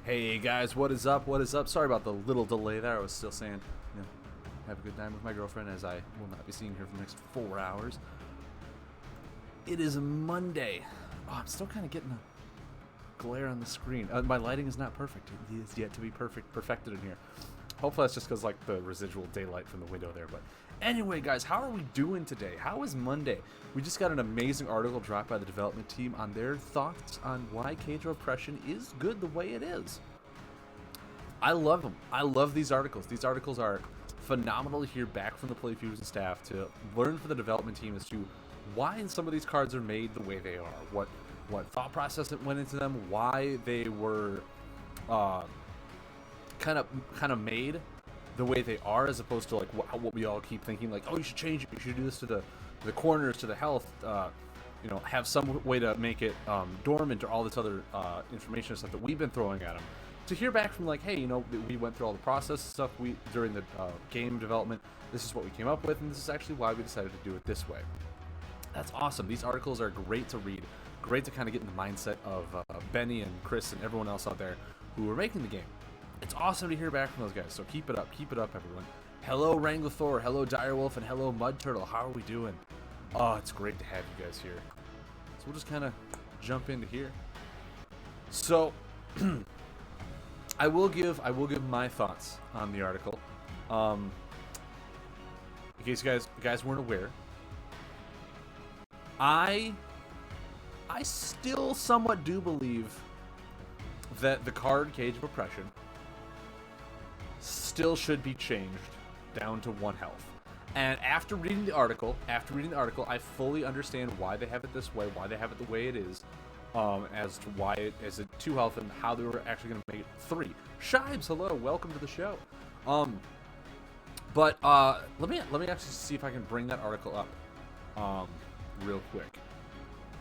Hey guys, what is up? What is up? Sorry about the little delay there. I was still saying, have a good time with my girlfriend as I will not be seeing her for the next 4 hours. It is Monday. Oh, I'm still kind of getting a glare on the screen. My lighting is not perfect. It is yet to be perfected in here. Hopefully that's just because like the residual daylight from the window there. But anyway, guys, how are we doing today? How is Monday? We just got an amazing article dropped by the development team on their thoughts on why Cage of Oppression is good the way it is. I love them. I love these articles. These articles are phenomenal to hear back from the Playfusion staff, to learn from the development team as to why some of these cards are made the way they are, what thought process that went into them, why they were kind of made the way they are, as opposed to like what we all keep thinking, like, oh, you should change it, you should do this to the corners, to the health, have some way to make it dormant, or all this other information and stuff that we've been throwing at them. To hear back from like, hey, we went through all the process stuff during the game development, this is what we came up with, and this is actually why we decided to do it this way. That's awesome. These articles are great to read, great to kind of get in the mindset of Benny and Chris and everyone else out there who are making the game. It's awesome to hear back from those guys, so keep it up, everyone. Hello, Wrangler, hello, Direwolf, and hello, Mud Turtle. How are we doing? Oh, it's great to have you guys here. So we'll just kind of jump into here. So, I will give my thoughts on the article. In case you guys weren't aware, I still somewhat do believe that the card Cage of Oppression still should be changed down to 1 health. And after reading the article, I fully understand why they have it this way, why they have it the way it is, as to why it is a 2 health and how they were actually going to make it 3. Shibes, hello, welcome to the show. But let me actually see if I can bring that article up real quick,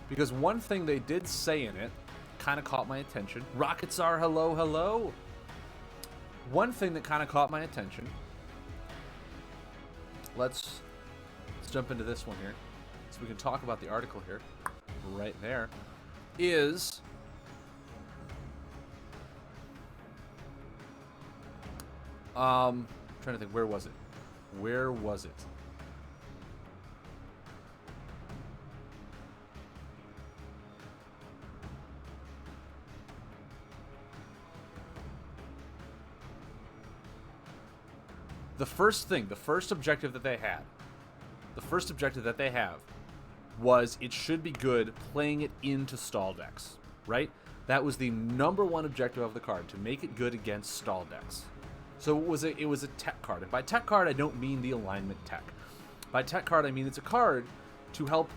because one thing they did say in it kind of caught my attention. Rocketsar, hello. One thing that kind of caught my attention. Let's jump into this one here, so we can talk about the article here. Right there is trying to think, where was it? The first objective that they have was it should be good playing it into stall decks, right? That was the number 1 objective of the card, to make it good against stall decks. So it was a tech card, and by tech card I don't mean the alignment tech. By tech card I mean it's a card to help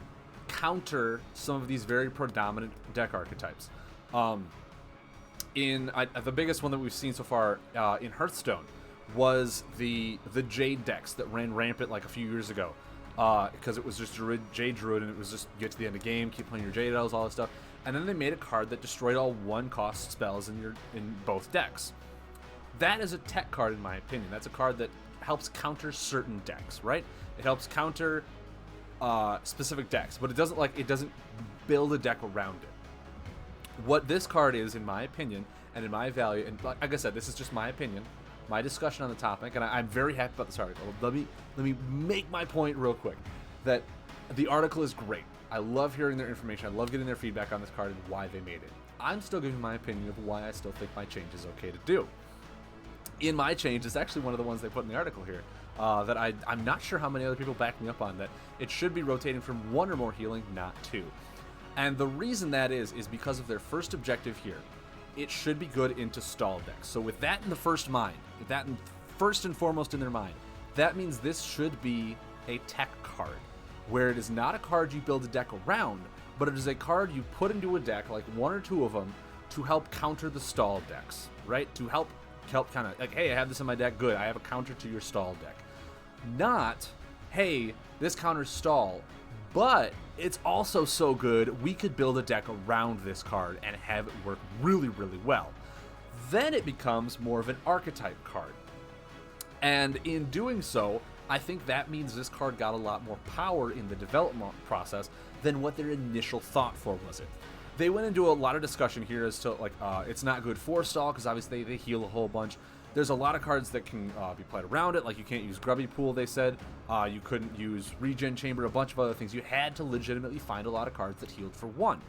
counter some of these very predominant deck archetypes. The biggest one that we've seen so far in Hearthstone was the Jade decks that ran rampant like a few years ago, because it was just Jade Druid, and it was just get to the end of the game, keep playing your Jade Elves, all that stuff, and then they made a card that destroyed all 1-cost spells in both decks. That is a tech card, in my opinion. That's a card that helps counter certain decks, right? It helps counter specific decks, but it doesn't build a deck around it. What this card is, in my opinion, and in my value, and like I said, this is just my opinion, my discussion on the topic, and I'm very happy about this article. Let me make my point real quick, that the article is great. I love hearing their information. I love getting their feedback on this card and why they made it. I'm still giving my opinion of why I still think my change is okay to do. In my change, it's actually one of the ones they put in the article here, that I'm not sure how many other people back me up on, that it should be rotating from 1 or more healing, not 2. And the reason that is because of their first objective here. It should be good into stall decks. So with that in the first and foremost in their mind, that means this should be a tech card, where it is not a card you build a deck around, but it is a card you put into a deck, like 1 or 2 of them, to help counter the stall decks, right? To help kind of like, hey, I have this in my deck, good, I have a counter to your stall deck. Not, hey, this counters stall, but it's also so good, we could build a deck around this card and have it work really, really well. Then it becomes more of an archetype card. And in doing so, I think that means this card got a lot more power in the development process than what their initial thought for was it. They went into a lot of discussion here as to, like, it's not good for stall because obviously they heal a whole bunch. There's a lot of cards that can be played around it, like you can't use Grubby Pool, they said. You couldn't use Regen Chamber, a bunch of other things. You had to legitimately find a lot of cards that healed for 1.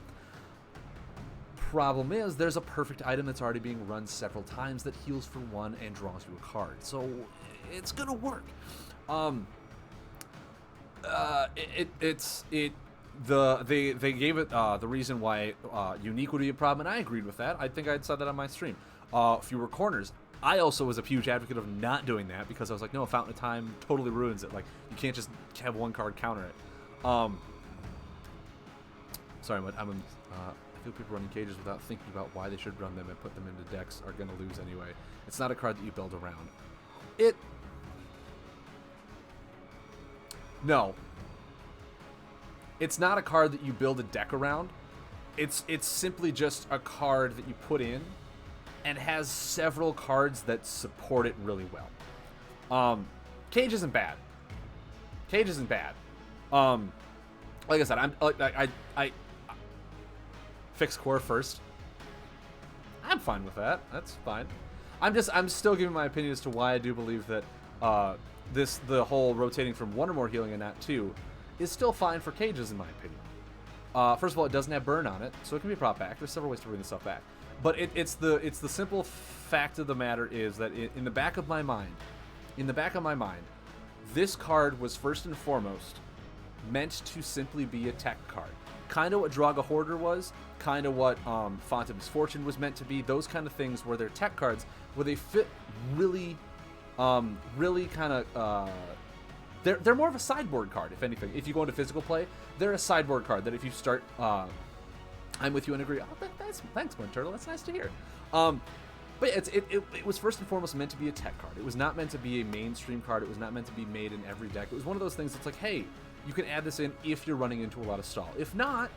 Problem is, there's a perfect item that's already being run several times that heals for 1 and draws you a card. So it's gonna work. They gave it the reason why unique would be a problem, and I agreed with that. I think I said that on my stream. Fewer corners. I also was a huge advocate of not doing that because I was like, no, Fountain of Time totally ruins it. Like, you can't just have 1 card counter it. Sorry, but I feel people running cages without thinking about why they should run them and put them into decks are going to lose anyway. It's not a card that you build around. No. It's not a card that you build a deck around. It's simply just a card that you put in and has several cards that support it really well. Cage isn't bad. Cage isn't bad. Like I said, I fix core first. I'm fine with that. That's fine. I'm still giving my opinion as to why I do believe that the whole rotating from 1 or more healing and not 2 is still fine for cages in my opinion. First of all, it doesn't have burn on it, so it can be brought back. There's several ways to bring this stuff back. But it's the simple fact of the matter is that in the back of my mind, this card was first and foremost meant to simply be a tech card. Kind of what Draga Hoarder was, kind of what Font of Misfortune was meant to be. Those kind of things where they're tech cards, where they fit really kind of... They're more of a sideboard card, if anything. If you go into physical play, they're a sideboard card that if you start... I'm with you and agree. Oh, thanks, Wind Turtle. That's nice to hear. But it was first and foremost meant to be a tech card. It was not meant to be a mainstream card. It was not meant to be made in every deck. It was one of those things that's like, hey, you can add this in if you're running into a lot of stall. If not,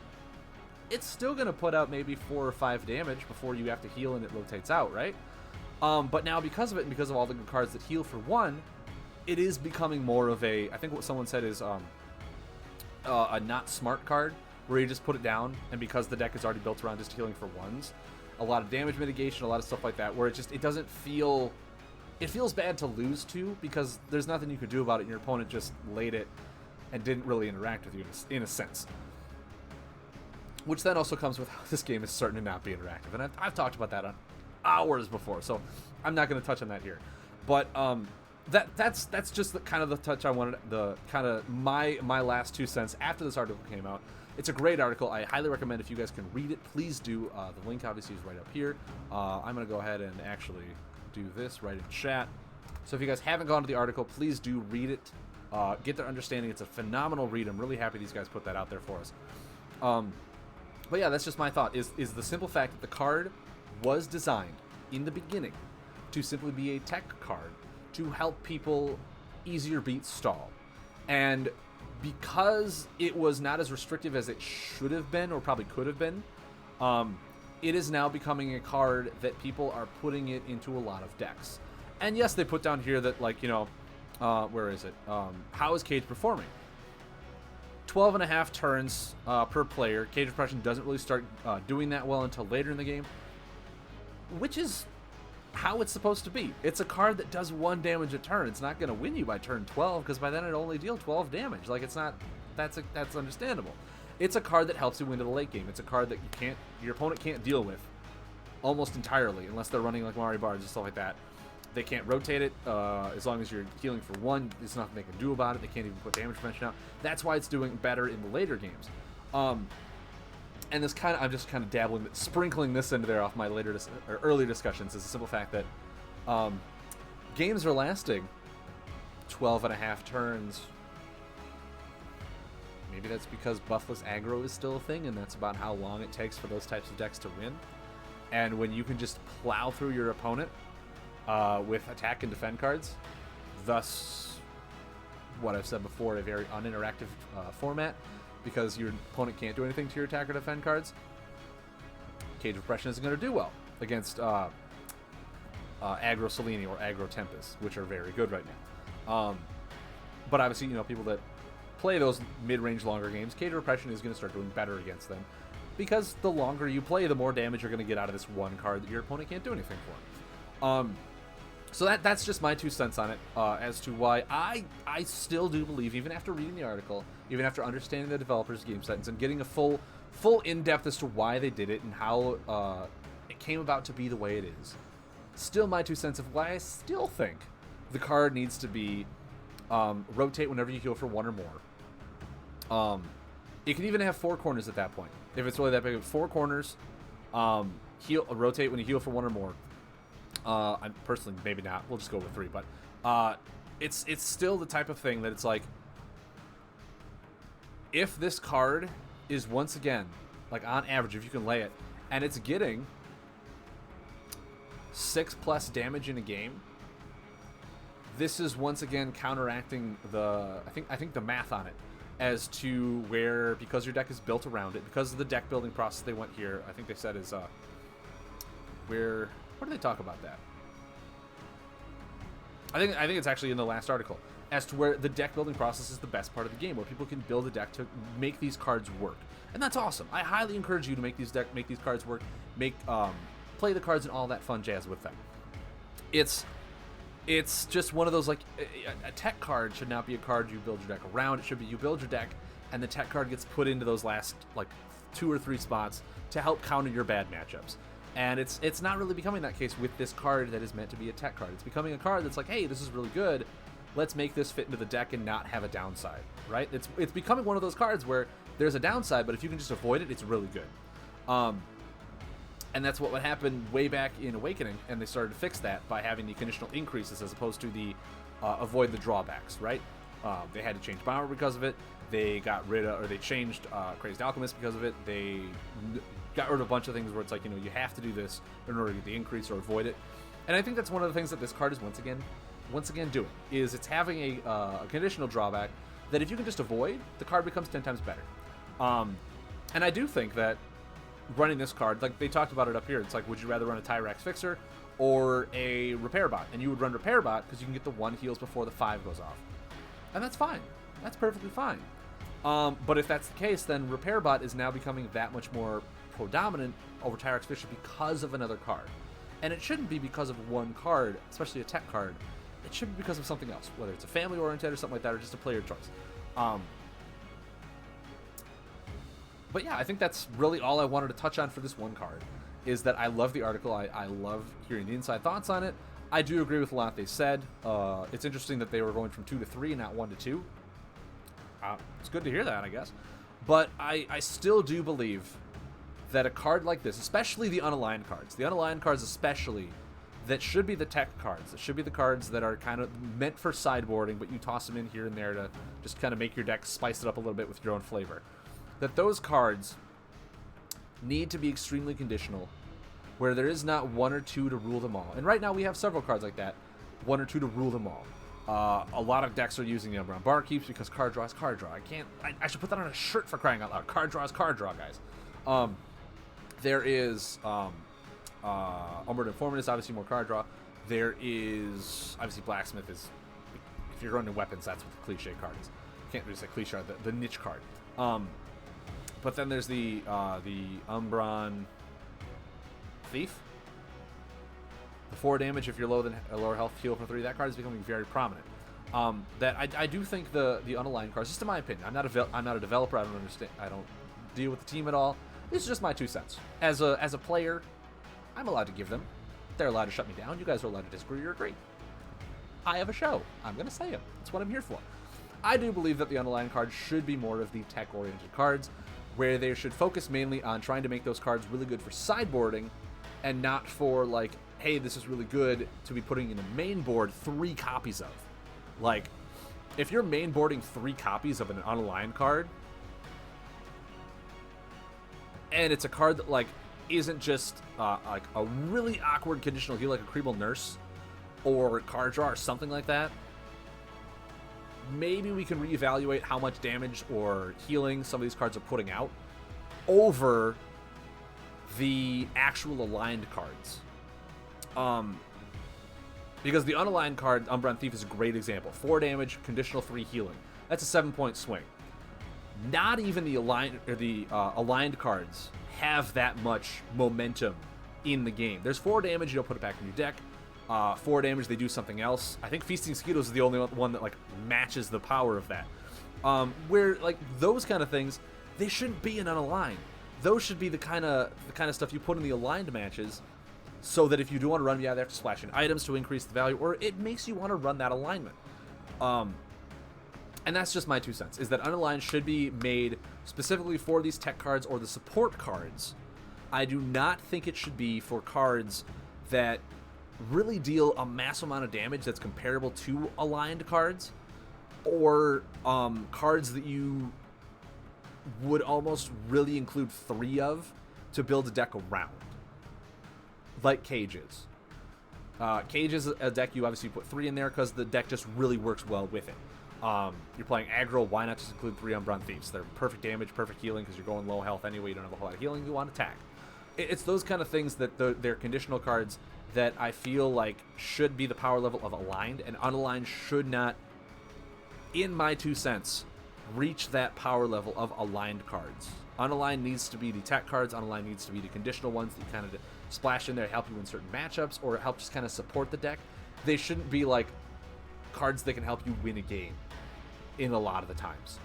it's still going to put out maybe 4 or 5 damage before you have to heal and it rotates out, right? But now because of it and because of all the good cards that heal for 1, it is becoming more of a, I think what someone said is a not smart card, where you just put it down, and because the deck is already built around just healing for 1s, a lot of damage mitigation, a lot of stuff like that, where it doesn't feel, it feels bad to lose to, because there's nothing you could do about it, and your opponent just laid it and didn't really interact with you in a sense. Which then also comes with how this game is starting to not be interactive, and I've talked about that on hours before, so I'm not going to touch on that here. But that's just the kind of the touch I wanted, the kind of my last 2 cents after this article came out. It's a great article. I highly recommend if you guys can read it, please do. The link obviously is right up here. I'm going to go ahead and actually do this right in chat. So if you guys haven't gone to the article, please do read it. Get their understanding. It's a phenomenal read. I'm really happy these guys put that out there for us. But yeah, that's just my thought, is the simple fact that the card was designed in the beginning to simply be a tech card to help people easier beat stall. And because it was not as restrictive as it should have been, or probably could have been, it is now becoming a card that people are putting it into a lot of decks. And yes, they put down here that, like, you know, where is it? How is Cage performing? 12.5 turns per player. Cage Repression doesn't really start doing that well until later in the game, which is how it's supposed to be. It's a card that does 1 damage a turn. It's not going to win you by turn 12, because by then it'll only deal 12 damage. Like, it's not, that's understandable. It's a card that helps you win to the late game. It's a card that your opponent can't deal with almost entirely, unless they're running like Mari Bars and stuff like that. They can't rotate it. As long as you're healing for 1, there's nothing they can do about it. They can't even put damage prevention out. That's why it's doing better in the later games. And this kind of, I'm just kind of dabbling, sprinkling this into there off my early discussions, is the simple fact that games are lasting 12.5 turns. Maybe that's because buffless aggro is still a thing, and that's about how long it takes for those types of decks to win. And when you can just plow through your opponent with attack and defend cards, thus what I've said before, a very uninteractive format, because your opponent can't do anything to your attack or defend cards, Cage Repression isn't going to do well against Aggro Selene or Aggro Tempest, which are very good right now. But obviously, you know, people that play those mid-range longer games, Cage Repression is going to start doing better against them, because the longer you play, the more damage you're going to get out of this one card that your opponent can't do anything for. So that's just my 2 cents on it, as to why I still do believe, even after reading the article, even after understanding the developers' game settings and getting a full in-depth as to why they did it and how it came about to be the way it is, still my 2 cents of why I still think the card needs to be rotate whenever you heal for 1 or more. It can even have 4 corners at that point. If it's really that big, 4 corners, rotate when you heal for 1 or more. I'm personally, maybe not. We'll just go with 3, but it's still the type of thing that it's like, if this card is once again, like on average, if you can lay it, and it's getting 6+ damage in a game, this is once again counteracting I think the math on it, as to where, because your deck is built around it, because of the deck building process they went here, I think they said is where do they talk about that? I think it's actually in the last article, as to where the deck building process is the best part of the game, where people can build a deck to make these cards work, and that's awesome. I highly encourage you to make these cards work, play the cards and all that fun jazz with them. It's just one of those, like, a tech card should not be a card you build your deck around. It should be you build your deck, and the tech card gets put into those last, like, 2 or 3 spots to help counter your bad matchups. And it's not really becoming that case with this card that is meant to be a tech card. It's becoming a card that's like, hey, this is really good. Let's make this fit into the deck and not have a downside, right? It's becoming one of those cards where there's a downside, but if you can just avoid it, it's really good. And that's what would happen way back in Awakening, and they started to fix that by having the conditional increases as opposed to the avoid the drawbacks, right? They had to change Bomber because of it. They changed Crazed Alchemist because of it. They got rid of a bunch of things where it's like, you have to do this in order to get the increase or avoid it. And I think that's one of the things that this card is once again doing, is it's having a conditional drawback that if you can just avoid, the card becomes 10 times better. And I do think that running this card, like they talked about it up here, it's like, would you rather run a Tyrax Fixer or a Repair Bot? And you would run Repair Bot because you can get the 1 heals before the 5 goes off. And that's fine. That's perfectly fine. But if that's the case, then Repair Bot is now becoming that much more predominant over Tyrax Fixer because of another card. And it shouldn't be because of one card, especially a tech card. It should be because of something else, whether it's a family-oriented or something like that, or just a player choice. But yeah, I think that's really all I wanted to touch on for this one card, is that I love the article. I love hearing the inside thoughts on it. I do agree with a lot they said. It's interesting that they were going from 2 to 3 and not 1 to 2. It's good to hear that, I guess. But I still do believe that a card like this, especially the unaligned cards especially, that should be the tech cards. That should be the cards that are kind of meant for sideboarding, but you toss them in here and there to just kind of make your deck spice it up a little bit with your own flavor. That those cards need to be extremely conditional, where there is not 1 or 2 to rule them all. And right now we have several cards like that, 1 or 2 to rule them all. A lot of decks are using the Umbron Barkeeps because card draw is card draw. I should put that on a shirt, for crying out loud. Card draw is card draw, guys. There is Umbron Informant is obviously more card draw. There is obviously Blacksmith is, if you're running weapons, that's what the cliche card is. You can't really say cliche, the niche card. But then there's the Umbron Thief. The 4 damage if you're lower health, heal for 3. That card is becoming very prominent. That I do think the unaligned cards, just in my opinion, I'm not a developer. I don't understand. I don't deal with the team at all. This is just my 2 cents. As a player, I'm allowed to give them. They're allowed to shut me down. You guys are allowed to disagree or agree. I have a show. I'm gonna say it. That's what I'm here for. I do believe that the unaligned cards should be more of the tech-oriented cards, where they should focus mainly on trying to make those cards really good for sideboarding, and not for, like, hey, this is really good to be putting in a main board 3 copies of. Like, if you're main boarding 3 copies of an unaligned card, and it's a card that, like, isn't just like a really awkward conditional heal like a Creeble Nurse or card draw or something like that, maybe we can reevaluate how much damage or healing some of these cards are putting out over the actual aligned cards. Because the unaligned card, Umbron Thief, is a great example. 4 damage, conditional 3 healing. That's a 7-point swing. not even the aligned cards have that much momentum in the game. There's 4 damage, you don't put it back in your deck. 4 damage, they do something else. I think Feasting Mosquitoes is the only one that like matches the power of that. Where like those kind of things, they shouldn't be in unaligned. Those should be the kind of stuff you put in the aligned matches, so that if you do want to run, yeah, they have to splash in items to increase the value, or it makes you want to run that alignment. And that's just my 2 cents, is that unaligned should be made specifically for these tech cards or the support cards. I do not think it should be for cards that really deal a massive amount of damage that's comparable to aligned cards, or cards that you would almost really include 3 of to build a deck around. Like Cages. Cage is a deck you obviously put 3 in there because the deck just really works well with it. You're playing aggro, why not just include 3 Umbron Thieves? They're perfect damage, perfect healing, because you're going low health anyway, you don't have a whole lot of healing, you want to attack. It's those kind of things that they're conditional cards that I feel like should be the power level of aligned, and unaligned should not, in my 2 cents, reach that power level of aligned cards. Unaligned needs to be the tech cards, unaligned needs to be the conditional ones that you kind of splash in there to help you in certain matchups, or help just kind of support the deck. They shouldn't be like cards that can help you win a game in a lot of the times.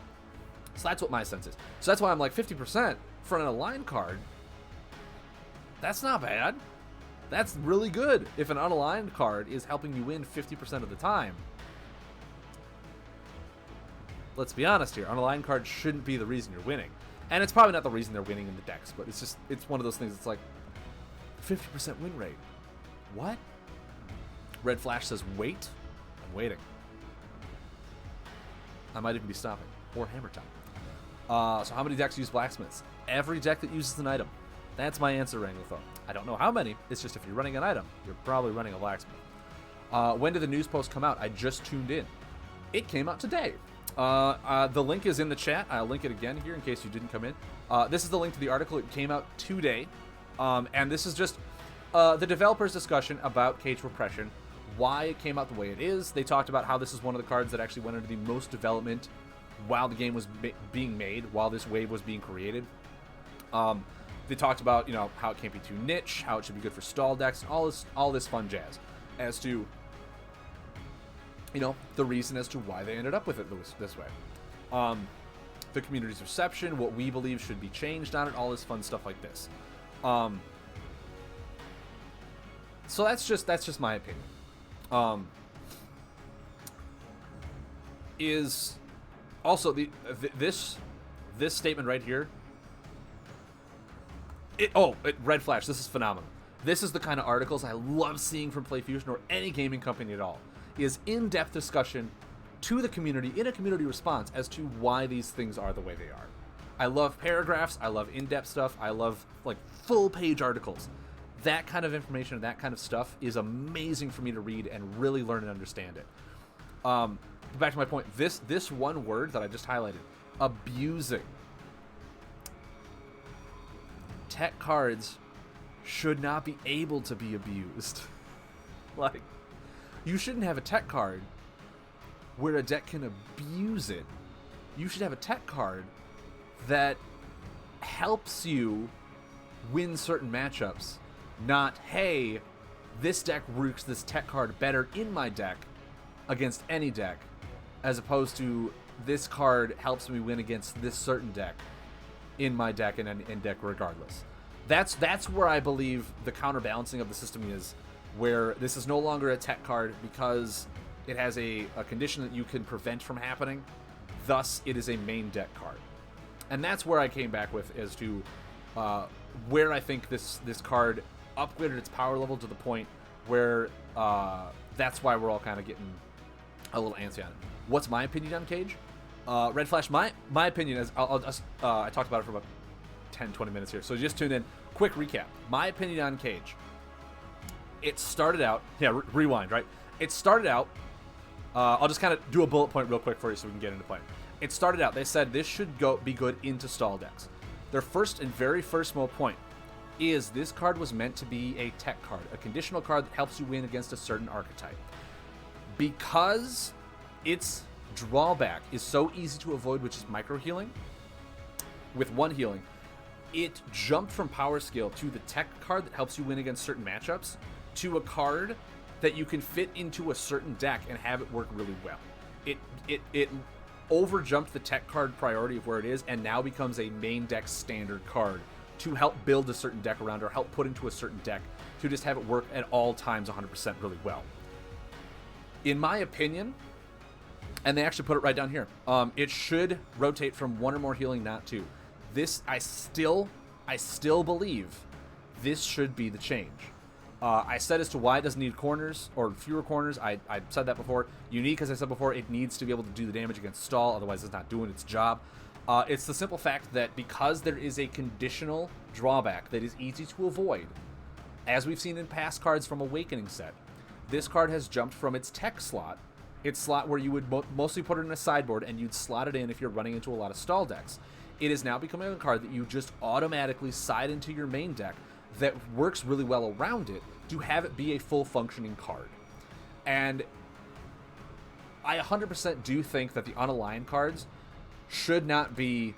So that's what my sense is. So that's why I'm like 50% for an aligned card. That's not bad. That's really good if an unaligned card is helping you win 50% of the time. Let's be honest here. Unaligned cards shouldn't be the reason you're winning. And it's probably not the reason they're winning in the decks, but it's one of those things that's like 50% win rate. What? Red Flash says wait. I'm waiting. I might even be stopping. Or Hammer Time. So how many decks use Blacksmiths? Every deck that uses an item. That's my answer, Wranglethorn. I don't know how many. It's just if you're running an item, you're probably running a Blacksmith. When did the news post come out? I just tuned in. It came out today. The link is in the chat. I'll link it again here in case you didn't come in. This is the link to the article. It came out today. And this is just the developers' discussion about Cage Repression, why it came out the way it is. They talked about how this is one of the cards that actually went into the most development while the game was being made, while this wave was being created. They talked about, how it can't be too niche, how it should be good for stall decks, and all this fun jazz as to, the reason as to why they ended up with it this way. The community's reception, what we believe should be changed on it, all this fun stuff like this. So that's just my opinion. Is also this statement right here. Red Flash, this is phenomenal. This is the kind of articles I love seeing from PlayFusion or any gaming company at all. Is in-depth discussion to the community in a community response as to why these things are the way they are. I love paragraphs. I love in-depth stuff. I love like full-page articles. That kind of information and that kind of stuff is amazing for me to read and really learn and understand it. But back to my point. This one word that I just highlighted, abusing. Tech cards should not be able to be abused. Like, you shouldn't have a tech card where a deck can abuse it. You should have a tech card that helps you win certain matchups. Not, hey, this deck works this tech card better in my deck against any deck, as opposed to this card helps me win against this certain deck in my deck and deck regardless. That's where I believe the counterbalancing of the system is, where this is no longer a tech card because it has a condition that you can prevent from happening. Thus, it is a main deck card. And that's where I came back with as to where I think this card upgraded its power level to the point where that's why we're all kind of getting a little antsy on it. What's my opinion on Cage? Red Flash, my opinion is, I talked about it for about 10-20 minutes here, so just tune in. Quick recap. My opinion on Cage. It started out, rewind, right? It started out, I'll just kind of do a bullet point real quick for you so we can get into play. It started out, they said this should be good into stall decks. Their first and very first point is this card was meant to be a tech card, a conditional card that helps you win against a certain archetype. Because its drawback is so easy to avoid, which is micro healing, with 1 healing, it jumped from power scale to the tech card that helps you win against certain matchups to a card that you can fit into a certain deck and have it work really well. It overjumped the tech card priority of where it is and now becomes a main deck standard card to help build a certain deck around or help put into a certain deck to just have it work at all times 100% really well. In my opinion, and they actually put it right down here, it should rotate from 1 or more healing, not 2. This, I still believe this should be the change. I said as to why it doesn't need corners or fewer corners. I said that before. Unique, as I said before, it needs to be able to do the damage against stall, otherwise it's not doing its job. It's the simple fact that because there is a conditional drawback that is easy to avoid, as we've seen in past cards from Awakening set, this card has jumped from its tech slot, its slot where you would mostly put it in a sideboard and you'd slot it in if you're running into a lot of stall decks. It is now becoming a card that you just automatically side into your main deck that works really well around it to have it be a full functioning card. And I 100% do think that the unaligned cards should not be...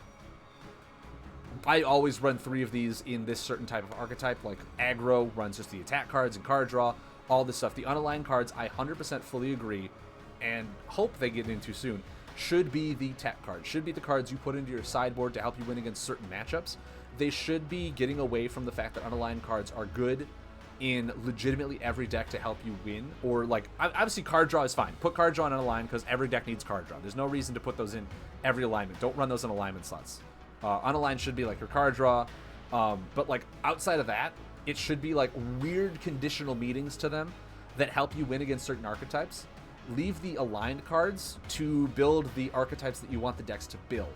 I always run 3 of these in this certain type of archetype, like aggro runs just the attack cards and card draw, all this stuff. The unaligned cards, I 100% fully agree, and hope they get into soon, should be the tech cards, should be the cards you put into your sideboard to help you win against certain matchups. They should be getting away from the fact that unaligned cards are good in legitimately every deck to help you win. Or, like, obviously card draw is fine. Put card draw in unaligned because every deck needs card draw. There's no reason to put those in every alignment. Don't run those in alignment slots. Unaligned should be like your card draw. But, like, outside of that, it should be like weird conditional meetings to them that help you win against certain archetypes. Leave the aligned cards to build the archetypes that you want the decks to build.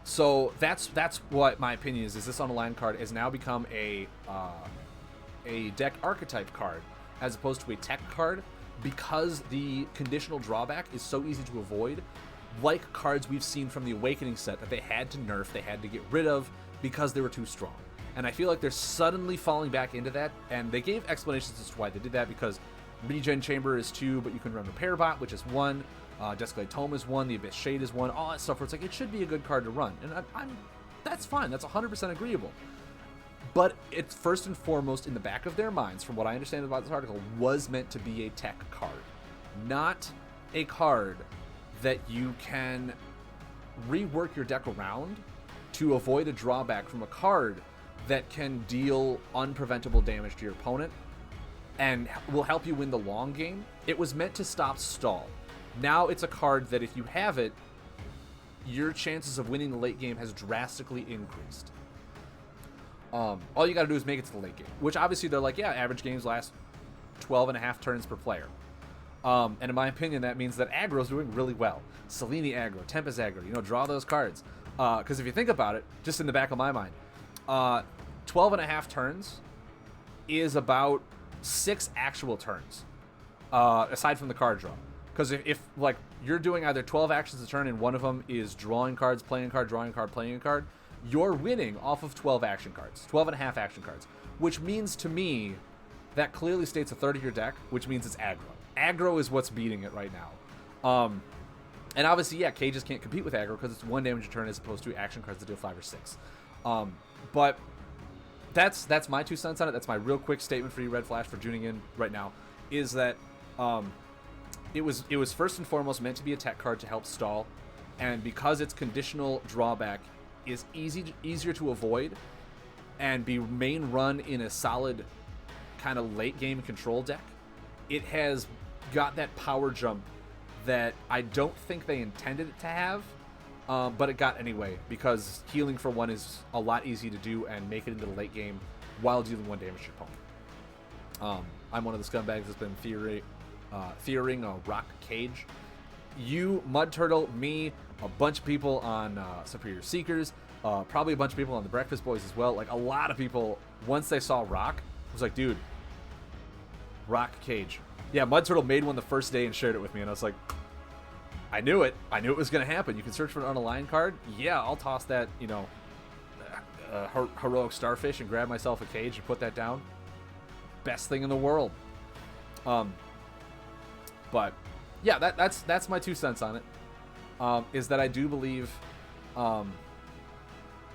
So that's what my opinion is this unaligned card has now become a deck archetype card as opposed to a tech card because the conditional drawback is so easy to avoid, like cards we've seen from the Awakening set that they had to nerf, they had to get rid of because they were too strong. And I feel like they're suddenly falling back into that, and they gave explanations as to why they did that, because Regen Chamber is 2, but you can run Repair Bot, which is 1. Desecrated Tome is 1, the Abyss Shade is 1, all that stuff where it's like, it should be a good card to run. And that's fine, that's 100% agreeable. But it's first and foremost in the back of their minds, from what I understand about this article, was meant to be a tech card. Not a card that you can rework your deck around to avoid a drawback from a card that can deal unpreventable damage to your opponent and will help you win the long game. It was meant to stop stall. Now it's a card that if you have it, your chances of winning the late game has drastically increased. All you gotta do is make it to the late game, which obviously they're like, yeah, average games last 12.5 turns per player. And in my opinion, that means that aggro's doing really well. Selene aggro, Tempest aggro, draw those cards. Because if you think about it, just in the back of my mind, 12.5 turns is about 6 actual turns, aside from the card draw. Because if like you're doing either 12 actions a turn and one of them is drawing cards, playing a card, drawing a card, playing a card, you're winning off of 12 action cards, 12.5 action cards, which means to me that clearly states a third of your deck, which means it's aggro. Aggro is what's beating it right now. And obviously, yeah, cages can't compete with aggro because it's 1 damage a turn as opposed to action cards that deal 5 or 6. But that's my 2 cents on it. That's my real quick statement for you, Red Flash, for tuning in right now, is that it was first and foremost meant to be a tech card to help stall, and because its conditional drawback is easier to avoid and be main run in a solid kind of late game control deck, it has got that power jump that I don't think they intended it to have, but it got anyway, because healing for 1 is a lot easier to do and make it into the late game while dealing 1 damage to your opponent. I'm one of the scumbags that's been theoring a rock cage. You, Mud Turtle, me, a bunch of people on Superior Seekers, probably a bunch of people on the Breakfast Boys as well. Like, a lot of people, once they saw rock, was like, dude, rock cage. Yeah, Mud Turtle made one the first day and shared it with me, and I was like, I knew it. I knew it was going to happen. You can search for an unaligned card. Yeah, I'll toss that, heroic starfish and grab myself a cage and put that down. Best thing in the world. But yeah, that's my 2 cents on it. Is that I do believe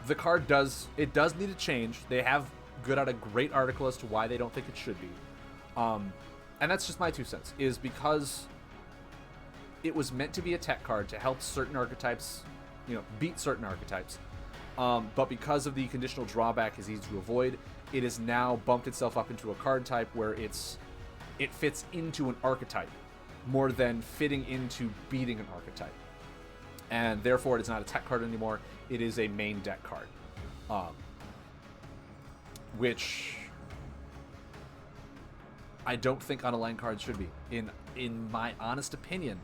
The card does need a change. They have put out a great article as to why they don't think it should be. And that's just my 2 cents, is because it was meant to be a tech card to help certain archetypes, beat certain archetypes. But because of the conditional drawback is easy to avoid, it has now bumped itself up into a card type where it fits into an archetype more than fitting into beating an archetype. And therefore, it is not a tech card anymore. It is a main deck card. Which I don't think unaligned cards should be. In my honest opinion,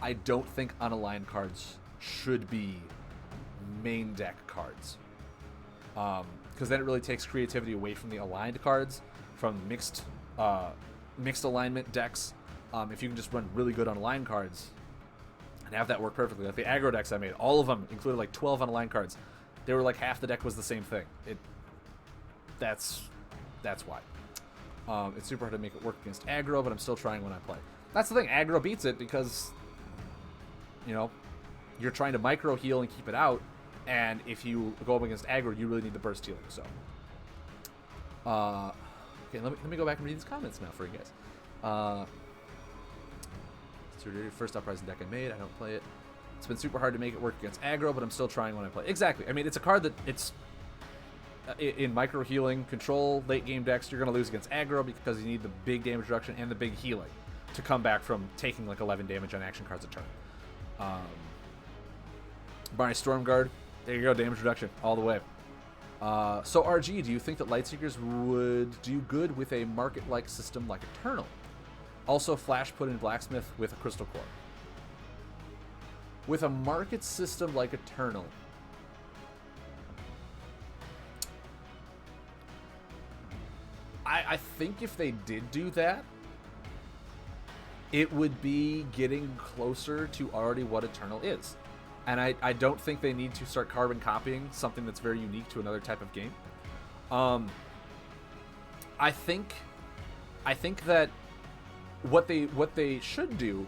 I don't think unaligned cards should be main deck cards. Because then it really takes creativity away from the aligned cards, from mixed alignment decks. If you can just run really good unaligned cards and have that work perfectly. Like the aggro decks I made, all of them included like 12 unaligned cards. They were like half the deck was the same thing. That's why. It's super hard to make it work against aggro, but I'm still trying when I play. That's the thing, aggro beats it because, you're trying to micro heal and keep it out, and if you go up against aggro, you really need the burst healing, so. Okay, let me go back and read these comments now for you guys. It's your first Uprising deck I made, I don't play it. It's been super hard to make it work against aggro, but I'm still trying when I play. Exactly, I mean, it's a card that it's... in micro healing control late game decks, you're going to lose against aggro because you need the big damage reduction and the big healing to come back from taking like 11 damage on action cards a turn. Barney Stormguard, there you go, damage reduction all the way. So RG, do you think that Lightseekers would do good with a market-like system like Eternal? Also, Flash put in Blacksmith with a Crystal Core. With a market system like Eternal, I think if they did do that, it would be getting closer to already what Eternal is. And I don't think they need to start carbon copying something that's very unique to another type of game. I think that what they should do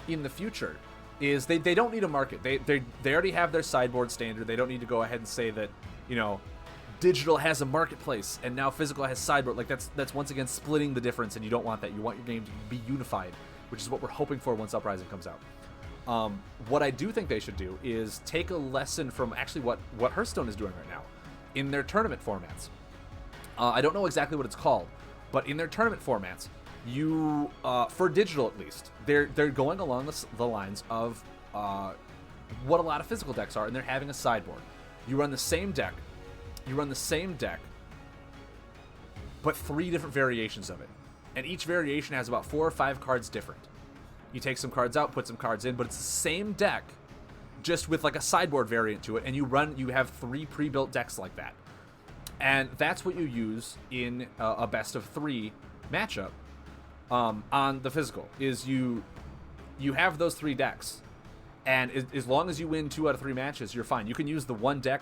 in the future is they don't need a market. They already have their sideboard standard. They don't need to go ahead and say that, digital has a marketplace and now physical has sideboard. Like that's once again splitting the difference, and you don't want that. You want your game to be unified, which is what we're hoping for once Uprising comes out. What I do think they should do is take a lesson from actually what Hearthstone is doing right now in their tournament formats. I don't know exactly what it's called, but in their tournament formats, you for digital at least, they're going along the lines of what a lot of physical decks are, and they're having a sideboard. You run the same deck, but 3 different variations of it, and each variation has about 4 or 5 cards different. You take some cards out, put some cards in, but it's the same deck, just with like a sideboard variant to it, and you have 3 pre-built decks like that. And that's what you use in a best of 3 matchup on the physical, is you have those 3 decks, and as long as you win 2 out of 3 matches, you're fine. You can use the one deck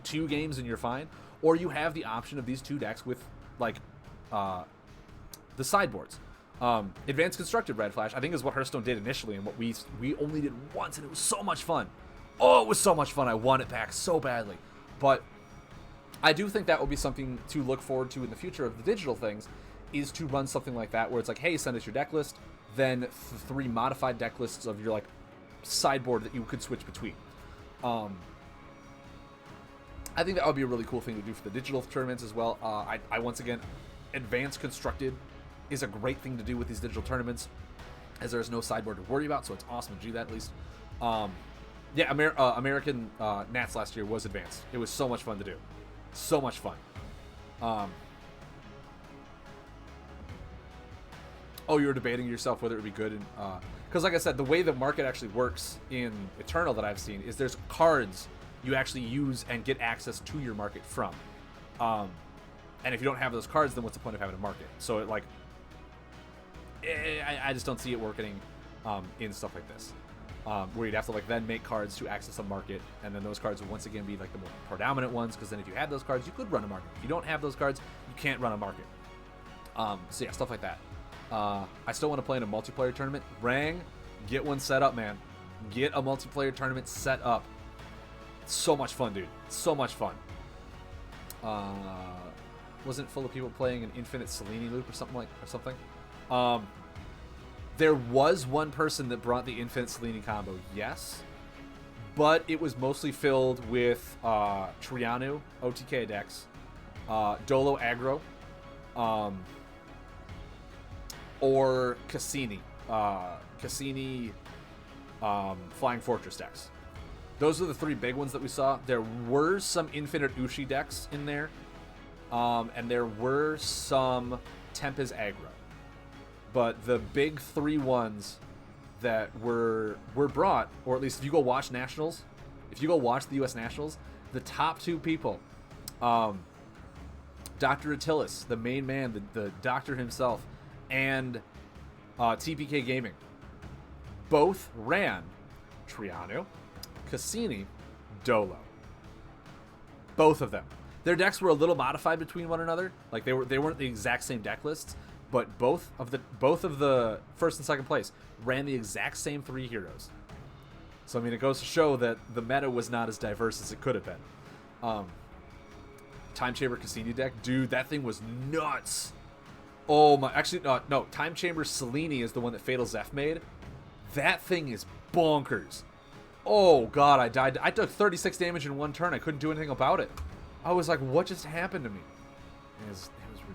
2 games and you're fine, or you have the option of these 2 decks with like the sideboards. Advanced Constructed Red Flash, I think, is what Hearthstone did initially, and what we only did once, and it was so much fun. Oh, it was so much fun. I want it back so badly. But I do think that will be something to look forward to in the future of the digital things, is to run something like that, where it's like, hey, send us your deck list, then 3 modified deck lists of your like sideboard that you could switch between. I think that would be a really cool thing to do for the digital tournaments as well. I once again, Advanced Constructed is a great thing to do with these digital tournaments, as there's no sideboard to worry about, so it's awesome to do that at least. Yeah, American Nats last year was Advanced. It was so much fun to do. So much fun. Oh, you were debating yourself whether it would be good, and because like I said, the way the market actually works in Eternal that I've seen is there's cards you actually use and get access to your market from. And if you don't have those cards, then what's the point of having a market? So it I just don't see it working in stuff like this, where you'd have to like then make cards to access a market, and then those cards would once again be like the more predominant ones, because then if you had those cards, you could run a market. If you don't have those cards, you can't run a market. So yeah, stuff like that. I still want to play in a multiplayer tournament. Rang, get one set up, man. Get a multiplayer tournament set up. So much fun, dude. So much fun. Wasn't full of people playing an infinite Selene loop or something. There was one person that brought the infinite Selene combo, yes, but it was mostly filled with Trianu OTK decks, Dolo aggro, or Cassini Flying Fortress decks. Those are the three big ones that we saw. There were some infinite Ushi decks in there, and there were some Tempest aggro. But the big three ones that were brought, or at least if you go watch Nationals, if you go watch the U.S. Nationals, the top two people, Dr. Attilis, the main man, the doctor himself, and TPK Gaming, both ran Trianu, Cassini, Dolo. Both of them. Their decks were a little modified between one another. Like they weren't the exact same deck lists, but both of the first and second place ran the exact same three heroes. So I mean, it goes to show that the meta was not as diverse as it could have been. Time Chamber Cassini deck, dude, that thing was nuts. Oh my, actually no, Time Chamber Selene is the one that Fatal Zeph made. That thing is bonkers. Oh god, I died. I took 36 damage in one turn. I couldn't do anything about it. I was like, what just happened to me? It was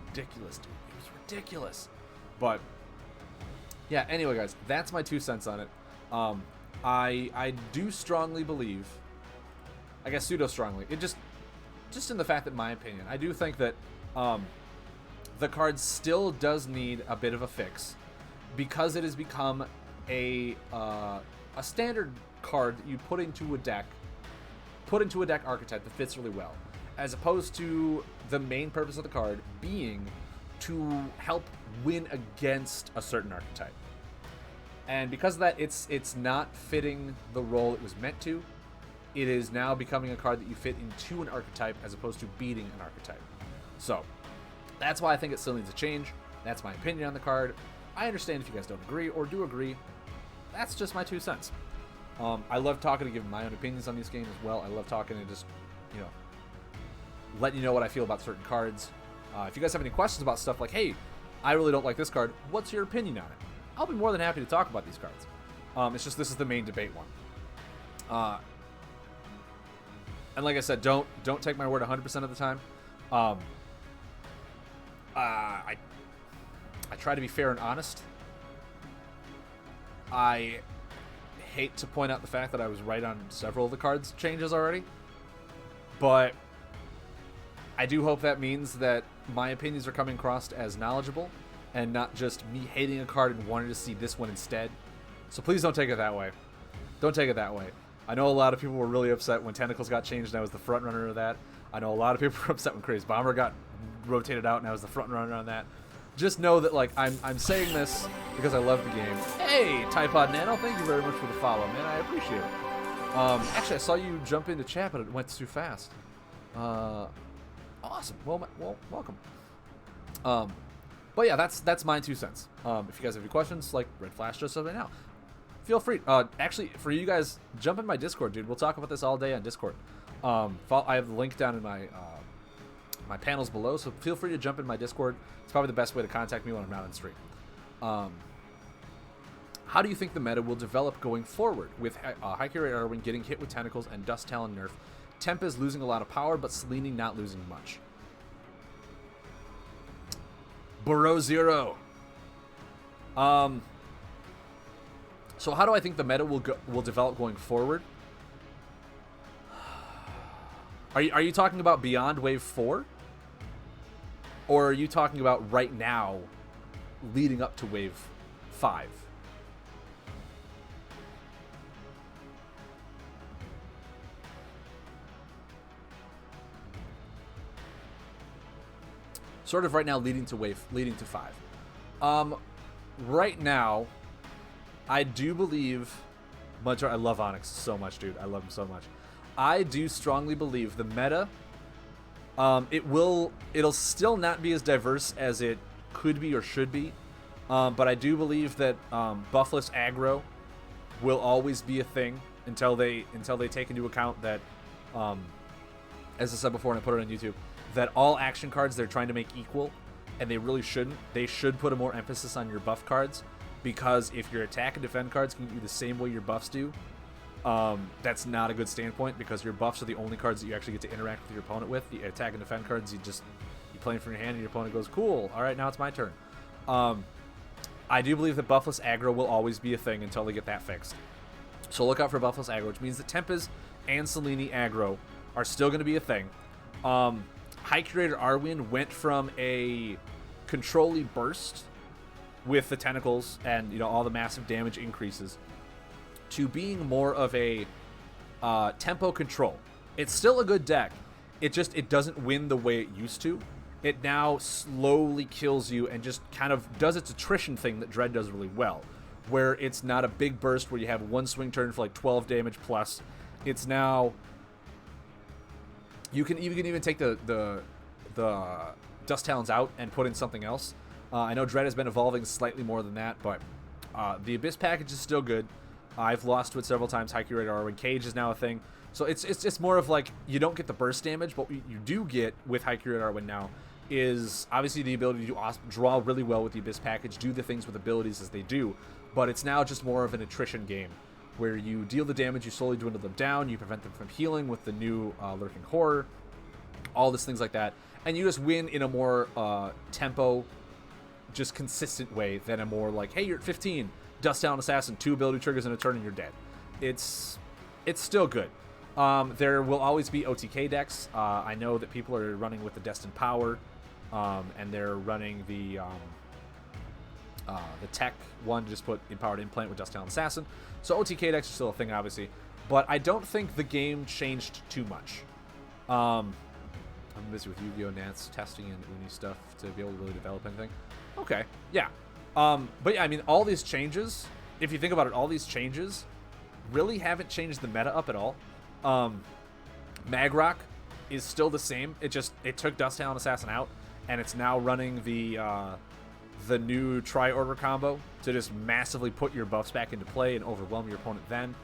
ridiculous, dude. It was ridiculous. But yeah, anyway, guys, that's my 2 cents on it. I do strongly believe, I guess pseudo strongly, it just in the fact that, my opinion, I do think that the card still does need a bit of a fix, because it has become a standard card that you put into a deck archetype that fits really well, as opposed to the main purpose of the card being to help win against a certain archetype. And because of that, it's not fitting the role it was meant to. It is now becoming a card that you fit into an archetype as opposed to beating an archetype. So that's why I think it still needs a change. That's my opinion on the card. I understand if you guys don't agree or do agree. That's just my 2 cents. I love talking and giving my own opinions on these games as well. I love talking and just, letting you know what I feel about certain cards. If you guys have any questions about stuff like, hey, I really don't like this card, what's your opinion on it? I'll be more than happy to talk about these cards. It's just this is the main debate one. And like I said, don't take my word 100% of the time. I try to be fair and honest. I hate to point out the fact that I was right on several of the cards changes already, but I do hope that means that my opinions are coming across as knowledgeable and not just me hating a card and wanting to see this one instead. So please don't take it that way. Don't take it that way. I know a lot of people were really upset when Tentacles got changed and I was the front runner of that. I know a lot of people were upset when Crazy Bomber got rotated out and I was the front runner on that. Just know that, like, I'm saying this because I love the game. Hey, Typod Nano, thank you very much for the follow, man. I appreciate it. Actually, I saw you jump into chat, but it went too fast. Awesome. Well, welcome. But yeah, that's my 2 cents. If you guys have any questions, like Red Flash just right now, feel free. Actually, for you guys, jump in my Discord, dude. We'll talk about this all day on Discord. I have the link down in my my panels below, so feel free to jump in my Discord. It's probably the best way to contact me when I'm not on stream. How do you think the meta will develop going forward with High-Carry Arwen getting hit with Tentacles and Dust Talon nerf? Temp is losing a lot of power, but Selene not losing much. Burrow Zero. So how do I think the meta will develop going forward? Are you talking about beyond Wave 4? Or are you talking about right now, leading up to Wave 5? Sort of right now, leading to 5. Right now, I do believe. I love Onyx so much, dude. I love him so much. I do strongly believe the meta. It'll still not be as diverse as it could be or should be, but I do believe that buffless aggro will always be a thing until they take into account that as I said before, and I put it on YouTube, that all action cards they're trying to make equal, and they really shouldn't. They should put a more emphasis on your buff cards, because if your attack and defend cards can do the same way your buffs do, that's not a good standpoint, because your buffs are the only cards that you actually get to interact with your opponent with. The attack and defend cards, you play them from your hand, and your opponent goes, cool, all right, now it's my turn. I do believe that buffless aggro will always be a thing until they get that fixed. So look out for buffless aggro, which means that Tempest and Selene aggro are still going to be a thing. High Curator Arwen went from a control-y burst with the tentacles and all the massive damage increases to being more of a tempo control. It's still a good deck. It doesn't win the way it used to. It now slowly kills you and just kind of does its attrition thing that Dread does really well, where it's not a big burst where you have one swing turn for like 12 damage plus. It's now you can even take the Dust Talons out and put in something else. I know Dread has been evolving slightly more than that, but the Abyss package is still good. I've lost to it several times. High Curator Arwen Cage is now a thing. So it's more of like, you don't get the burst damage, but what you do get with High Curator Arwen now is obviously the ability to draw really well with the Abyss package, do the things with abilities as they do, but it's now just more of an attrition game, where you deal the damage, you slowly dwindle them down, you prevent them from healing with the new Lurking Horror, all these things like that, and you just win in a more tempo, just consistent way than a more like, hey, you're at 15, Dust Talon Assassin, 2 ability triggers in a turn and you're dead. It's still good. There will always be OTK decks. I know that people are running with the Destined Power, and they're running the tech one to just put Empowered Implant with Dust Talon Assassin. So OTK decks are still a thing, obviously, but I don't think the game changed too much. I'm busy with Yu-Gi-Oh! Nats testing and Uni stuff to be able to really develop anything. Okay, yeah. But yeah, I mean, all these changes, if you think about it, all these changes really haven't changed the meta up at all. Magrock is still the same. It took Dust Talon Assassin out, and it's now running the new Tri-Order combo to just massively put your buffs back into play and overwhelm your opponent then.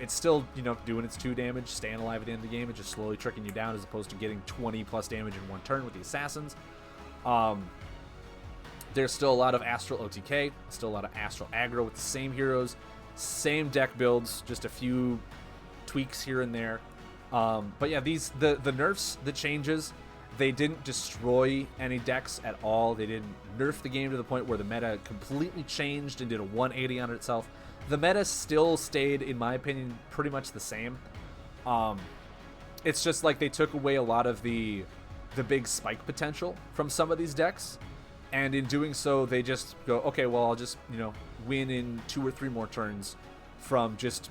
It's still, doing its 2 damage, staying alive at the end of the game, and just slowly tricking you down as opposed to getting 20 plus damage in one turn with the Assassins. There's still a lot of Astral OTK, still a lot of Astral Aggro with the same heroes, same deck builds, just a few tweaks here and there. But yeah, the nerfs, the changes, they didn't destroy any decks at all. They didn't nerf the game to the point where the meta completely changed and did a 180 on itself. The meta still stayed, in my opinion, pretty much the same. It's just like they took away a lot of the big spike potential from some of these decks, and in doing so, they just go, okay, well, I'll just win in 2 or 3 more turns from just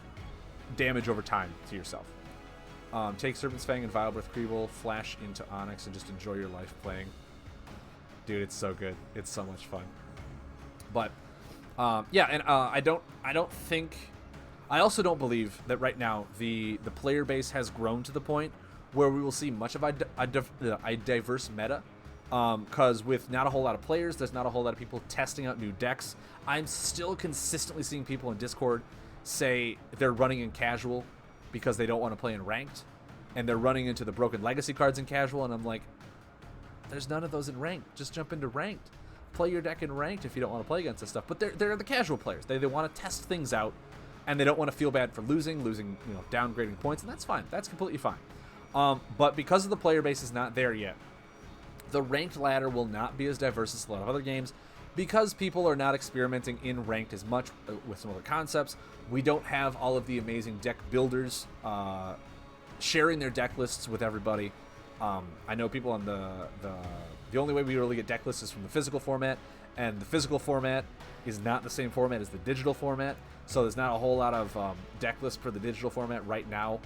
damage over time to yourself. Take Serpent's Fang and Vile Breath Creeble, flash into Onyx, and just enjoy your life playing. Dude, it's so good. It's so much fun. But yeah, and I also don't believe that right now the player base has grown to the point where we will see much of a diverse meta. Because with not a whole lot of players, there's not a whole lot of people testing out new decks. I'm still consistently seeing people in Discord say they're running in casual because they don't want to play in ranked, and they're running into the Broken Legacy cards in casual, and I'm like, there's none of those in ranked. Just jump into ranked. Play your deck in ranked if you don't want to play against this stuff. But they're the casual players. They want to test things out, and they don't want to feel bad for losing, downgrading points, and that's fine. That's completely fine. But because of the player base is not there yet, the ranked ladder will not be as diverse as a lot of other games because people are not experimenting in ranked as much with some other concepts. We don't have all of the amazing deck builders sharing their deck lists with everybody. I know people on the only way we really get deck lists is from the physical format, and the physical format is not the same format as the digital format, so there's not a whole lot of deck lists for the digital format right now.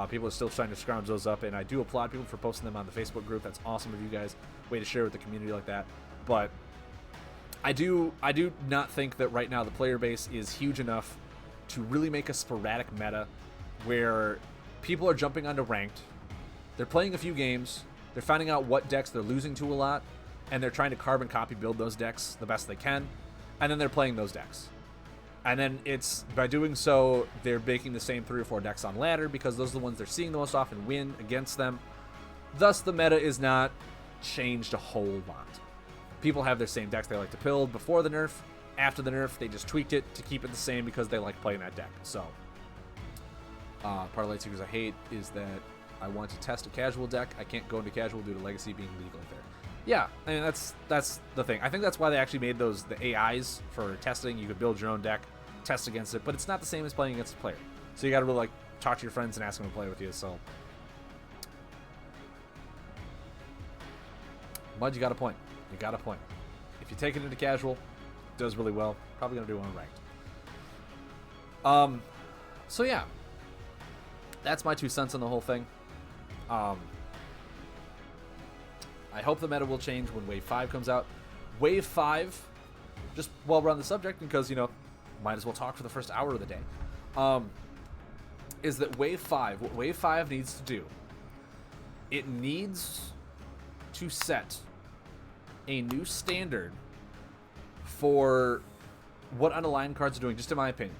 People are still trying to scrounge those up, and I do applaud people for posting them on the Facebook group. That's awesome of you guys. Way to share with the community like that. But I do not think that right now the player base is huge enough to really make a sporadic meta where people are jumping onto ranked. They're playing a few games. They're finding out what decks they're losing to a lot, and they're trying to carbon copy build those decks the best they can, and then they're playing those decks. And then it's, by doing so, they're making the same 3 or 4 decks on ladder because those are the ones they're seeing the most often win against them. Thus, the meta is not changed a whole lot. People have their same decks they like to build before the nerf. After the nerf, they just tweaked it to keep it the same because they like playing that deck. So, part of Lightseekers I hate is that I want to test a casual deck. I can't go into casual due to Legacy being legal there. Yeah, I mean, that's the thing. I think that's why they actually made the AIs for testing. You could build your own deck, test against it, but it's not the same as playing against a player. So you got to really talk to your friends and ask them to play with you. So, Mud, you got a point. You got a point. If you take it into casual, it does really well. Probably gonna do on ranked. So yeah, that's my 2 cents on the whole thing. I hope the meta will change when Wave 5 comes out. Wave 5, just while we're on the subject, because, might as well talk for the first hour of the day, is that Wave 5, what Wave 5 needs to do, it needs to set a new standard for what unaligned cards are doing, just in my opinion.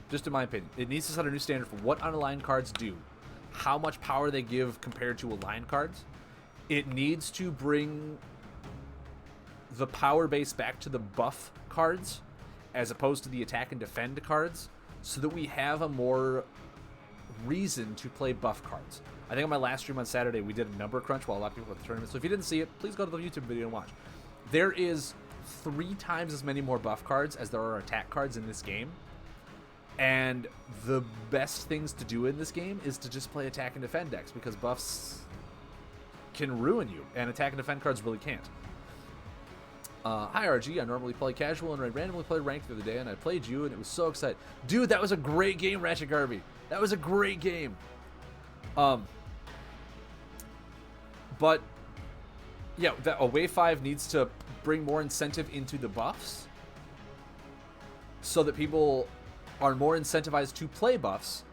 It needs to set a new standard for what unaligned cards do, how much power they give compared to aligned cards. It needs to bring the power base back to the buff cards as opposed to the attack and defend cards so that we have a more reason to play buff cards. I think on my last stream on Saturday, we did a number crunch while a lot of people were at the tournament. So if you didn't see it, please go to the YouTube video and watch. There is 3 times as many more buff cards as there are attack cards in this game. And the best things to do in this game is to just play attack and defend decks because buffs can ruin you, and attack and defend cards really can't. Hi RG, I normally play casual, and I randomly played ranked the other day, and I played you, and it was so exciting. Dude, that was a great game, Ratchet Garby. That was a great game. But yeah, a Wave 5 needs to bring more incentive into the buffs so that people are more incentivized to play buffs,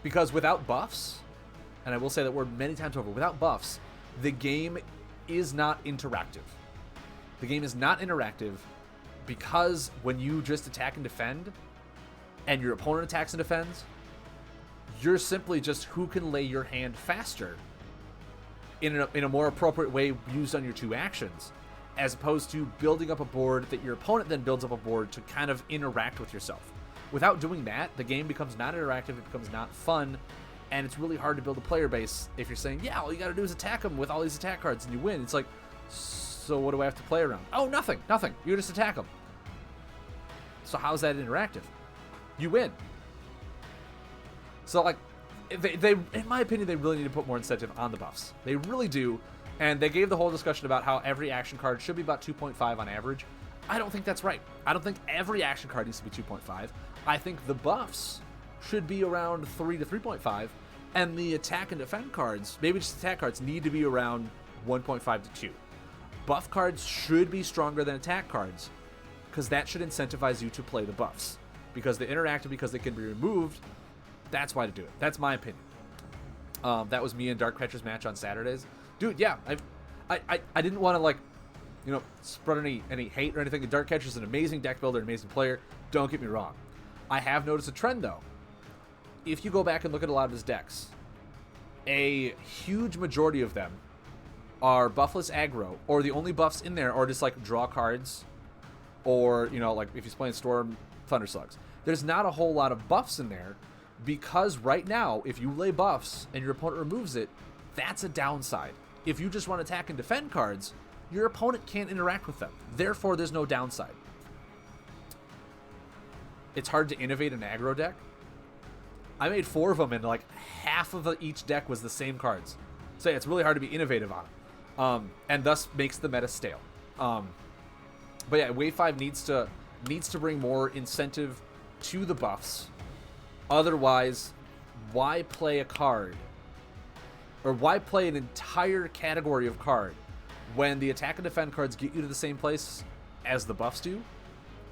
because without buffs, and I will say that word many times over, without buffs, the game is not interactive. The game is not interactive because when you just attack and defend, and your opponent attacks and defends, you're simply just who can lay your hand faster in a more appropriate way used on your 2 actions, as opposed to building up a board that your opponent then builds up a board to kind of interact with yourself. Without doing that, the game becomes not interactive, it becomes not fun, and it's really hard to build a player base if you're saying, yeah, all you gotta do is attack them with all these attack cards and you win. It's like, so what do I have to play around? Oh, nothing. You just attack them. So how's that interactive? You win. So, they in my opinion, they really need to put more incentive on the buffs. They really do. And they gave the whole discussion about how every action card should be about 2.5 on average. I don't think that's right. I don't think every action card needs to be 2.5. I think the buffs should be around 3 to 3.5. And the attack and defend cards, maybe just attack cards, need to be around 1.5 to 2. Buff cards should be stronger than attack cards, because that should incentivize you to play the buffs. Because they're interactive, because they can be removed, that's why to do it. That's my opinion. That was me and Dark Catcher's match on Saturdays. Dude, yeah, I didn't want to, spread any hate or anything. Dark Catcher's an amazing deck builder, an amazing player. Don't get me wrong. I have noticed a trend, though. If you go back and look at a lot of his decks, a huge majority of them are buffless aggro, or the only buffs in there are just draw cards, or if he's playing Storm, Thunder Slugs. There's not a whole lot of buffs in there, because right now, if you lay buffs and your opponent removes it, that's a downside. If you just run attack and defend cards, your opponent can't interact with them. Therefore, there's no downside. It's hard to innovate an aggro deck. I made 4 of them, and half of each deck was the same cards. So yeah, it's really hard to be innovative on it, and thus makes the meta stale. But yeah, Wave 5 needs to bring more incentive to the buffs. Otherwise, why play a card, or why play an entire category of card when the attack and defend cards get you to the same place as the buffs do,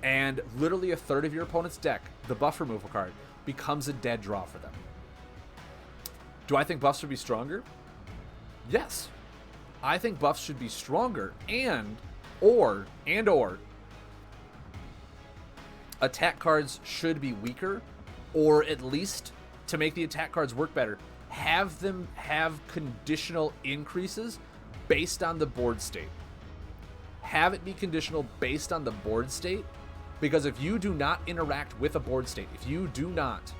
and literally a third of your opponent's deck, the buff removal card, becomes a dead draw for them. Do I think buffs should be stronger? Yes. I think buffs should be stronger, and or attack cards should be weaker, or at least to make the attack cards work better, have them have conditional increases based on the board state. Have it be conditional based on the board state, because if you do not interact with a board state, if you do not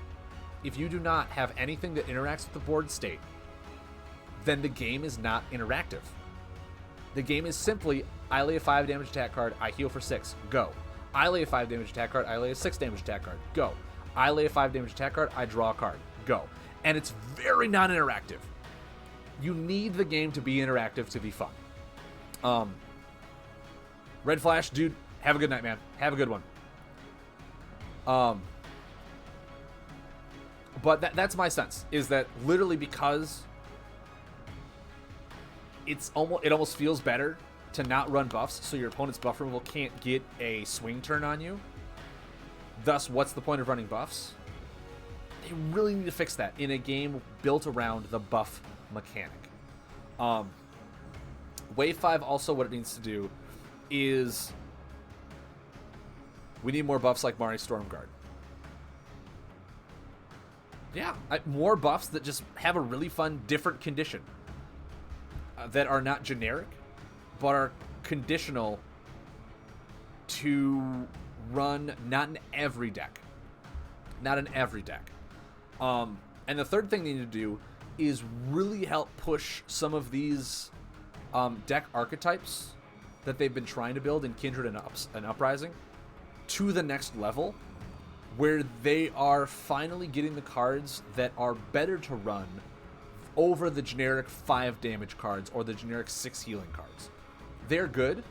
have anything that interacts with the board state, then the game is not interactive. The game is simply, I lay a 5 damage attack card, I heal for 6, go. I lay a 5 damage attack card, I lay a 6 damage attack card, go. I lay a 5 damage attack card, I draw a card, go. And it's very non-interactive. You need the game to be interactive to be fun. Red Flash, dude, have a good night, man. Have a good one. But that's my sense, is that literally because it almost feels better to not run buffs, so your opponent's buff removal can't get a swing turn on you. Thus, what's the point of running buffs? They really need to fix that in a game built around the buff mechanic. Wave 5 also, what it needs to do is we need more buffs like Mari Stormguard. Yeah, more buffs that just have a really fun, different condition. That are not generic, but are conditional to run not in every deck. Not in every deck. And the third thing they need to do is really help push some of these deck archetypes that they've been trying to build in Kindred and Uprising to the next level, where they are finally getting the cards that are better to run over the generic 5 damage cards or the generic 6 healing cards. They're good,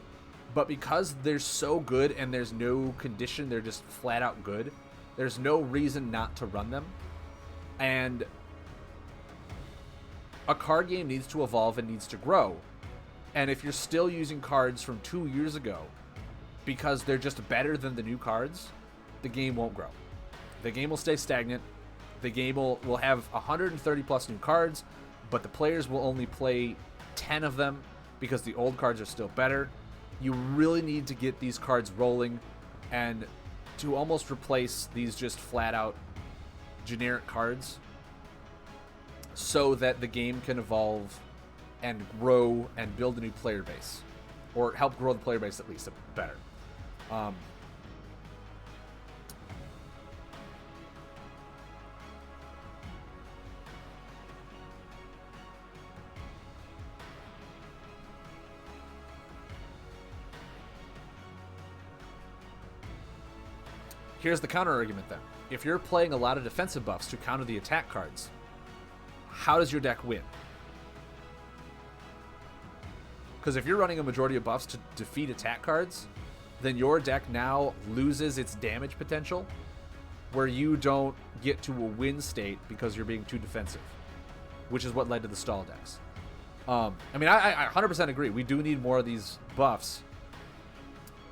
but because they're so good and there's no condition, they're just flat out good, there's no reason not to run them. And a card game needs to evolve and needs to grow. And if you're still using cards from 2 years ago because they're just better than the new cards, the game won't grow. The game will stay stagnant. The game will have 130 plus new cards, but the players will only play 10 of them because the old cards are still better. You really need to get these cards rolling and to almost replace these just flat out generic cards so that the game can evolve and grow and build a new player base, or help grow the player base at least better. Here's the counter argument then. If you're playing a lot of defensive buffs to counter the attack cards, how does your deck win? Because if you're running a majority of buffs to defeat attack cards, then your deck now loses its damage potential, where you don't get to a win state because you're being too defensive, which is what led to the stall decks. I mean, I 100% agree. We do need more of these buffs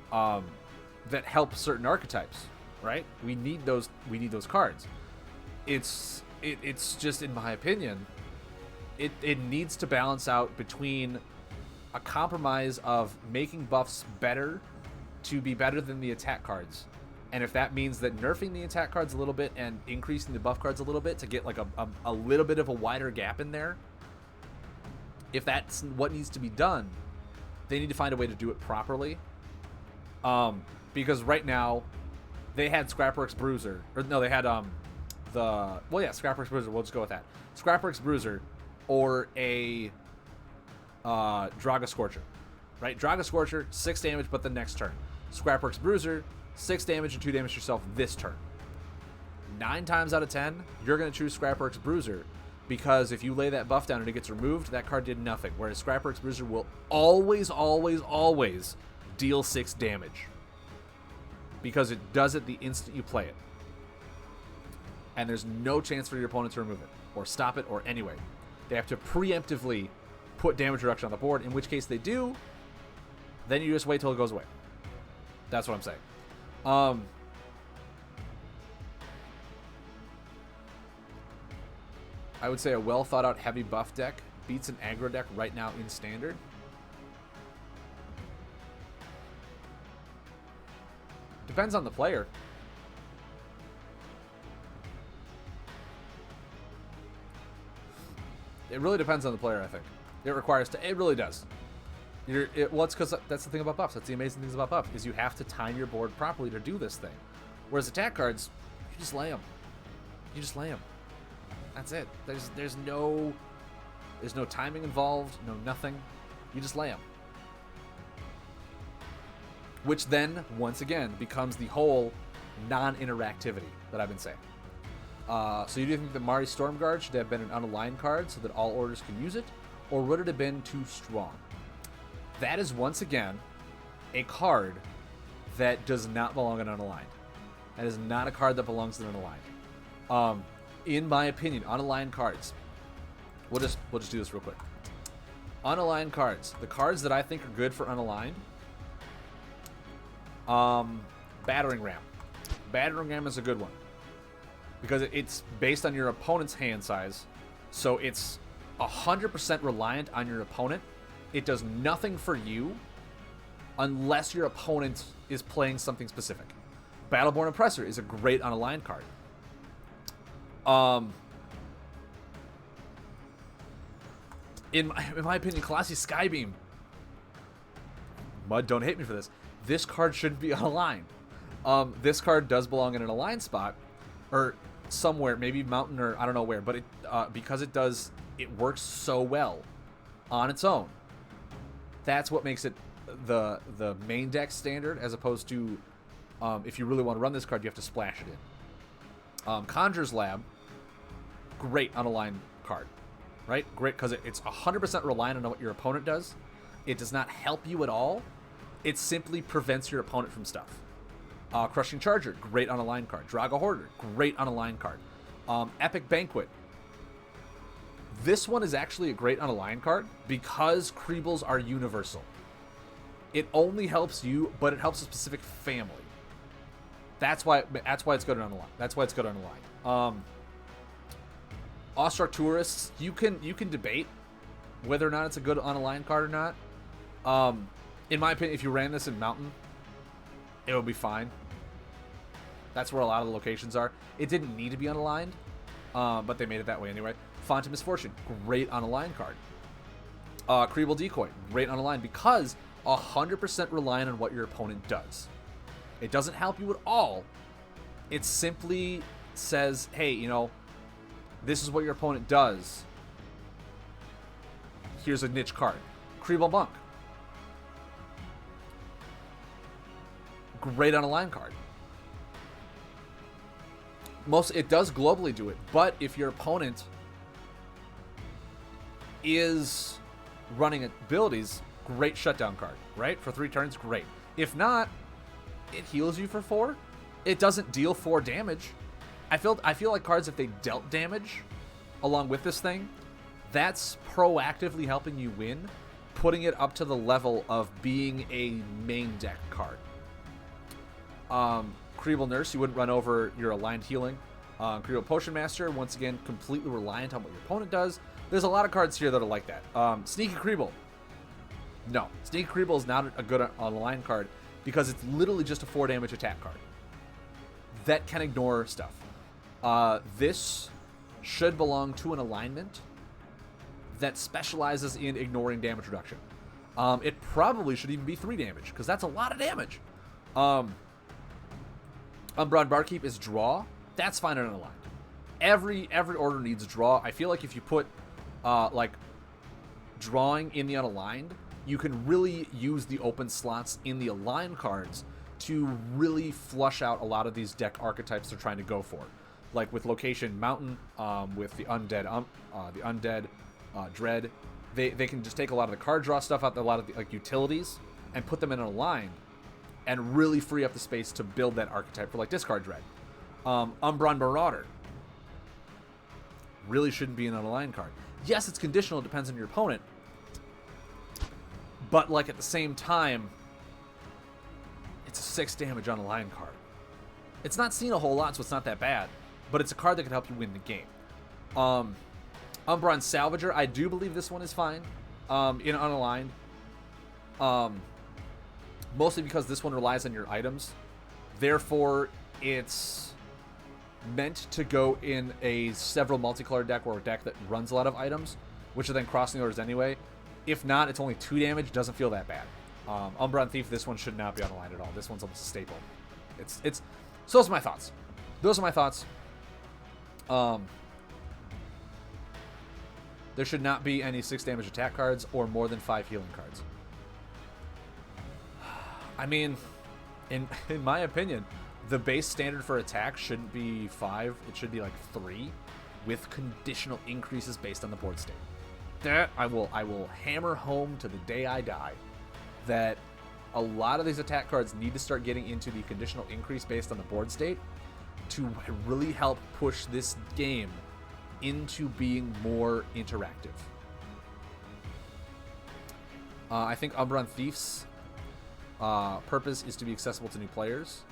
that help certain archetypes. Right? We need those cards. It's just, in my opinion, it needs to balance out between a compromise of making buffs better to be better than the attack cards. And if that means that nerfing the attack cards a little bit and increasing the buff cards a little bit to get like a little bit of a wider gap in there, if that's what needs to be done, they need to find a way to do it properly. Because right now, they had Scrapworks Bruiser, or no, they had Scrapworks Bruiser. We'll just go with that. Scrapworks Bruiser, or a Draga Scorcher, right? Draga Scorcher, 6 damage, but the next turn. Scrapworks Bruiser, 6 damage and 2 damage yourself this turn. 9 times out of 10, you're going to choose Scrapworks Bruiser, because if you lay that buff down and it gets removed, that card did nothing. Whereas Scrapworks Bruiser will always, always, always deal 6 damage, because it does it the instant you play it. And there's no chance for your opponent to remove it, or stop it, or anyway. They have to preemptively put damage reduction on the board, in which case they do, then you just wait till it goes away. That's what I'm saying. I would say a well thought out heavy buff deck beats an aggro deck right now in standard. Depends on the player. It really depends on the player, I think. It requires to. It really does. Well, it's because that's the thing about buffs. That's the amazing things about buffs is you have to time your board properly to do this thing. Whereas attack cards, you just lay them. You just lay them. That's it. There's no timing involved. No nothing. You just lay them. Which then, once again, becomes the whole non-interactivity that I've been saying. So you do think the Mari Stormguard should have been an unaligned card so that all orders can use it? Or would it have been too strong? That is, once again, a card that does not belong in unaligned. That is not a card that belongs in unaligned. In my opinion, unaligned cards. We'll just do this real quick. Unaligned cards. The cards that I think are good for unaligned. Battering Ram. Battering Ram is a good one. Because it's based on your opponent's hand size. So it's 100% reliant on your opponent. It does nothing for you unless your opponent is playing something specific. Battleborn Oppressor is a great unaligned card. In my opinion, Colossi Skybeam. Mud, don't hate me for this. This card shouldn't be unaligned. This card does belong in an aligned spot, or somewhere, maybe mountain or I don't know where, but it because it works so well on its own. That's what makes it the main deck standard, as opposed to if you really want to run this card, you have to splash it in. Conjurer's Lab, great unaligned card, right? Great because it's 100% reliant on what your opponent does. It does not help you at all. It simply prevents your opponent from stuff. Crushing Charger, great unaligned card. Draga Hoarder, great unaligned card. Epic Banquet. This one is actually a great unaligned card because Creebles are universal. It only helps you, but it helps a specific family. That's why it's good on unaligned. That's why it's good on unaligned. Awestruck Tourists, you can debate whether or not it's a good unaligned card or not. In my opinion, if you ran this in Mountain, it would be fine. That's where a lot of the locations are. It didn't need to be unaligned, but they made it that way anyway. Font of Misfortune, great unaligned card. Creeble Decoy, great unaligned because 100% reliant on what your opponent does. It doesn't help you at all. It simply says, hey, this is what your opponent does. Here's a niche card. Creeble Monk, great unaligned card. It does globally do it, but if your opponent is running abilities, great shutdown card, right? For 3 turns, great. If not, it heals you for 4. It doesn't deal 4 damage. I feel like cards, if they dealt damage along with this thing, that's proactively helping you win, putting it up to the level of being a main deck card. Creeble Nurse, you wouldn't run over your aligned healing. Creeble Potion Master, once again, completely reliant on what your opponent does. There's a lot of cards here that are like that. Sneaky Creeble. No, Sneaky Creeble is not a good aligned card because it's literally just a 4 damage attack card that can ignore stuff. This should belong to an alignment that specializes in ignoring damage reduction. It probably should even be 3 damage because that's a lot of damage. Umbron Barkeep is draw. That's fine and unaligned. Every order needs draw. I feel like if you put like drawing in the unaligned, you can really use the open slots in the aligned cards to really flush out a lot of these deck archetypes they're trying to go for. Like with Location Mountain, with the Undead, Dread, they can just take a lot of the card draw stuff out, a lot of the like utilities, and put them in an aligned, and really free up the space to build that archetype for like Discard Dread. Umbron Marauder really shouldn't be an unaligned card. Yes, it's conditional, it depends on your opponent, but like at the same time, it's a 6 damage unaligned card. It's not seen a whole lot, so it's not that bad, but it's a card that can help you win the game. Umbron Salvager, I do believe this one is fine in unaligned. Mostly because this one relies on your items. Therefore, it's meant to go in a several multicolor deck or a deck that runs a lot of items. which are then crossing orders anyway. If not, it's only 2 damage. Doesn't feel that bad. Umbron Thief, this one should not be on the line at all. This one's almost a staple. It's. So those are my thoughts. There should not be any 6 damage attack cards or more than 5 healing cards. I mean, in my opinion, the base standard for attack shouldn't be 5. It should be like 3, with conditional increases based on the board state. That I will hammer home to the day I die. That a lot of these attack cards need to start getting into the conditional increase based on the board state to really help push this game into being more interactive. I think Umbron Thief's purpose is to be accessible to new players.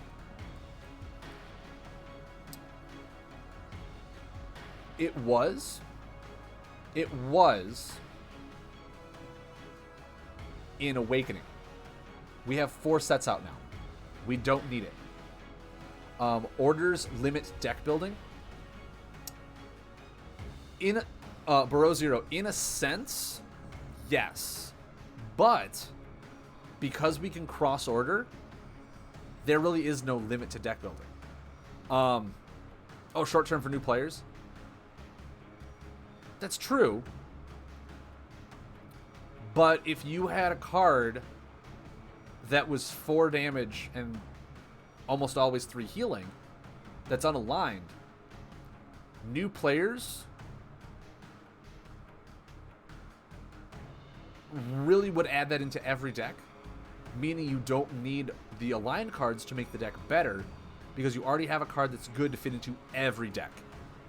It was in Awakening. We have 4 sets out now. We don't need it. Orders limit deck building. In Burrow Zero, in a sense, yes. But because we can cross order, there really is no limit to deck building. Short term for new players. That's true. But if you had a card that was 4 damage and almost always 3 healing, that's unaligned, new players really would add that into every deck, meaning you don't need the aligned cards to make the deck better because you already have a card that's good to fit into every deck.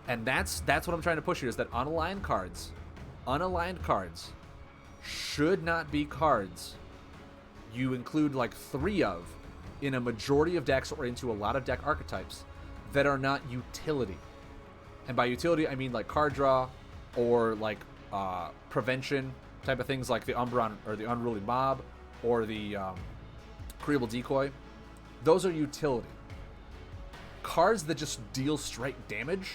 And that's what I'm trying to push here, is that unaligned cards should not be cards you include like 3 of in a majority of decks or into a lot of deck archetypes that are not utility. And by utility, I mean like card draw or like prevention type of things, like the Umbron or the Unruly Mob or the Creable Decoy. Those are utility. Cards that just deal straight damage,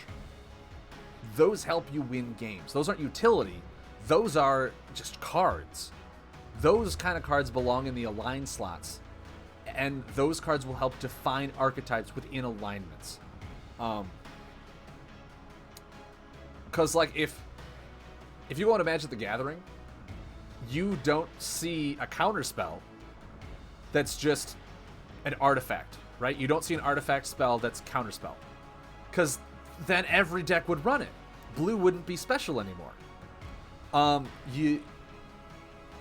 those help you win games. Those aren't utility. Those are just cards. Those kind of cards belong in the aligned slots, and those cards will help define archetypes within alignments. Because like if you go into Magic the Gathering, you don't see a counterspell that's just an artifact, right? You don't see an artifact spell that's counterspell, because then every deck would run it. Blue wouldn't be special anymore.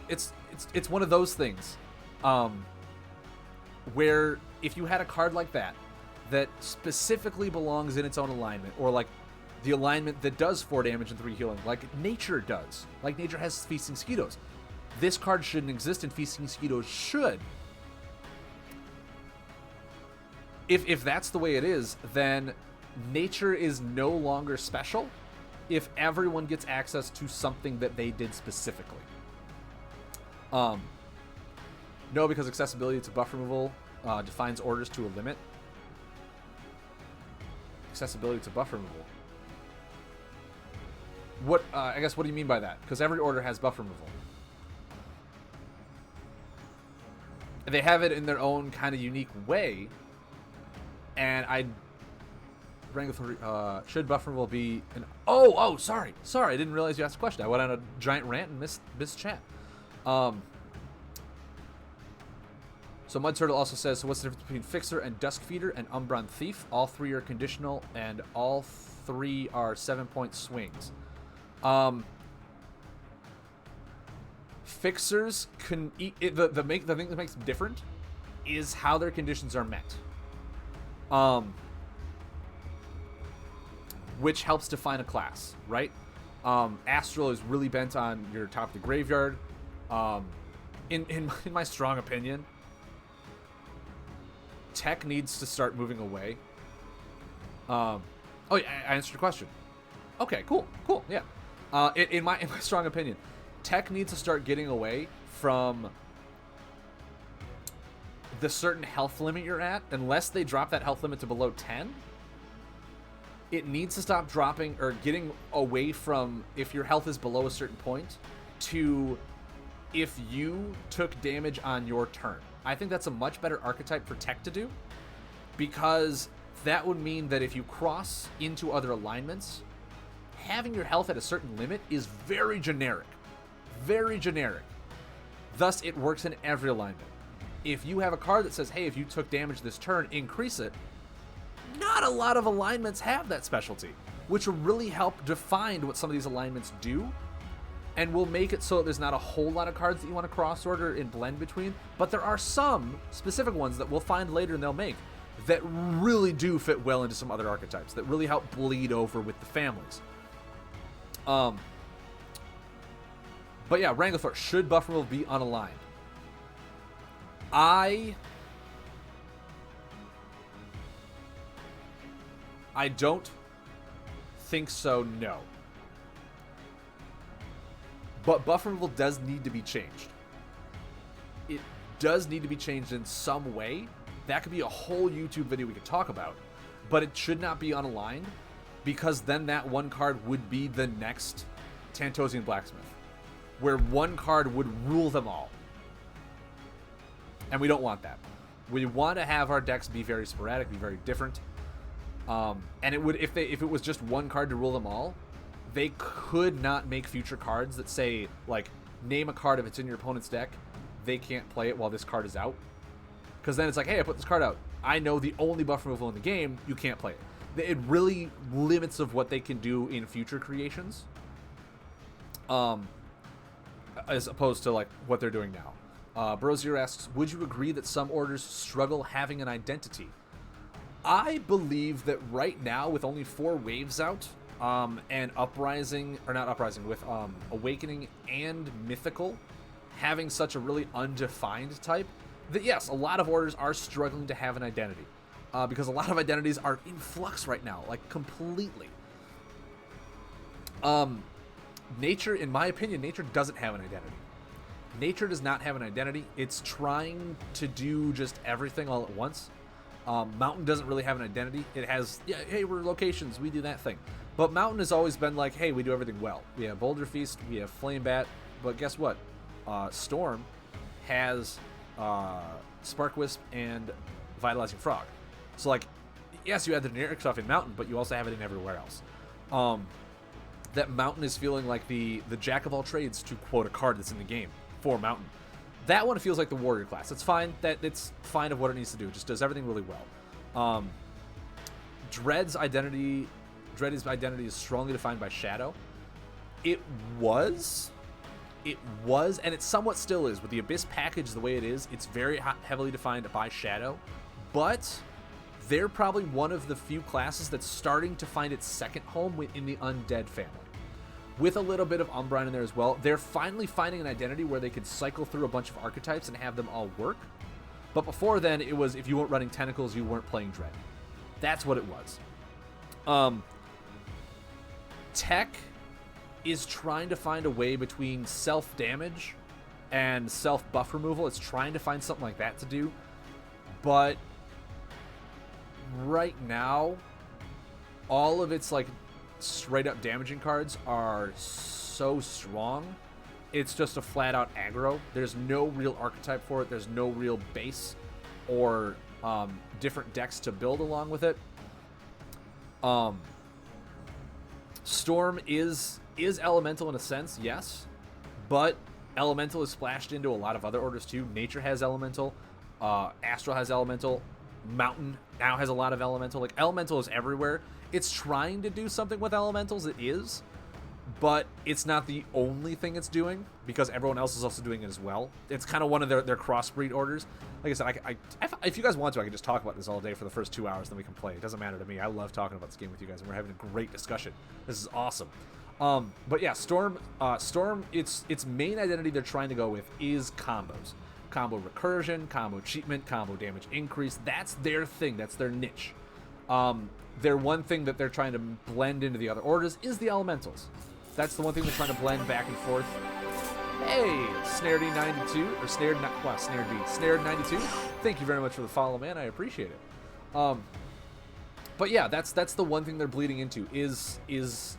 It's one of those things where if you had a card like that specifically belongs in its own alignment, or like the alignment that does 4 damage and 3 healing, like Nature does. Like Nature has Feasting Mosquitoes. This card shouldn't exist, and Feasting Mosquitoes should. If that's the way it is, then Nature is no longer special if everyone gets access to something that they did specifically. No, because accessibility to buff removal defines orders to a limit. Accessibility to buff removal. What I guess what do you mean by that? Because every order has buff removal. They have it in their own kind of unique way, and should buff removal be an... Oh, sorry, I didn't realize you asked a question. I went on a giant rant and missed chat. So Mud Turtle also says, so what's the difference between Fixer and Dusk Feeder and Umbron Thief? All 3 are conditional, and all 3 are 7-point swings. Fixers can the thing that makes them different is how their conditions are met. Which helps define a class, right? Astral is really bent on your top of the graveyard. In my strong opinion, Tech needs to start moving away. I answered your question. Okay, cool, yeah. In my strong opinion, Tech needs to start getting away from the certain health limit you're at, unless they drop that health limit to below 10. it needs to stop dropping or getting away from if your health is below a certain point to if you took damage on your turn. I think that's a much better archetype for tech to do, because that would mean that if you cross into other alignments, having your health at a certain limit is very generic. Very generic. Thus, it works in every alignment. If you have a card that says, hey, if you took damage this turn, increase it, not a lot of alignments have that specialty, which will really help define what some of these alignments do, and will make it so that there's not a whole lot of cards that you want to cross order and blend between, but there are some specific ones that we'll find later and they'll make that really do fit well into some other archetypes, that really help bleed over with the families. But yeah, Wranglethor, should buff removal be unaligned? I don't think so, no. But buff removal does need to be changed. It does need to be changed in some way. That could be a whole YouTube video we could talk about. But it should not be unaligned, because then that one card would be the next Tantosian Blacksmith, where one card would rule them all. And we don't want that. We want to have our decks be very sporadic, be very different. And it would, if it was just one card to rule them all, they could not make future cards that say, like, name a card if it's in your opponent's deck, they can't play it while this card is out. Because then it's like, hey, I put this card out. I know the only buff removal in the game, you can't play it. It really limits of what they can do in future creations, as opposed to, like, what they're doing now. Brosier asks, would you agree that some orders struggle having an identity? I believe that right now, with only 4 waves out, and Uprising, or not Uprising, with Awakening and Mythical having such a really undefined type, that yes, a lot of orders are struggling to have an identity. Because a lot of identities are in flux right now, like completely. Nature, in my opinion, Nature doesn't have an identity. Nature does not have an identity. It's trying to do just everything all at once. Mountain doesn't really have an identity. It has, yeah, hey, we're locations, we do that thing. But Mountain has always been like, hey, we do everything well. We have Boulder Feast, we have Flame Bat, but guess what? Storm has Spark Wisp and Vitalizing Frog. So, like, yes, you have the generic stuff in Mountain, but you also have it in everywhere else. That Mountain is feeling like the jack of all trades, to quote a card that's in the game for Mountain. That one feels like the warrior class. It's fine. It's fine of what it needs to do. It just does everything really well. Dread's identity is strongly defined by Shadow. It was, and it somewhat still is. With the Abyss package the way it is, it's very heavily defined by Shadow. But they're probably one of the few classes that's starting to find its second home within the Undead family. With a little bit of Umbreon in there as well. They're finally finding an identity where they could cycle through a bunch of archetypes and have them all work. But before then, it was if you weren't running Tentacles, you weren't playing Dread. That's what it was. Tech is trying to find a way between self-damage and self-buff removal. It's trying to find something like that to do. But right now, all of its, like, straight up damaging cards are so strong, it's just a flat out aggro. There's no real archetype for it. There's no real base or different decks to build along with it. Storm is elemental in a sense, yes, but elemental is splashed into a lot of other orders too. Nature has elemental, Astral has elemental, Mountain now has a lot of elemental. Like, elemental is everywhere. It's trying to do something with elementals, it is, but it's not the only thing it's doing, because everyone else is also doing it as well. It's kind of one of their crossbreed orders. Like I said, if you guys want to, I can just talk about this all day for the first 2 hours, then we can play. It doesn't matter to me. I love talking about this game with you guys, and we're having a great discussion. This is awesome. But yeah, Storm, its main identity they're trying to go with is combos. Combo recursion, combo cheatment, combo damage increase. That's their thing. That's their niche. Their one thing that they're trying to blend into the other orders is the elementals. That's the one thing they're trying to blend back and forth. Hey, Snared92, or Snared D, Snared92. Thank you very much for the follow, man. I appreciate it. But yeah, that's the one thing they're bleeding into is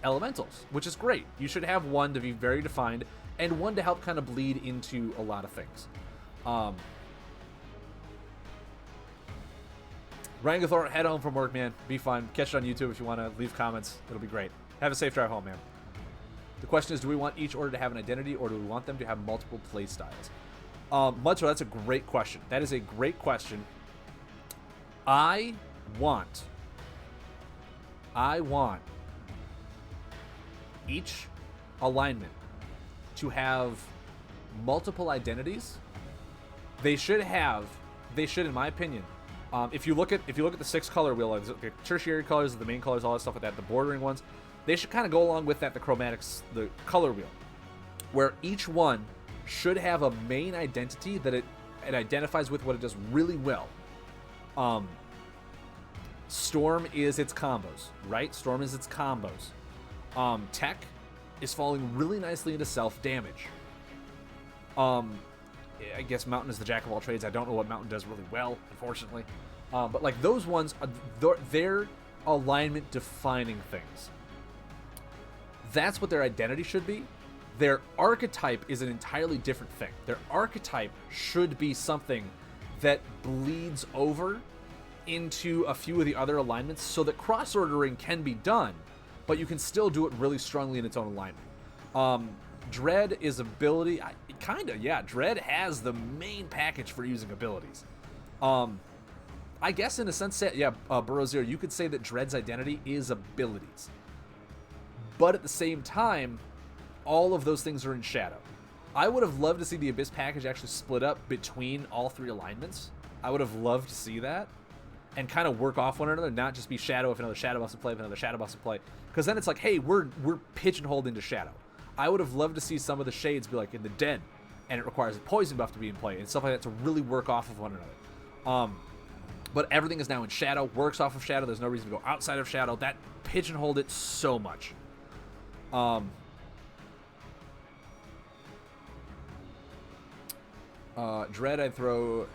elementals, which is great. You should have one to be very defined and one to help kind of bleed into a lot of things. Rangathor, head home from work, man. Be fun. Catch it on YouTube if you want to leave comments. It'll be great. Have a safe drive home, man. The question is, do we want each order to have an identity, or do we want them to have multiple play styles? Mudso, that's a great question. That is a great question. I want each alignment to have multiple identities. They should, in my opinion, if you look at the 6 color wheel, the tertiary colors, the main colors, all that stuff like that, the bordering ones, they should kind of go along with that, the chromatics, the color wheel, where each one should have a main identity that it identifies with what it does really well. Storm is its combos, right? Storm is its combos. Tech is falling really nicely into self-damage. I guess Mountain is the jack of all trades. I don't know what Mountain does really well, unfortunately. But like those ones, they're alignment defining things. That's what their identity should be. Their archetype is an entirely different thing. Their archetype should be something that bleeds over into a few of the other alignments so that cross-ordering can be done, but you can still do it really strongly in its own alignment. Dread is ability. Dread has the main package for using abilities. I guess in a sense, Burrow Zero, you could say that Dread's identity is abilities. But at the same time, all of those things are in Shadow. I would have loved to see the Abyss package actually split up between all 3 alignments. I would have loved to see that and kind of work off one another, not just be Shadow if another Shadow buffs to play, if another Shadow buffs to play. Because then it's like, hey, we're pigeonholed into Shadow. I would have loved to see some of the shades be like in the Den, and it requires a poison buff to be in play and stuff like that to really work off of one another. But everything is now in Shadow, works off of Shadow. There's no reason to go outside of Shadow. That pigeonholed it so much. Dread, I'd throw...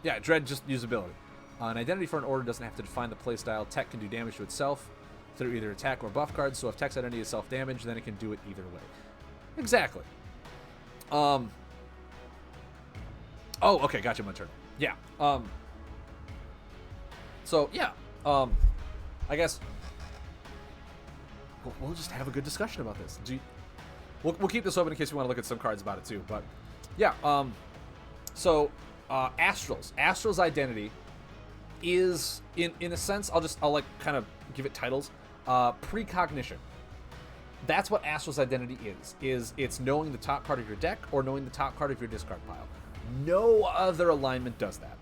Yeah, Dread, just usability. An identity for an order doesn't have to define the playstyle. Tech can do damage to itself through either attack or buff cards, so if Tech's identity is self-damage, then it can do it either way. Exactly. Oh, okay, gotcha, my turn. Yeah. So, yeah. I guess... We'll just have a good discussion about this. We'll keep this open in case you want to look at some cards about it too. But yeah, Astral's identity is in a sense, I'll like kind of give it titles. Precognition. That's what Astral's identity is it's knowing the top card of your deck or knowing the top card of your discard pile. No other alignment does that.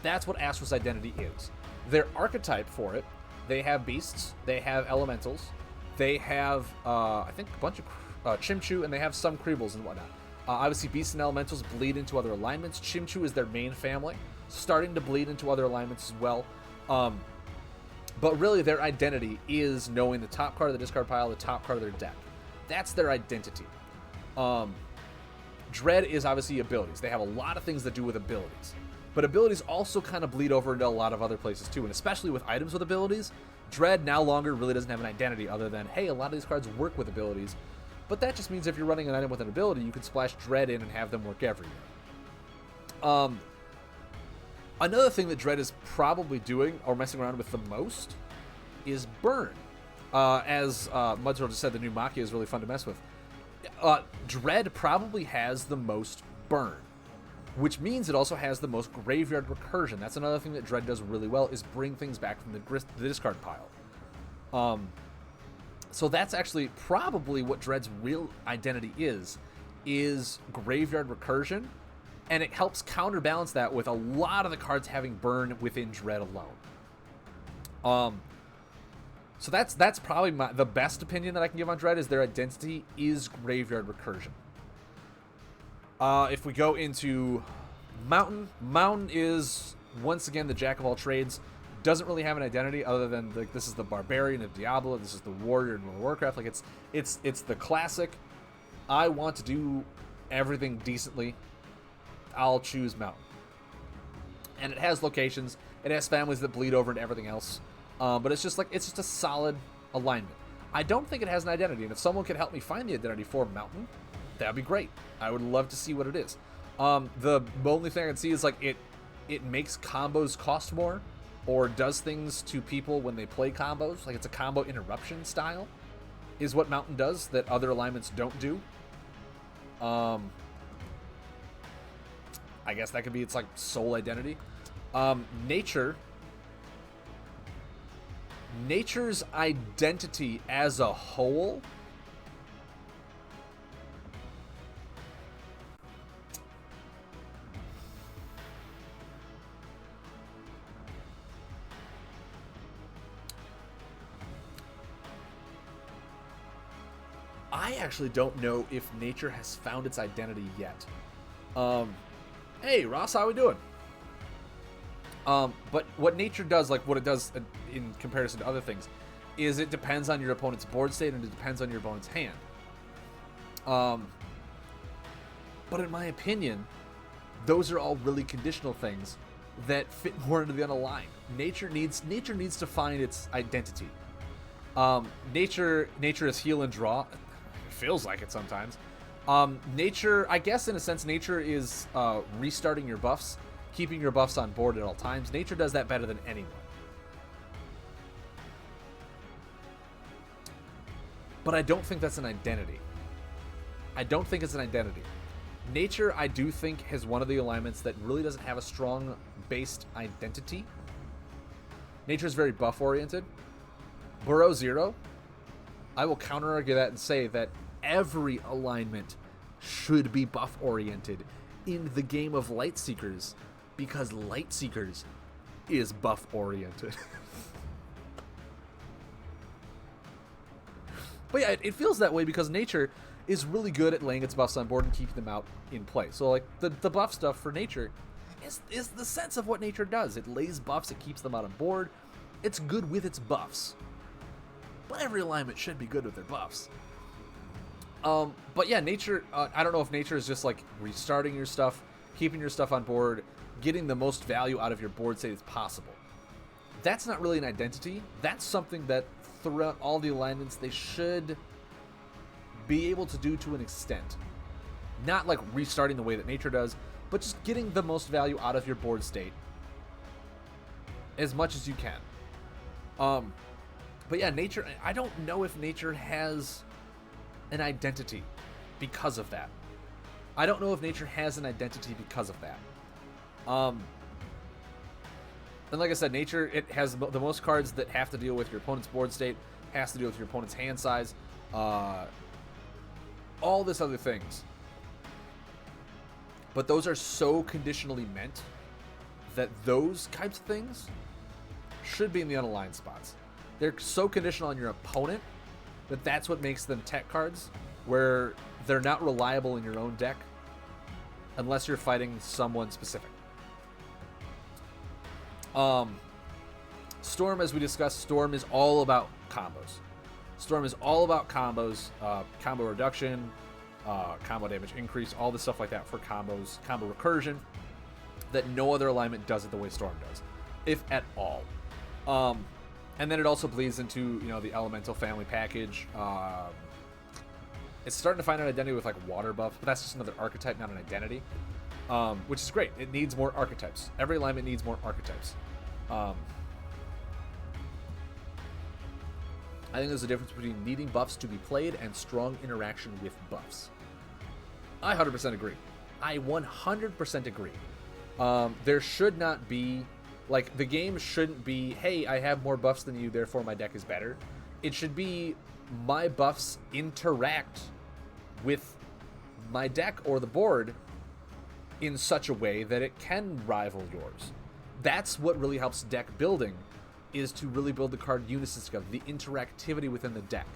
That's what Astral's identity is. Their archetype for it, they have beasts, they have elementals, they have, I think, a bunch of Chimchu, and they have some Creebles and whatnot. Obviously, beasts and elementals bleed into other alignments. Chimchu is their main family, starting to bleed into other alignments as well. But really, their identity is knowing the top card of the discard pile, the top card of their deck. That's their identity. Dread is obviously abilities. They have a lot of things that do with abilities. But abilities also kind of bleed over into a lot of other places too, and especially with items with abilities, Dread now longer really doesn't have an identity other than, hey, a lot of these cards work with abilities. But that just means if you're running an item with an ability, you can splash Dread in and have them work everywhere. Another thing that Dread is probably doing or messing around with the most is Burn. As Mudzor just said, the new Machia is really fun to mess with. Dread probably has the most Burn, which means it also has the most graveyard recursion. That's another thing that Dread does really well, is bring things back from the discard pile. So that's actually probably what Dread's real identity is graveyard recursion, and it helps counterbalance that with a lot of the cards having Burn within Dread alone. So that's probably the best opinion that I can give on Dread, is their identity is graveyard recursion. If we go into Mountain is, once again, the jack of all trades. Doesn't really have an identity other than, like, this is the barbarian of Diablo, this is the warrior in World of Warcraft. Like, it's the classic, I want to do everything decently, I'll choose Mountain. And it has locations, it has families that bleed over into everything else. But it's just a solid alignment. I don't think it has an identity, and if someone could help me find the identity for Mountain, that'd be great. I would love to see what it is. The only thing I can see is like it makes combos cost more, or does things to people when they play combos. Like it's a combo interruption style, is what Mountain does that other alignments don't do. I guess that could be its like sole identity. Nature's identity as a whole. I actually don't know if nature has found its identity yet. Hey, Ross, how we doing? But what nature does, like what it does in comparison to other things, is it depends on your opponent's board state and it depends on your opponent's hand. But in my opinion, those are all really conditional things that fit more into the unaligned. Nature needs to find its identity. Nature is heal and draw. It feels like it sometimes. Nature, I guess in a sense, nature is restarting your buffs, keeping your buffs on board at all times. Nature does that better than anyone. But I don't think that's an identity. I don't think it's an identity. Nature, I do think, has one of the alignments that really doesn't have a strong based identity. Nature is very buff oriented. Burrow Zero, I will counter argue that and say that every alignment should be buff oriented in the game of Lightseekers, because Lightseekers is buff oriented. But yeah, it feels that way because nature is really good at laying its buffs on board and keeping them out in play. So like the buff stuff for nature is the sense of what nature does. It lays buffs, it keeps them out on board. It's good with its buffs. But every alignment should be good with their buffs. But yeah, nature, I don't know if nature is just like restarting your stuff, keeping your stuff on board, getting the most value out of your board state as possible. That's not really an identity. That's something that throughout all the alignments they should be able to do to an extent. Not like restarting the way that nature does, but just getting the most value out of your board state as much as you can. But yeah, nature, I don't know if nature has an identity because of that. I don't know if nature has an identity because of that. And like I said, nature, it has the most cards that have to deal with your opponent's board state, has to deal with your opponent's hand size, all this other things. But those are so conditionally meant that those types of things should be in the unaligned spots. They're so conditional on your opponent that that's what makes them tech cards, where they're not reliable in your own deck unless you're fighting someone specific. Storm, as we discussed, Storm is all about combos. Storm is all about combos, combo reduction, combo damage increase, all the stuff like that for combos, combo recursion, that no other alignment does it the way Storm does, if at all. And then it also bleeds into, the Elemental family package. It's starting to find an identity with like water buff, but that's just another archetype, not an identity. Which is great. It needs more archetypes. Every alignment needs more archetypes. I think there's a difference between needing buffs to be played and strong interaction with buffs. I 100% agree. I 100% agree. There should not be, like, the game shouldn't be, hey, I have more buffs than you, therefore my deck is better. It should be, my buffs interact with my deck or the board in such a way that it can rival yours. That's what really helps deck building, is to really build the card unisys together, the interactivity within the deck,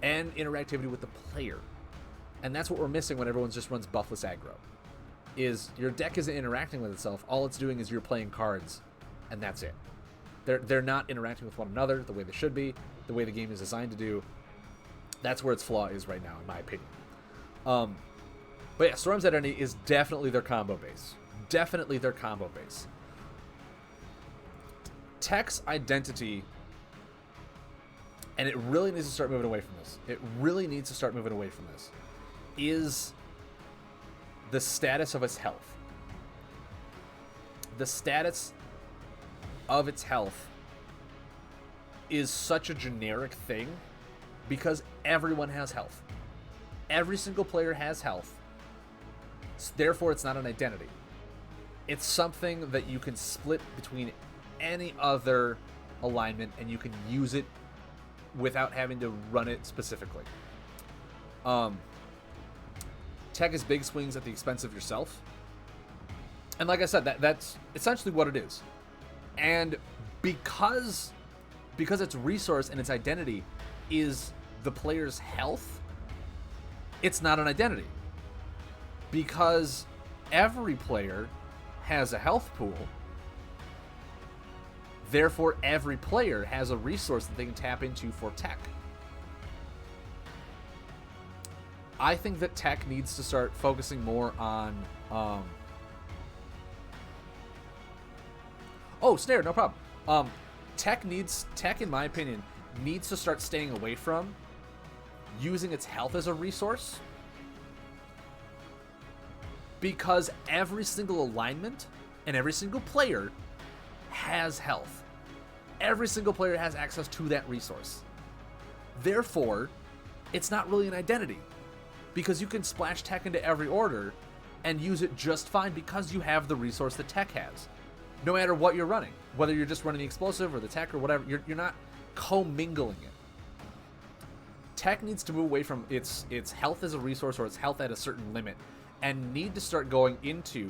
and interactivity with the player. And that's what we're missing when everyone just runs buffless aggro, is your deck isn't interacting with itself. All it's doing is you're playing cards, and that's it. They're not interacting with one another the way they should be, the way the game is designed to do. That's where its flaw is right now, in my opinion. But yeah, Storm's identity is definitely their combo base. Definitely their combo base. Tech's identity, and it really needs to start moving away from this. It really needs to start moving away from this. Is the status of its health. The status of its health is such a generic thing because everyone has health. Every single player has health. Therefore, it's not an identity. It's something that you can split between any other alignment and you can use it without having to run it specifically. Tech is big swings at the expense of yourself. And like I said, that's essentially what it is. And because its resource and its identity is the player's health, it's not an identity. Because every player has a health pool, therefore every player has a resource that they can tap into for tech. I think that tech needs to start focusing more on snare, no problem. Tech, in my opinion, needs to start staying away from using its health as a resource, because every single alignment and every single player has health. Every single player has access to that resource. Therefore, it's not really an identity, because you can splash tech into every order and use it just fine because you have the resource that tech has. No matter what you're running, whether you're just running the explosive or the tech or whatever, you're not commingling it. Tech needs to move away from its health as a resource or its health at a certain limit, and need to start going into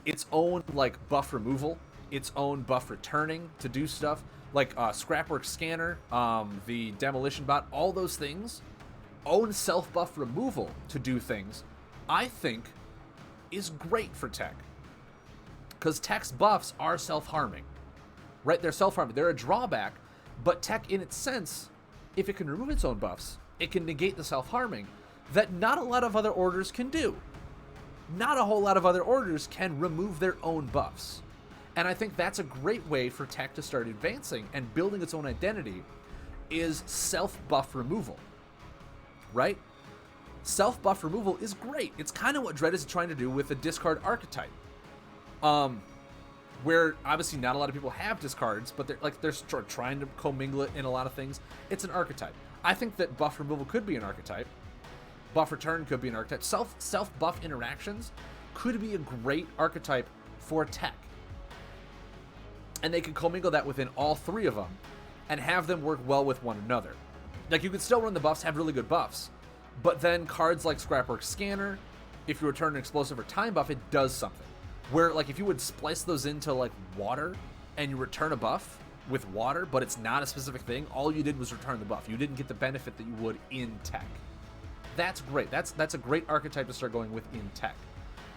its own like buff removal, its own buff returning to do stuff like Scrapwork Scanner, the Demolition Bot, all those things. Own self buff removal to do things, I think, is great for tech. Because tech's buffs are self-harming. Right? They're self-harming. They're a drawback, but tech in its sense, if it can remove its own buffs, it can negate the self-harming that not a lot of other orders can do. Not a whole lot of other orders can remove their own buffs. And I think that's a great way for tech to start advancing and building its own identity, is self-buff removal. Right? Self-buff removal is great. It's kind of what Dread is trying to do with the discard archetype. Where obviously not a lot of people have discards, but they're trying to commingle it in a lot of things. It's an archetype. I think that buff removal could be an archetype. Buff return could be an archetype. Self-buff interactions could be a great archetype for tech. And they can commingle that within all three of them and have them work well with one another. Like, you could still run the buffs, have really good buffs, but then cards like Scrapwork Scanner, if you return an explosive or time buff, it does something. Where, like, if you would splice those into, like, water, and you return a buff with water, but it's not a specific thing, all you did was return the buff. You didn't get the benefit that you would in tech. That's great. That's a great archetype to start going with in tech.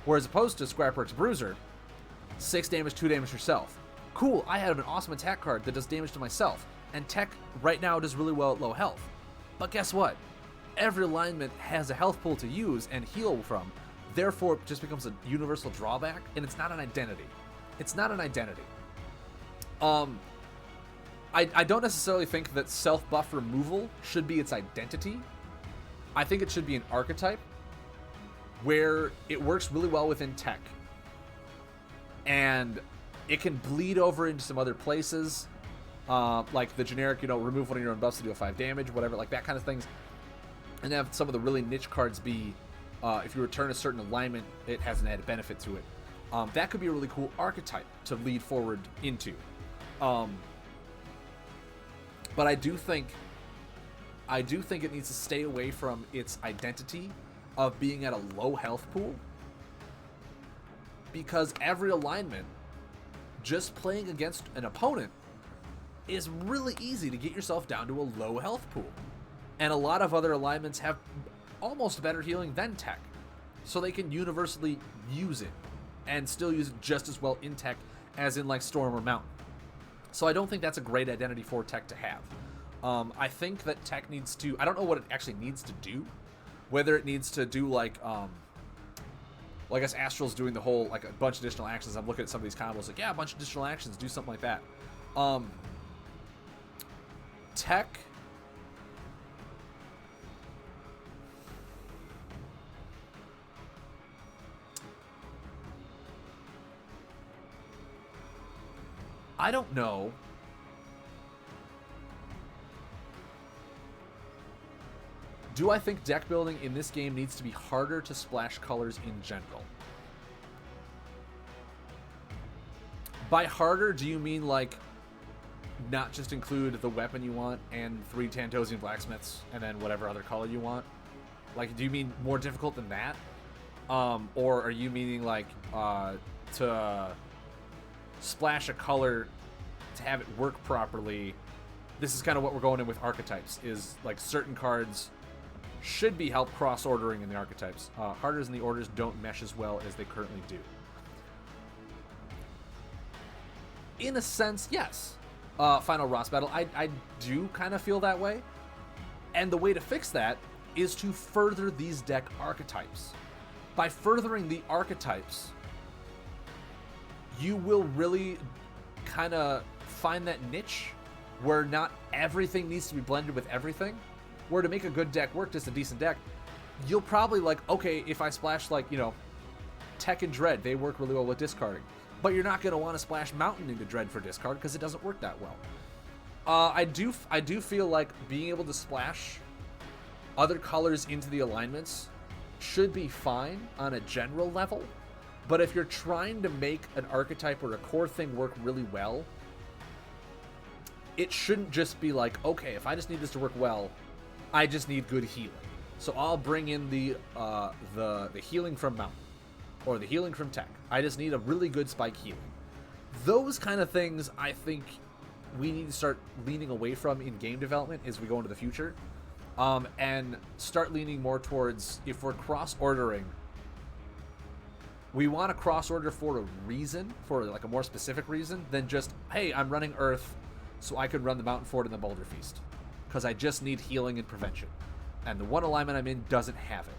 Whereas opposed to Scrapwork's Bruiser, 6 damage, 2 damage yourself. Cool, I have an awesome attack card that does damage to myself, and tech right now does really well at low health. But guess what? Every alignment has a health pool to use and heal from. Therefore, it just becomes a universal drawback, and it's not an identity. It's not an identity. I don't necessarily think that self-buff removal should be its identity. I think it should be an archetype where it works really well within tech. And it can bleed over into some other places, like the generic, remove one of your own buffs to deal 5 damage, whatever, like that kind of things. And have some of the really niche cards be, if you return a certain alignment, it has an added benefit to it. That could be a really cool archetype to lead forward into. But I do think it needs to stay away from its identity of being at a low health pool, because every alignment, just playing against an opponent, is really easy to get yourself down to a low health pool. And a lot of other alignments have almost better healing than tech, so they can universally use it and still use it just as well in tech as in like Storm or Mountain. So I don't think that's a great identity for tech to have. I think that tech needs to, I don't know what it actually needs to do, whether it needs to do like Well, I guess Astral's doing the whole, like, a bunch of additional actions. I'm looking at some of these combos, like, yeah, a bunch of additional actions, do something like that. Tech. I don't know. Do I think deck building in this game needs to be harder to splash colors in general? By harder, do you mean like not just include the weapon you want and 3 Tantosian blacksmiths and then whatever other color you want? Like, do you mean more difficult than that? Or are you meaning like to splash a color to have it work properly? This is kind of what we're going in with archetypes, is like certain cards should be help cross-ordering in the archetypes. Harders and the orders don't mesh as well as they currently do. In a sense, yes. Final Ross Battle, I do kind of feel that way. And the way to fix that is to further these deck archetypes. By furthering the archetypes, you will really kind of find that niche where not everything needs to be blended with everything. Where to make a good deck work, just a decent deck, you'll probably like, okay, if I splash like, you know, Tech and Dread, they work really well with discarding. But you're not going to want to splash Mountain into Dread for discard because it doesn't work that well. I do feel like being able to splash other colors into the alignments should be fine on a general level. But if you're trying to make an archetype or a core thing work really well, it shouldn't just be like, okay, if I just need this to work well, I just need good healing. So I'll bring in the healing from Mountain or the healing from Tech. I just need a really good spike healing. Those kind of things I think we need to start leaning away from in game development as we go into the future, and start leaning more towards, if we're cross-ordering, we want to cross-order for a reason, for like a more specific reason than just, hey, I'm running Earth so I could run the Mountain Fort and the Boulder Feast, because I just need healing and prevention. And the one alignment I'm in doesn't have it.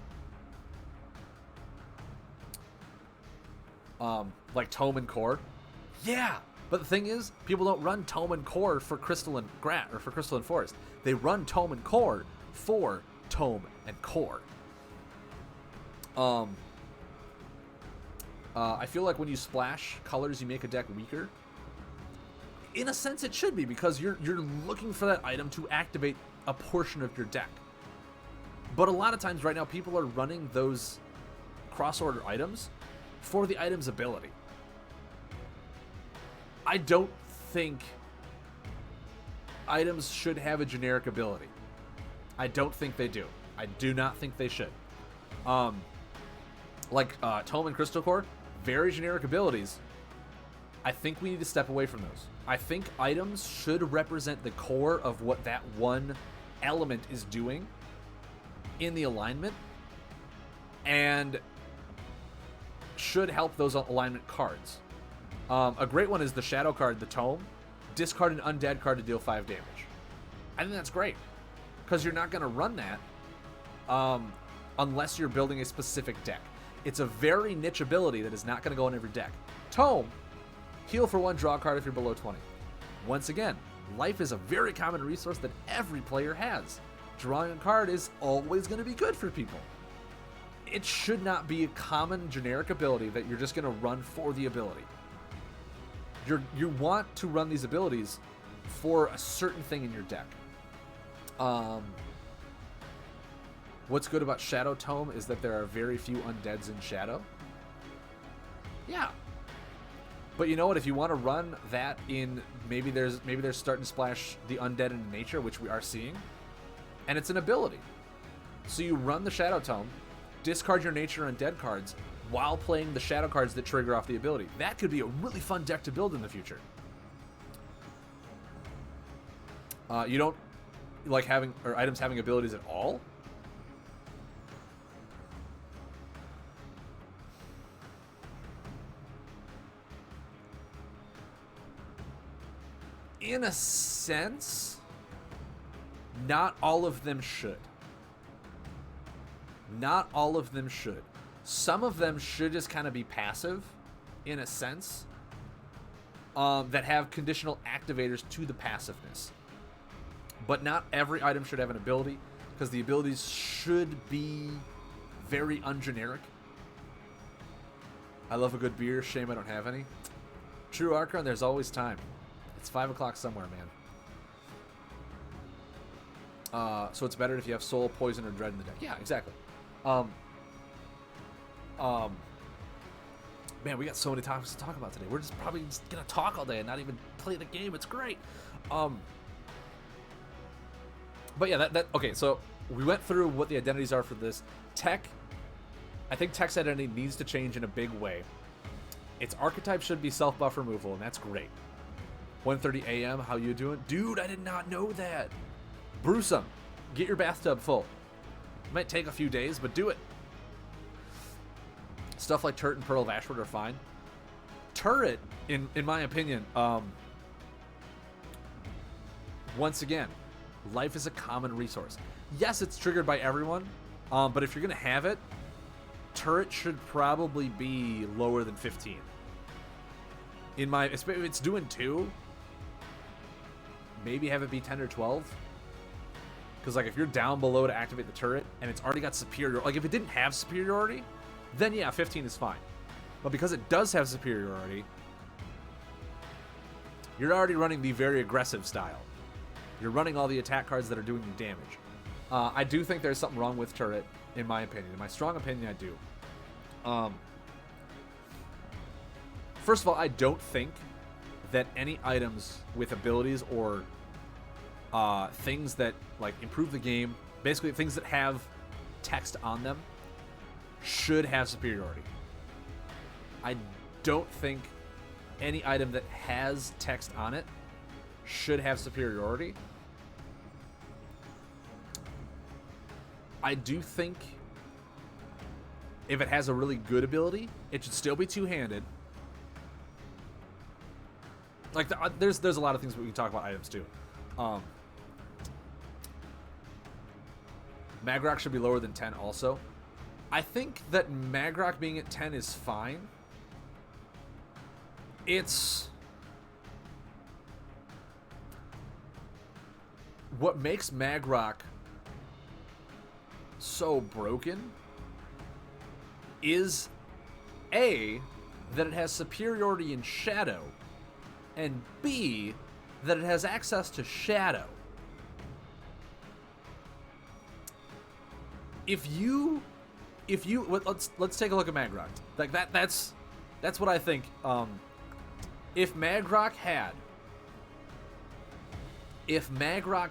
Like Tome and Core. Yeah, but the thing is, people don't run Tome and Core for Crystal and or for Crystal and Forest. They run Tome and Core for Tome and Core. I feel like when you splash colors, you make a deck weaker. In a sense, it should be, because you're looking for that item to activate a portion of your deck. But a lot of times right now, people are running those cross-order items for the item's ability. I don't think items should have a generic ability. I don't think they do. I do not think they should. Like Tome and Crystal Core, very generic abilities. I think we need to step away from those. I think items should represent the core of what that one element is doing in the alignment, and should help those alignment cards. A great one is the Shadow card, the Tome. Discard an undead card to deal 5 damage. I think that's great, because you're not going to run that unless you're building a specific deck. It's a very niche ability that is not going to go in every deck. Tome, heal for 1, draw a card if you're below 20. Once again, life is a very common resource that every player has. Drawing a card is always going to be good for people. It should not be a common generic ability that you're just going to run for the ability. You want to run these abilities for a certain thing in your deck. What's good about Shadow Tome is that there are very few undeads in Shadow. Yeah. But you know what? If you want to run that in, maybe there's starting to splash the undead into nature, which we are seeing, and it's an ability. So you run the Shadow Tome, discard your nature undead cards while playing the shadow cards that trigger off the ability. That could be a really fun deck to build in the future. You don't like having items having abilities at all? In a sense, not all of them should. Not all of them should. Some of them should just kind of be passive, in a sense, that have conditional activators to the passiveness. But not every item should have an ability, because the abilities should be very ungeneric. I love a good beer. Shame I don't have any. True, Archon, there's always time. It's 5 o'clock somewhere, man. So it's better if you have Soul, Poison, or Dread in the deck. Yeah, exactly. Man, we got so many topics to talk about today. We're just probably just gonna talk all day and not even play the game. It's great. But yeah, okay, so we went through what the identities are for this. Tech, I think Tech's identity needs to change in a big way. Its archetype should be self-buff removal, and that's great. 1:30 a.m., how you doing? Dude, I did not know that. Brewsome, get your bathtub full. It might take a few days, but do it. Stuff like Turret and Pearl of Ashford are fine. Turret, in my opinion, once again, life is a common resource. Yes, it's triggered by everyone, but if you're going to have it, Turret should probably be lower than 15. If it's doing 2, maybe have it be 10 or 12. Because like if you're down below to activate the turret and it's already got superiority, like if it didn't have superiority, then yeah, 15 is fine. But because it does have superiority, you're already running the very aggressive style. You're running all the attack cards that are doing you damage. I do think there's something wrong with turret, in my opinion. In my strong opinion, I do. First of all, I don't think that any items with abilities or things that like improve the game, basically things that have text on them, should have superiority. I don't think any item that has text on it should have superiority. I do think if it has a really good ability, it should still be two-handed. Like there's a lot of things we can talk about items too. Magrock should be lower than 10 also. I think that Magrock being at 10 is fine. It's what makes Magrock so broken is A, that it has superiority in Shadow, and B, that it has access to Shadow. If you let's take a look at Magrock. Like that's what I think. If Magrock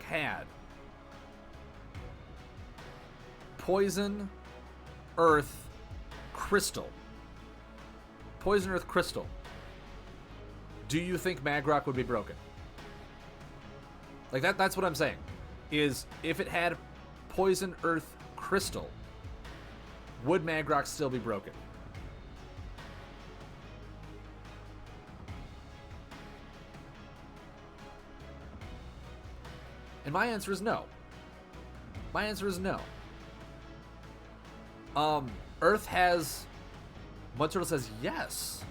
had Poison, Earth, Crystal. Poison, Earth, Crystal. Do you think Magrock would be broken? Like that's what I'm saying. Is if it had Poison, Earth, Crystal, would Magrock still be broken? And my answer is no. My answer is no. Earth has... Mudturtle says yes.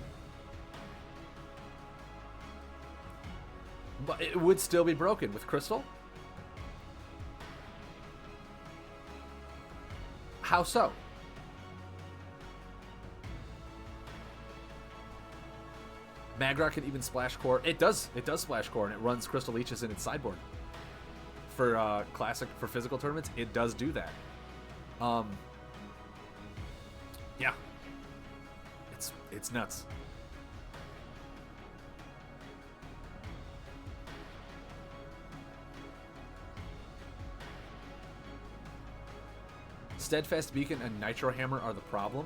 But it would still be broken with Crystal? How so? Magrock can even splash core. It does splash core, and it runs Crystal Leeches in its sideboard. For classic, for physical tournaments, it does do that. Yeah. It's nuts. Steadfast Beacon and Nitro Hammer are the problem.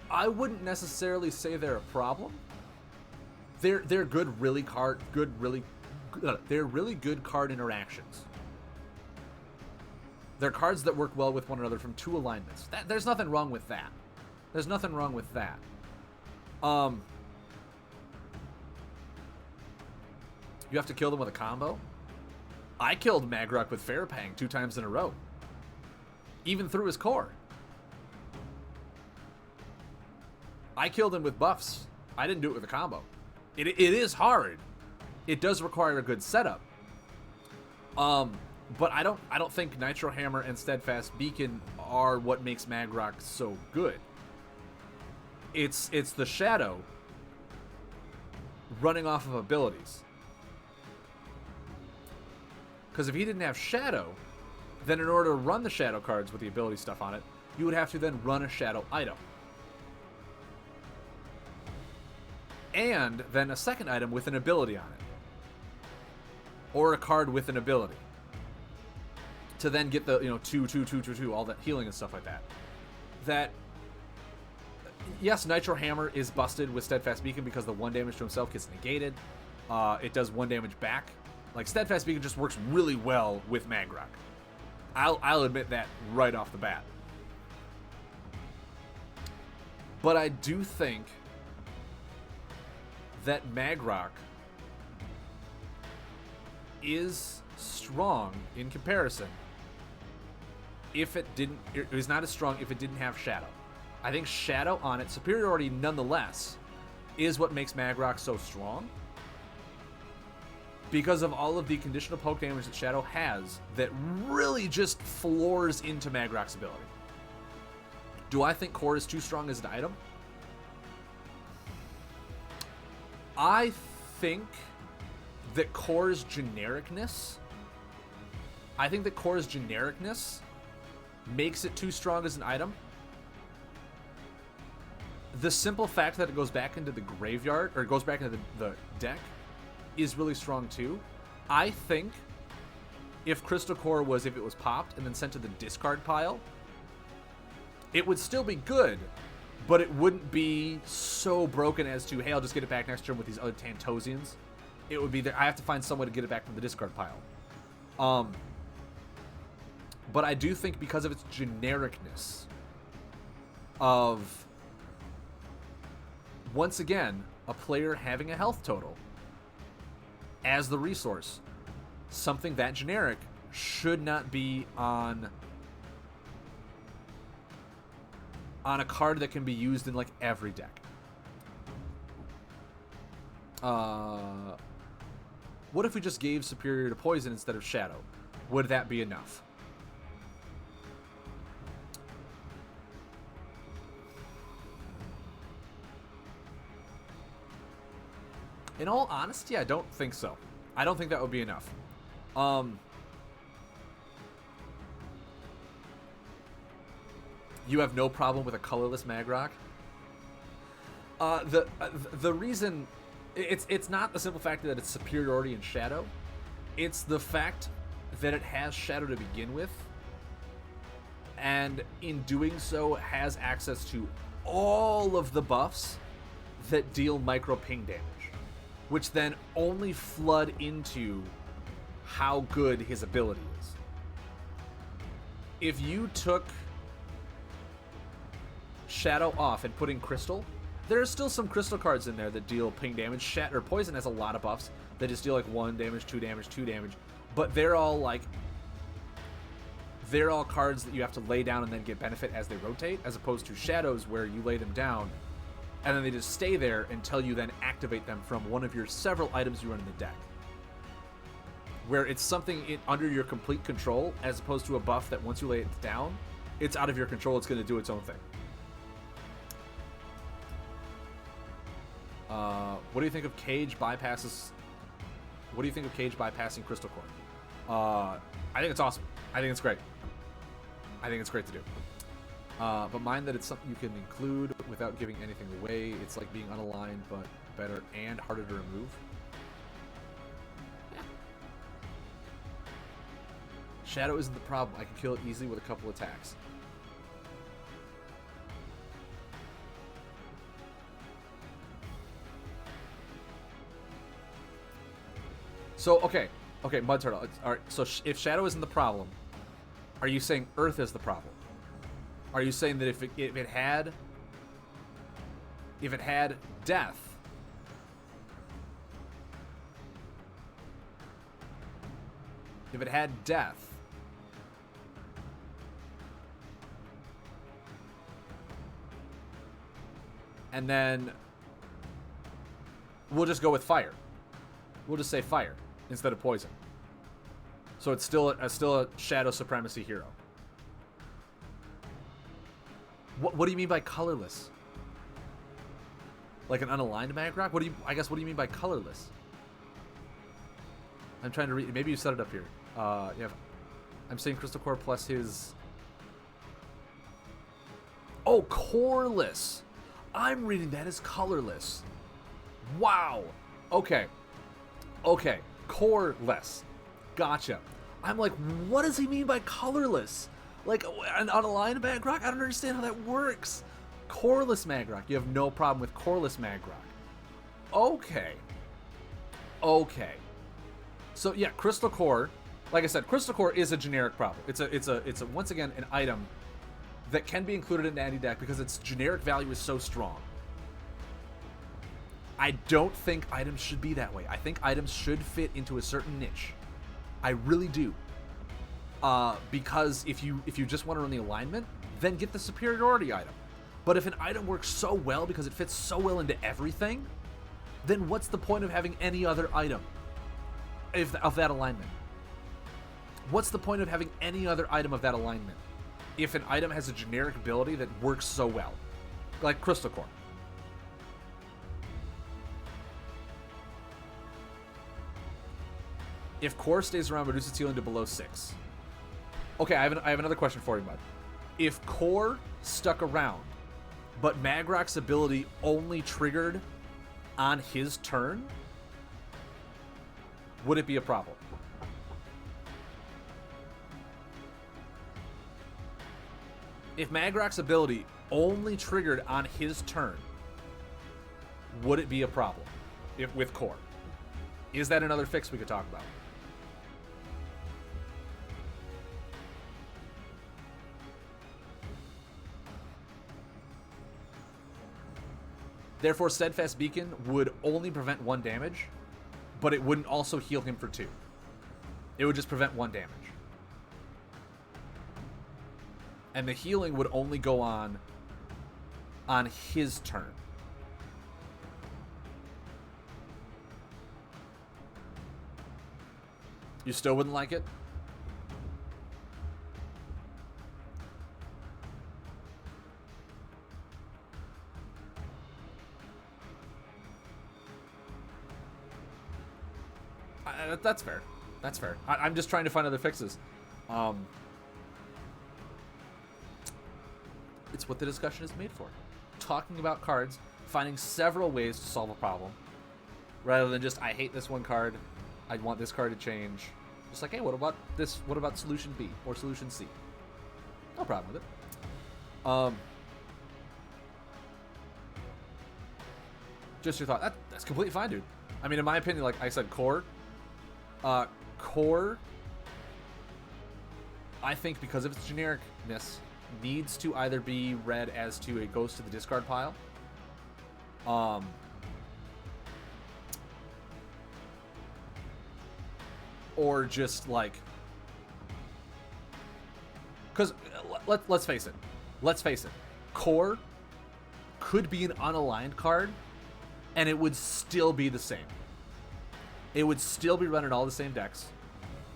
I wouldn't necessarily say they're a problem. They're good, really good card interactions. They're cards that work well with one another from two alignments. There's nothing wrong with that. There's nothing wrong with that. You have to kill them with a combo. I killed Magrok with Farapang 2 times in a row. Even through his core. I killed him with buffs. I didn't do it with a combo. It is hard. It does require a good setup. But I don't think Nitro Hammer and Steadfast Beacon are what makes Magrok so good. It's the Shadow running off of abilities. Because if he didn't have Shadow, then in order to run the Shadow cards with the ability stuff on it, you would have to then run a Shadow item. And then a second item with an ability on it. Or a card with an ability. To then get the, 2, all that healing and stuff like that. That, yes, Nitro Hammer is busted with Steadfast Beacon because the 1 damage to himself gets negated. It does 1 damage back. Like, Steadfast Beacon just works really well with Magrok. I'll admit that right off the bat. But I do think that Magrok is strong in comparison if it was not as strong if it didn't have Shadow. I think Shadow on it, superiority nonetheless, is what makes Magrok so strong. Because of all of the conditional poke damage that Shadow has that really just floors into Magrok's ability. Do I think Core is too strong as an item? I think that Core's genericness makes it too strong as an item. The simple fact that it goes back into the graveyard, or it goes back into the deck, is really strong too. I think if Crystal Core was, if it was popped and then sent to the discard pile, it would still be good, but it wouldn't be so broken as to, hey, I'll just get it back next turn with these other Tantosians. It would be that I have to find some way to get it back from the discard pile. But I do think because of its genericness of, once again, a player having a health total as the resource, something that generic should not be on a card that can be used in like every deck. What if we just gave Superior to Poison instead of Shadow? Would that be enough? In all honesty, I don't think so. I don't think that would be enough. You have no problem with a colorless Magrok? The reason it's not the simple fact that it's superiority in Shadow. It's the fact that it has Shadow to begin with, and in doing so has access to all of the buffs that deal micro ping damage, which then only flood into how good his ability is. If you took Shadow off and put in Crystal, there are still some Crystal cards in there that deal ping damage. Poison has a lot of buffs that just deal like 1 damage, 2 damage, 2 damage, but they're all cards that you have to lay down and then get benefit as they rotate, as opposed to Shadows where you lay them down and then they just stay there until you then activate them from one of your several items you run in the deck. Where it's something under your complete control, as opposed to a buff that once you lay it down, it's out of your control, it's going to do its own thing. What do you think of Cage bypasses? What do you think of Cage bypassing Crystal Core? I think it's awesome. I think it's great. I think it's great to do. But mind that it's something you can include without giving anything away. It's like being unaligned, but better and harder to remove. Yeah. Shadow isn't the problem. I can kill it easily with a couple attacks. So, okay, Mud Turtle. All right, so if Shadow isn't the problem, are you saying Earth is the problem? Are you saying that if it had Death, if it had death, and then we'll just go with fire. We'll just say fire instead of poison. So it's still a Shadow Supremacy hero. What do you mean by colorless? Like an unaligned Magrock? What do you mean by colorless? I'm trying to read. Maybe you set it up here. Yeah. I'm saying Crystal Core plus his. Oh, coreless. I'm reading that as colorless. Wow. Okay. Coreless. Gotcha. I'm like, what does he mean by colorless? Like an unaligned Magrock? I don't understand how that works. Coreless Magrock. You have no problem with coreless Magrock. Okay. So yeah, Crystal Core. Like I said, Crystal Core is a generic problem. It's a once again an item that can be included in any deck because its generic value is so strong. I don't think items should be that way. I think items should fit into a certain niche. I really do. Because if you just want to run the alignment, then get the superiority item. But if an item works so well because it fits so well into everything, then what's the point of having any other item of that alignment? What's the point of having any other item of that alignment if an item has a generic ability that works so well? Like Crystal Core. If Core stays around, reduce its healing to below 6. Okay, I have another question for you, bud. If Core stuck around, but Magrock's ability only triggered on his turn, would it be a problem? If Magrock's ability only triggered on his turn, would it be a problem with Core? Is that another fix we could talk about? Therefore, Steadfast Beacon would only prevent 1 damage, but it wouldn't also heal him for 2. It would just prevent 1 damage. And the healing would only go on his turn. You still wouldn't like it? That's fair. That's fair. I'm just trying to find other fixes. It's what the discussion is made for. Talking about cards, finding several ways to solve a problem, rather than just, I hate this one card, I want this card to change. Just like, hey, what about this? What about solution B or solution C? No problem with it. Just your thought. That's completely fine, dude. I mean, in my opinion, like I said, Core, I think because of its genericness, needs to either be read as to it goes to the discard pile, or just like, because let's face it, Core could be an unaligned card, and it would still be the same. It would still be running all the same decks,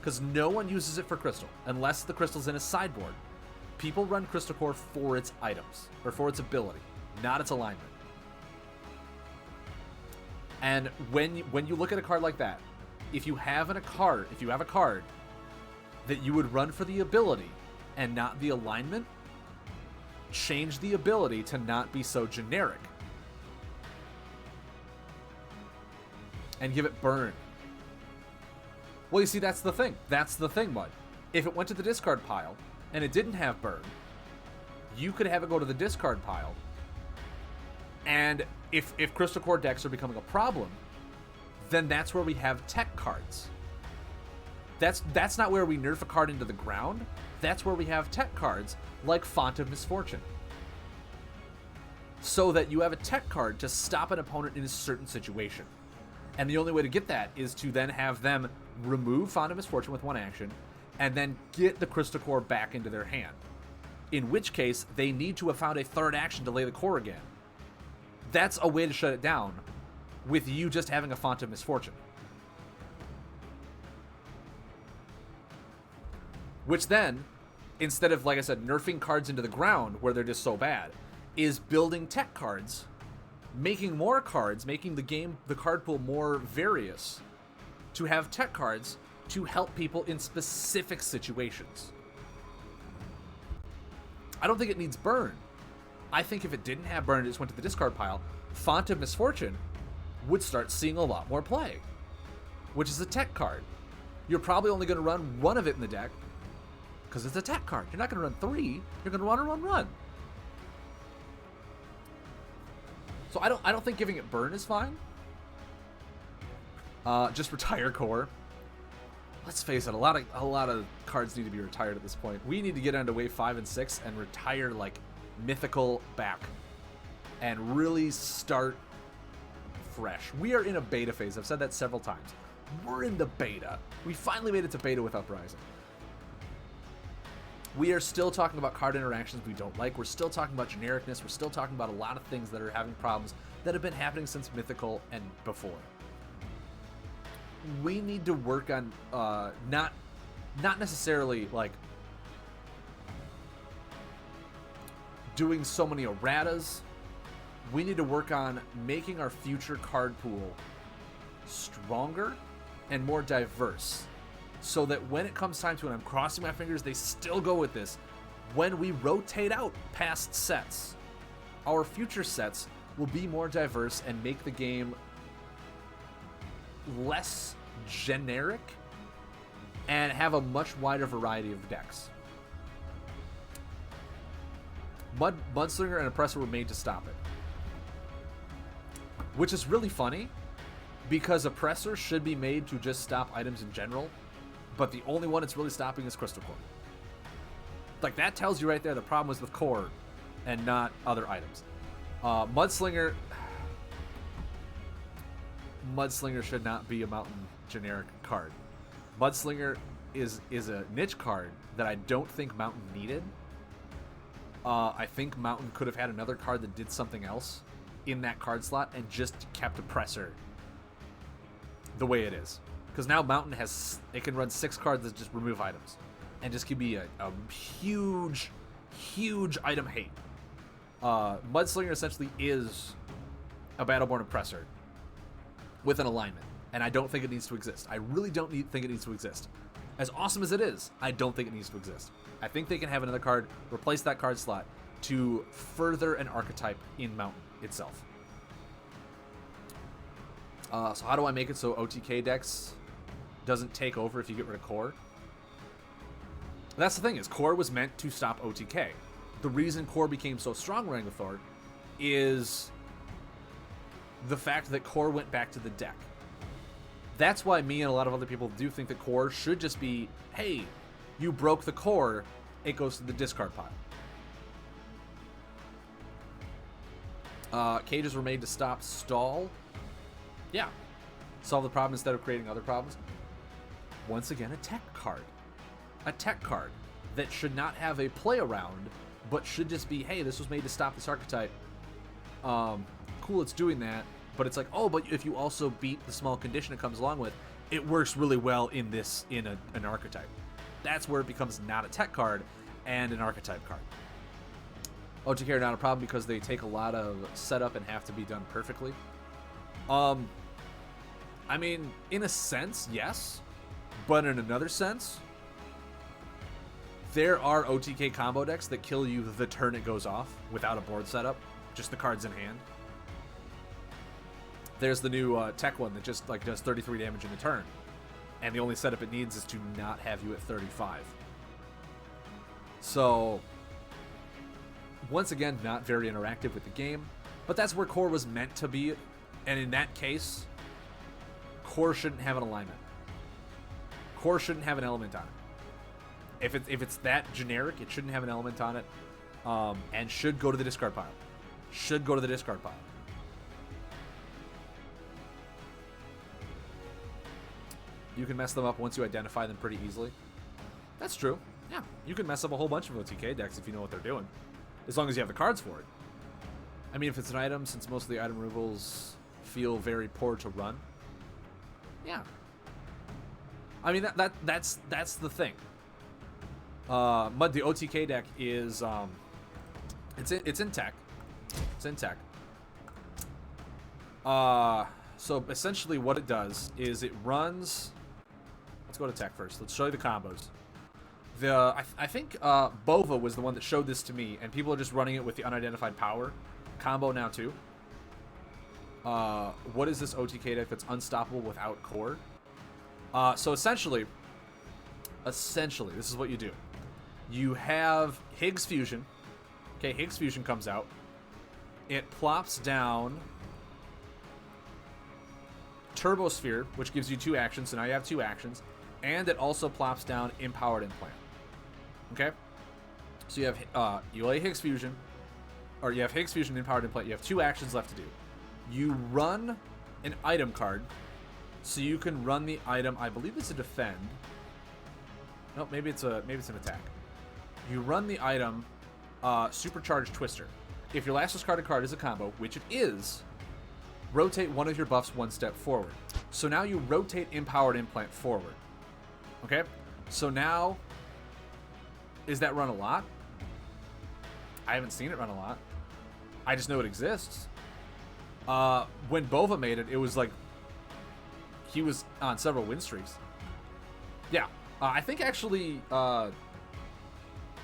because no one uses it for Crystal unless the Crystal's in a sideboard. People run Crystal Core for its items, or for its ability, not its alignment. And when you look at a card like that, if you have a card that you would run for the ability and not the alignment, change the ability to not be so generic. And give it burn. Well, you see, that's the thing. That's the thing, Mud. If it went to the discard pile and it didn't have burn, you could have it go to the discard pile. And if Crystal Core decks are becoming a problem, then that's where we have tech cards. That's not where we nerf a card into the ground. That's where we have tech cards like Font of Misfortune. So that you have a tech card to stop an opponent in a certain situation. And the only way to get that is to then have them remove Fond of Misfortune with one action, and then get the Crystal Core back into their hand. In which case, they need to have found a third action to lay the core again. That's a way to shut it down, with you just having a Font of Misfortune. Which then, instead of, like I said, nerfing cards into the ground where they're just so bad, is building tech cards, making more cards, making the card pool more various, to have tech cards to help people in specific situations. I don't think it needs burn. I think if it didn't have burn, it just went to the discard pile, Font of Misfortune would start seeing a lot more play, which is a tech card. You're probably only going to run one of it in the deck because it's a tech card. You're not going to run 3. You're going to run. So I don't think giving it burn is fine. Just retire core. Let's face it, a lot of cards need to be retired at this point. We need to get onto wave 5 and 6 and retire like Mythical back and really start fresh. We are in a beta phase. I've said that several times. We're in the beta. We finally made it to beta with Uprising. We are still talking about card interactions we don't like. We're still talking about genericness. We're still talking about a lot of things that are having problems that have been happening since Mythical and before. We need to work on not necessarily like doing so many erratas. We need to work on making our future card pool stronger and more diverse, so that when it comes time to it, I'm crossing my fingers they still go with this, when we rotate out past sets, our future sets will be more diverse and make the game less generic and have a much wider variety of decks. Mudslinger and Oppressor were made to stop it. Which is really funny, because Oppressor should be made to just stop items in general, but the only one it's really stopping is Crystal Core. Like, that tells you right there the problem was with Core and not other items. Mudslinger should not be a Mountain generic card. Mudslinger is a niche card that I don't think Mountain needed. I think Mountain could have had another card that did something else in that card slot and just kept Oppressor the way it is. Because now Mountain it can run 6 cards that just remove items and just give me a huge item hate. Mudslinger essentially is a Battleborn Oppressor with an alignment, and I don't think it needs to exist. I really don't think it needs to exist. As awesome as it is, I don't think it needs to exist. I think they can have another card replace that card slot to further an archetype in Mountain itself. So how do I make it so OTK decks doesn't take over if you get rid of Core? That's the thing, is Core was meant to stop OTK. The reason Core became so strong running with Thor is the fact that Core went back to the deck. That's why me and a lot of other people do think that Core should just be, hey, you broke the Core, it goes to the discard pile. Cages were made to stop stall. Yeah. Solve the problem instead of creating other problems. Once again, a tech card. A tech card that should not have a play around, but should just be, hey, this was made to stop this archetype. Cool, it's doing that. But it's like, oh, but if you also beat the small condition it comes along with, it works really well in an archetype. That's where it becomes not a tech card and an archetype card. OTK are not a problem because they take a lot of setup and have to be done perfectly. I mean, in a sense, yes. But in another sense, there are OTK combo decks that kill you the turn it goes off without a board setup, just the cards in hand. There's the new tech one that just like does 33 damage in a turn, and the only setup it needs is to not have you at 35. So, once again, not very interactive with the game, but that's where Core was meant to be, and in that case, Core shouldn't have an alignment. Core shouldn't have an element on it. If it's that generic, it shouldn't have an element on it, and should go to the discard pile. Should go to the discard pile. You can mess them up once you identify them pretty easily. That's true. Yeah, you can mess up a whole bunch of OTK decks if you know what they're doing. As long as you have the cards for it. I mean, if it's an item, since most of the item removals feel very poor to run. Yeah. I mean, that's the thing. But the OTK deck is, it's in tech. It's in tech. So essentially what it does is it runs... Let's go to tech first. Let's show you the combos. I think Bova was the one that showed this to me, and people are just running it with the unidentified power combo now too. What is this OTK deck that's unstoppable without core? So essentially, this is what you do. You have Higgs Fusion. Okay, Higgs Fusion comes out. It plops down Turbosphere, which gives you 2 actions, so now you have 2 actions. And it also plops down Empowered Implant. Okay? So you have you lay Higgs Fusion, or you have Higgs Fusion, Empowered Implant. You have 2 actions left to do. You run an item card, so you can run the item. I believe it's a defend. Nope, maybe it's an attack. You run the item Supercharged Twister. If your last discarded card is a combo, which it is, rotate one of your buffs 1 step forward. So now you rotate Empowered Implant forward. Okay? So now, is that run a lot? I haven't seen it run a lot. I just know it exists. When Bova made it, it was like he was on several win streaks. Yeah. I think actually, I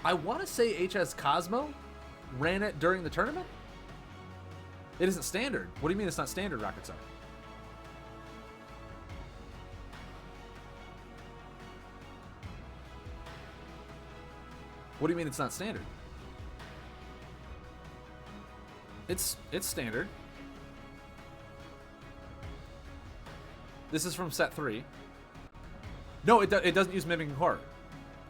want to say HS Cosmo ran it during the tournament. It isn't standard. What do you mean it's not standard, Rocket Star? What do you mean it's not standard? It's standard. This is from set 3. No, it doesn't use Mimicking Horror.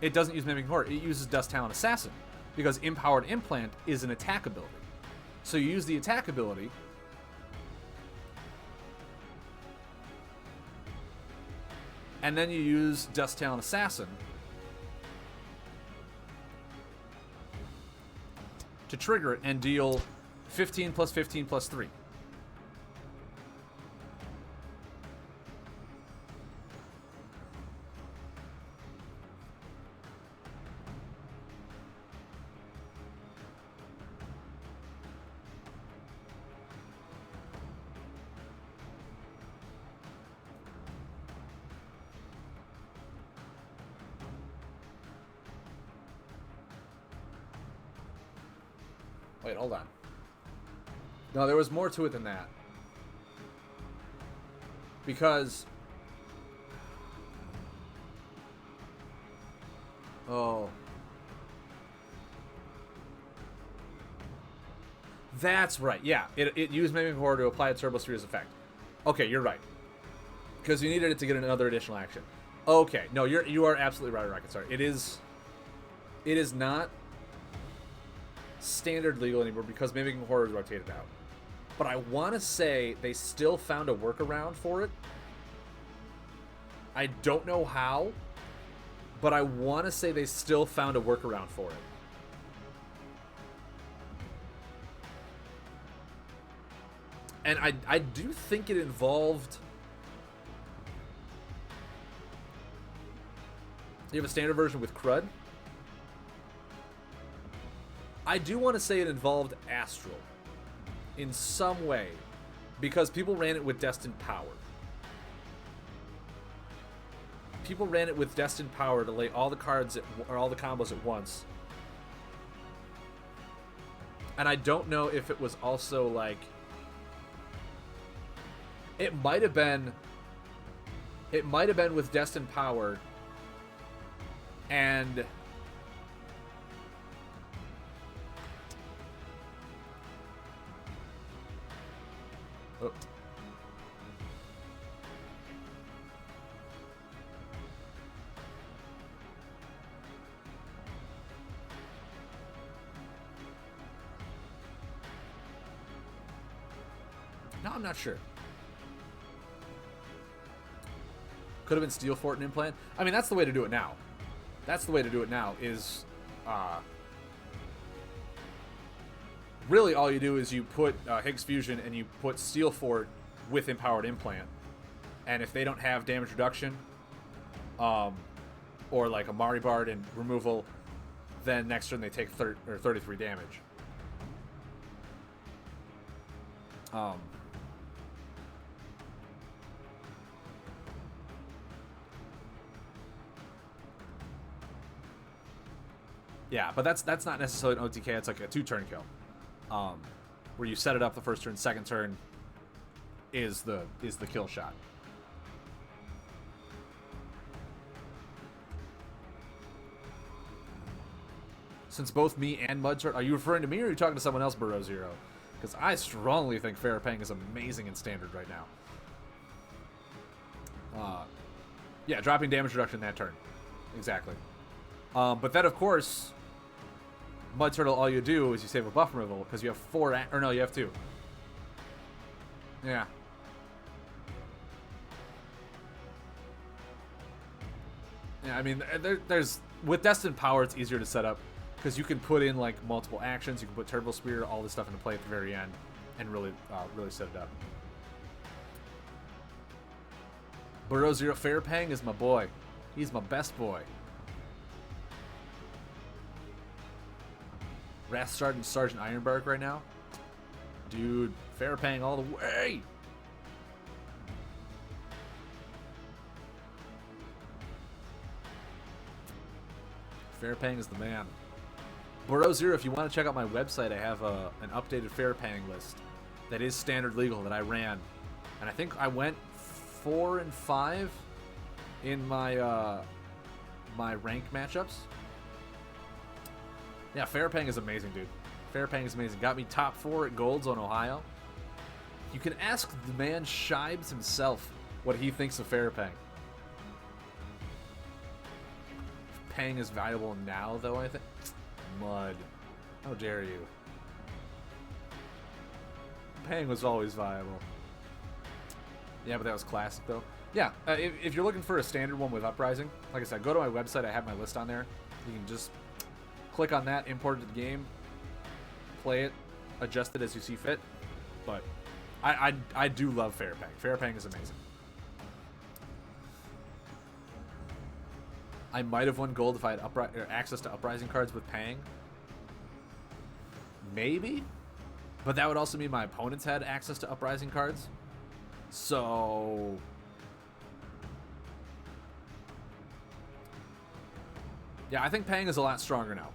It doesn't use Mimicking Horror. It uses Dust Talon Assassin, because Empowered Implant is an attack ability. So you use the attack ability, and then you use Dust Talon Assassin to trigger it and deal 15 plus 15 plus 3. Wait, hold on. No, there was more to it than that. Because... Oh. That's right, yeah. It used Mimicking Horror to apply a Turbosphere's effect. Okay, you're right. Because you needed it to get another additional action. Okay, no, you are absolutely right, Rocket Star. It is not standard legal anymore because Mimicking Horror is rotated out. But I want to say they still found a workaround for it. I don't know how, but I want to say they still found a workaround for it. And I do think it involved... You have a standard version with Crud? I do want to say it involved Astral in some way, because people ran it with Destined Power. People ran it with Destined Power to lay all the cards or all the combos at once. And I don't know if it was also like... It might have been with Destined Power and... Oh. No, I'm not sure. Could have been Steel Fort and Implant. I mean, that's the way to do it now. That's the way to do it now is... really, all you do is you put Higgs Fusion and you put Steel Fort with Empowered Implant. And if they don't have damage reduction, or like a Mari Bard and removal, then next turn they take 33 damage. Yeah, but that's not necessarily an OTK. It's like a 2-turn kill, where you set it up the first turn, second turn is the kill shot. Since both me and Mud Turtle... Are you referring to me or are you talking to someone else, Burrow Zero? Because I strongly think Farapang is amazing in Standard right now. Yeah, dropping damage reduction that turn. Exactly. But then, of course, Mud Turtle, all you do is you save a buff removal because you have 4... Or no, you have 2. Yeah. Yeah, I mean, there's... With Destined Power, it's easier to set up. Because you can put in like multiple actions, you can put Turbo Spear, all this stuff into play at the very end, and really set it up. Burrow Zero Farapang is my boy. He's my best boy. Wrath Sergeant Ironbark right now, dude. Farapang all the way. Farapang is the man. Burrow Zero, if you want to check out my website, I have an updated Farapang list that is standard legal that I ran. And I think I went 4 and 5 in my my ranked matchups. Yeah, Farapang is amazing, dude. Farapang is amazing. Got me top 4 at Golds on Ohio. You can ask the man Shibes himself what he thinks of Farapang. Pang is valuable now, though, I think. Mud. How dare you. Pang was always viable. Yeah, but that was classic, though. Yeah, if you're looking for a standard one with Uprising, like I said, go to my website. I have my list on there. You can just click on that, import it to the game, play it, adjust it as you see fit. But I do love Farapang. Farapang is amazing. I might have won gold if I had access to Uprising cards with Pang. Maybe. But that would also mean my opponents had access to Uprising cards. So... yeah, I think Pang is a lot stronger now.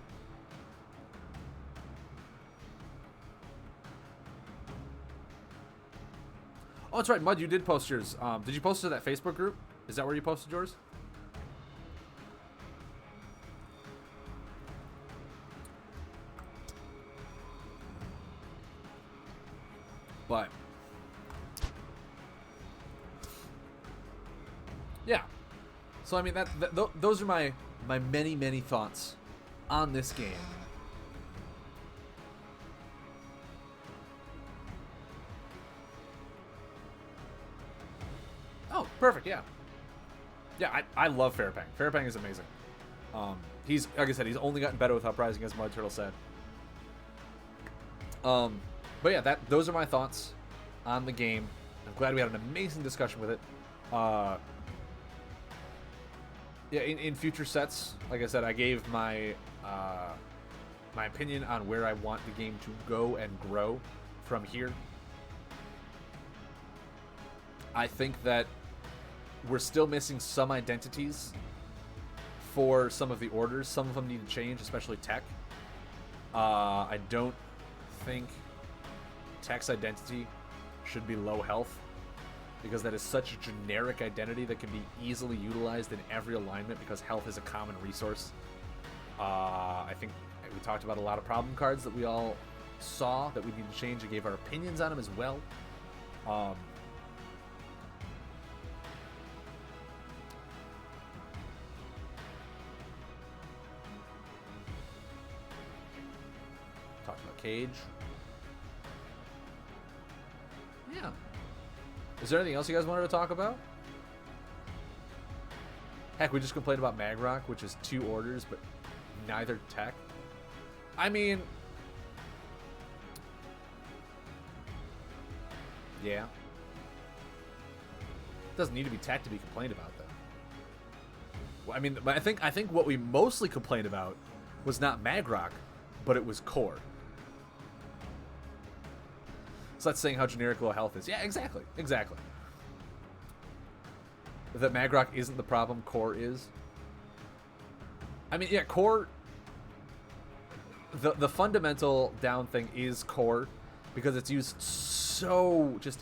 Oh, that's right, Mud, you did post yours. Did you post it to that Facebook group? Is that where you posted yours? But yeah, so I mean those are my many thoughts on this game. Oh, perfect. Yeah, I love Farapang. Farapang is amazing. He's, like I said, he's only gotten better with Uprising, as Mud Turtle said. But yeah, those are my thoughts on the game. I'm glad we had an amazing discussion with it. Yeah, in future sets, like I said, I gave my my opinion on where I want the game to go and grow from here. I think that we're still missing some identities for some of the orders. Some of them need to change, especially Tech. I don't think Tech's identity should be low health, because that is such a generic identity that can be easily utilized in every alignment because health is a common resource. I think we talked about a lot of problem cards that we all saw that we need to change and gave our opinions on them as well. Talked about Cage. Yeah. Is there anything else you guys wanted to talk about? Heck, we just complained about Magrock, which is 2 orders, but neither tech. I mean, yeah. Doesn't need to be tech to be complained about, though. Well, I mean, I think what we mostly complained about was not Magrock, but it was core. So that's saying how generic low health is. Yeah, exactly. That Magrock isn't the problem, core is. I mean, yeah, core... The fundamental down thing is core, because it's used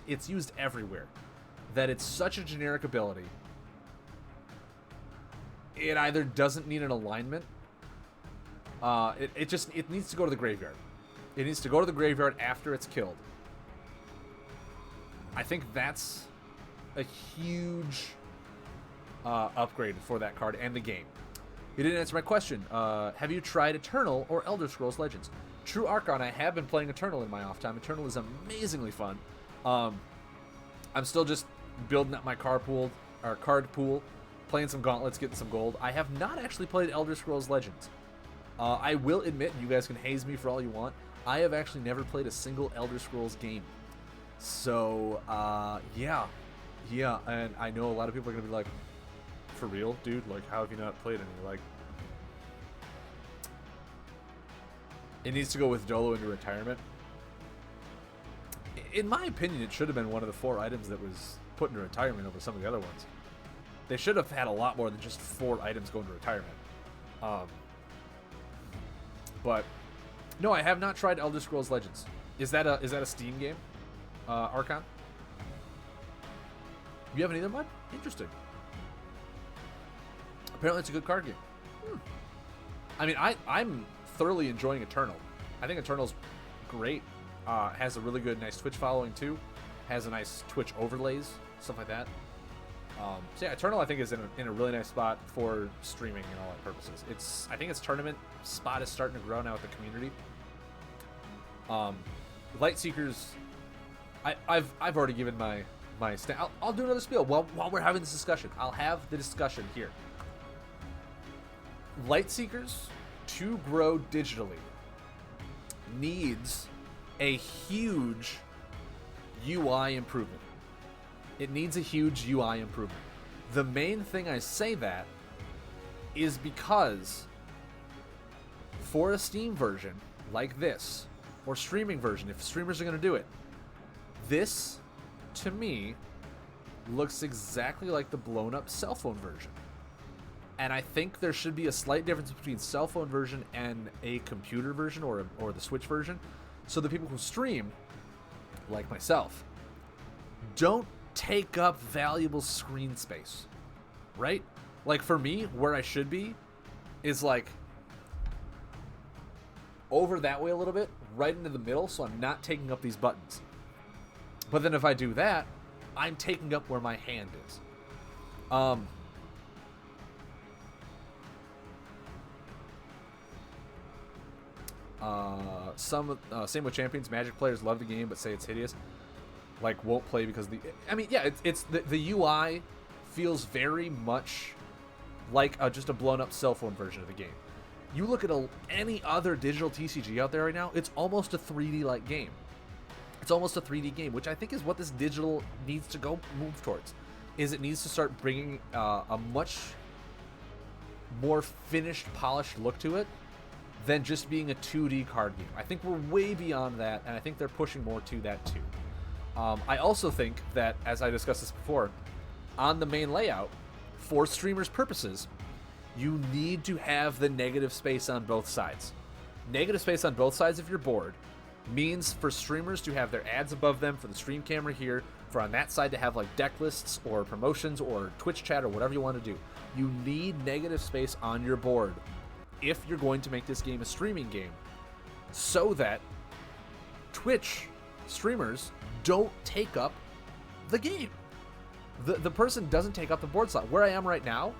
it's used everywhere. That it's such a generic ability. It either doesn't need an alignment. It needs to go to the graveyard. It needs to go to the graveyard after it's killed. I think that's a huge upgrade for that card and the game. You didn't answer my question. Have you tried Eternal or Elder Scrolls Legends? True Archon, I have been playing Eternal in my off time. Eternal is amazingly fun. I'm still just building up my card pool, playing some gauntlets, getting some gold. I have not actually played Elder Scrolls Legends. I will admit, you guys can haze me for all you want, I have actually never played a single Elder Scrolls game. So, yeah, and I know a lot of people are going to be like, for real, dude? Like, how have you not played any? Like, it needs to go with Dolo into retirement. In my opinion, it should have been one of the 4 items that was put into retirement over some of the other ones. They should have had a lot more than just 4 items going to retirement. But no, I have not tried Elder Scrolls Legends. Is that a Steam game? Archon? You haven't either, bud? Interesting. Apparently it's a good card game. I mean, I'm thoroughly enjoying Eternal. I think Eternal's great. Has a really good, nice Twitch following too. Has a nice Twitch overlays, stuff like that. So yeah, Eternal I think is in a really nice spot for streaming and all that purposes. I think its tournament spot is starting to grow now with the community. Lightseekers, I've already given my stand. I'll do another spiel while we're having this discussion. I'll have the discussion here. Lightseekers, to grow digitally, needs a huge UI improvement. It needs a huge UI improvement. The main thing I say that is because for a Steam version like this, or streaming version, if streamers are going to do it, this, to me, looks exactly like the blown up cell phone version. And I think there should be a slight difference between cell phone version and a computer version or the Switch version, so the people who stream, like myself, don't take up valuable screen space, right? Like for me, where I should be is like over that way a little bit, right into the middle, so I'm not taking up these buttons. But then if I do that, I'm taking up where my hand is. Same with Champions. Magic players love the game but say it's hideous. Like, won't play because the UI feels very much like just a blown up cell phone version of the game. You look at any other digital TCG out there right now, it's almost a 3D like game. It's almost a 3D game, which I think is what this digital needs to move towards. Is it needs to start bringing a much more finished, polished look to it than just being a 2D card game. I think we're way beyond that, and I think they're pushing more to that too. I also think that, as I discussed this before, on the main layout, for streamers' purposes, you need to have the negative space on both sides. Negative space on both sides of your board means for streamers to have their ads above them, for the stream camera here, for on that side to have like deck lists or promotions or Twitch chat or whatever you want to do. You need negative space on your board if you're going to make this game a streaming game, so that Twitch streamers don't take up the game. The person doesn't take up the board slot. Where I am right now,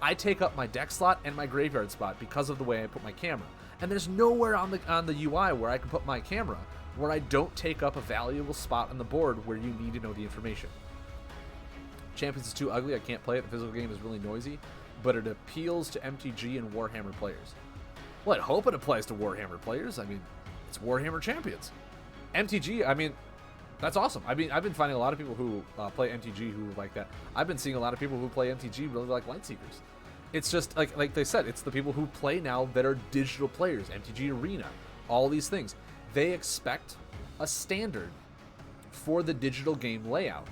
I take up my deck slot and my graveyard spot because of the way I put my camera. And there's nowhere on the UI where I can put my camera where I don't take up a valuable spot on the board where you need to know the information. Champions is too ugly. I can't play it. The physical game is really noisy. but it appeals to MTG and Warhammer players. Well, I hope it applies to Warhammer players. I mean, it's Warhammer Champions. MTG, I mean, that's awesome. I mean, I've been finding a lot of people who play MTG who like that. I've been seeing a lot of people who play MTG really like Lightseekers. It's just, like they said, it's the people who play now that are digital players. MTG Arena, all these things. They expect a standard for the digital game layout.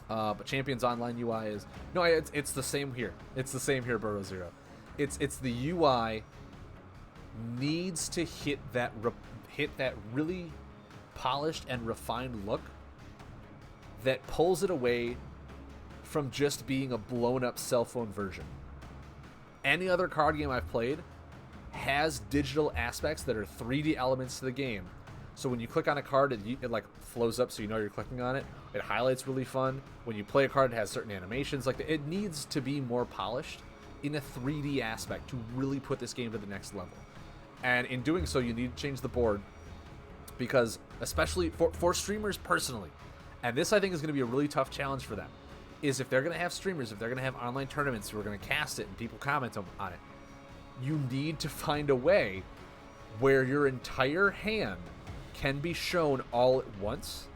But Champions Online UI is... No, it's the same here. It's the same here, Burrow Zero. It's the UI needs to hit that really polished and refined look that pulls it away from just being a blown up cell phone version. Any other card game I've played has digital aspects that are 3D elements to the game. So when you click on a card, it like flows up so you know you're clicking on it. It highlights really fun. When you play a card, it has certain animations. Like, it needs to be more polished in a 3D aspect to really put this game to the next level. And in doing so, you need to change the board, because especially for streamers personally, and this I think is going to be a really tough challenge for them, is if they're going to have streamers, if they're going to have online tournaments who are going to cast it and people comment on it, you need to find a way where your entire hand can be shown all at once,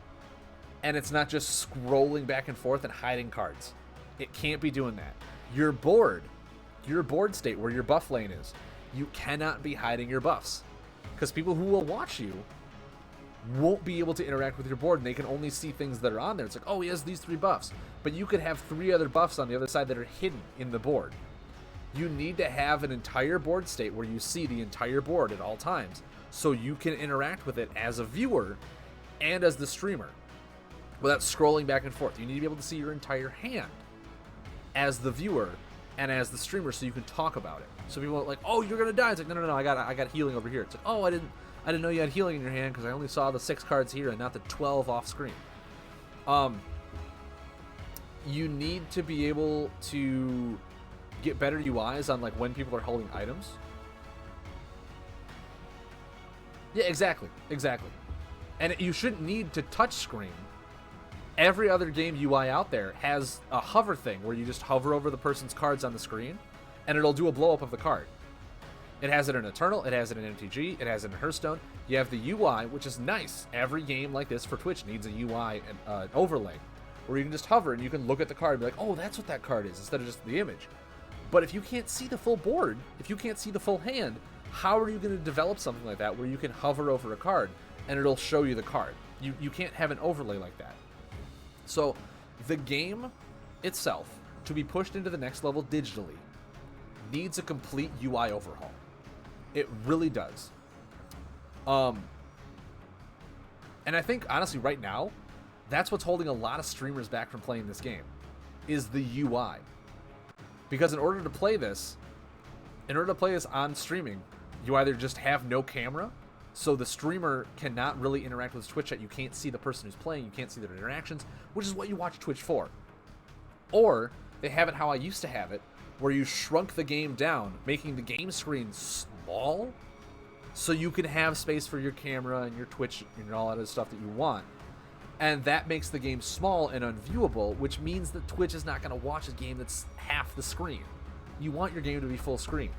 and it's not just scrolling back and forth and hiding cards. It can't be doing that. Your board state where your buff lane is, you cannot be hiding your buffs, because people who will watch you won't be able to interact with your board, and they can only see things that are on there. It's like, oh, he has these 3 buffs, but you could have 3 other buffs on the other side that are hidden in the board. You need to have an entire board state where you see the entire board at all times, so you can interact with it as a viewer and as the streamer without scrolling back and forth. You need to be able to see your entire hand as the viewer and as the streamer, so you can talk about it. So people are like, oh, you're gonna die. It's like, no, I got healing over here. It's like, oh, I didn't know you had healing in your hand because I only saw the 6 cards here and not the 12 off screen. You need to be able to get better UIs on like when people are holding items. Yeah, exactly. And you shouldn't need to touch screen. Every other game UI out there has a hover thing where you just hover over the person's cards on the screen and it'll do a blow up of the card. It has it in Eternal, it has it in MTG, it has it in Hearthstone. You have the UI, which is nice. Every game like this for Twitch needs a UI and overlay where you can just hover and you can look at the card and be like, oh, that's what that card is, instead of just the image. But if you can't see the full board, if you can't see the full hand, how are you going to develop something like that where you can hover over a card and it'll show you the card? You can't have an overlay like that. So the game itself, to be pushed into the next level digitally, needs a complete UI overhaul. It really does. And I think, honestly, right now, that's what's holding a lot of streamers back from playing this game, is the UI. Because in order to play this on streaming, you either just have no camera, so the streamer cannot really interact with Twitch chat. You can't see the person who's playing, you can't see their interactions, which is what you watch Twitch for. Or they have it how I used to have it, where you shrunk the game down, making the game screen small, so you can have space for your camera and your Twitch and all that other stuff that you want. And that makes the game small and unviewable, which means that Twitch is not going to watch a game that's half the screen. You want your game to be full screen.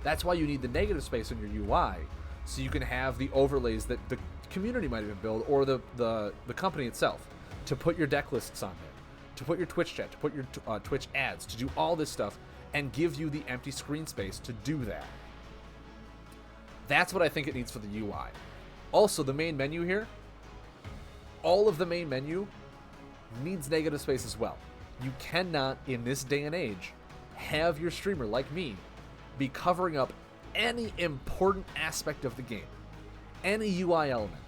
That's why you need the negative space in your UI, so you can have the overlays that the community might even build, or the company itself, to put your deck lists on there, to put your Twitch chat, to put your Twitch ads, to do all this stuff, and give you the empty screen space to do that. That's what I think it needs for the UI. Also, the main menu here, all of the main menu needs negative space as well. You cannot, in this day and age, have your streamer, like me, be covering up any important aspect of the game, any UI element.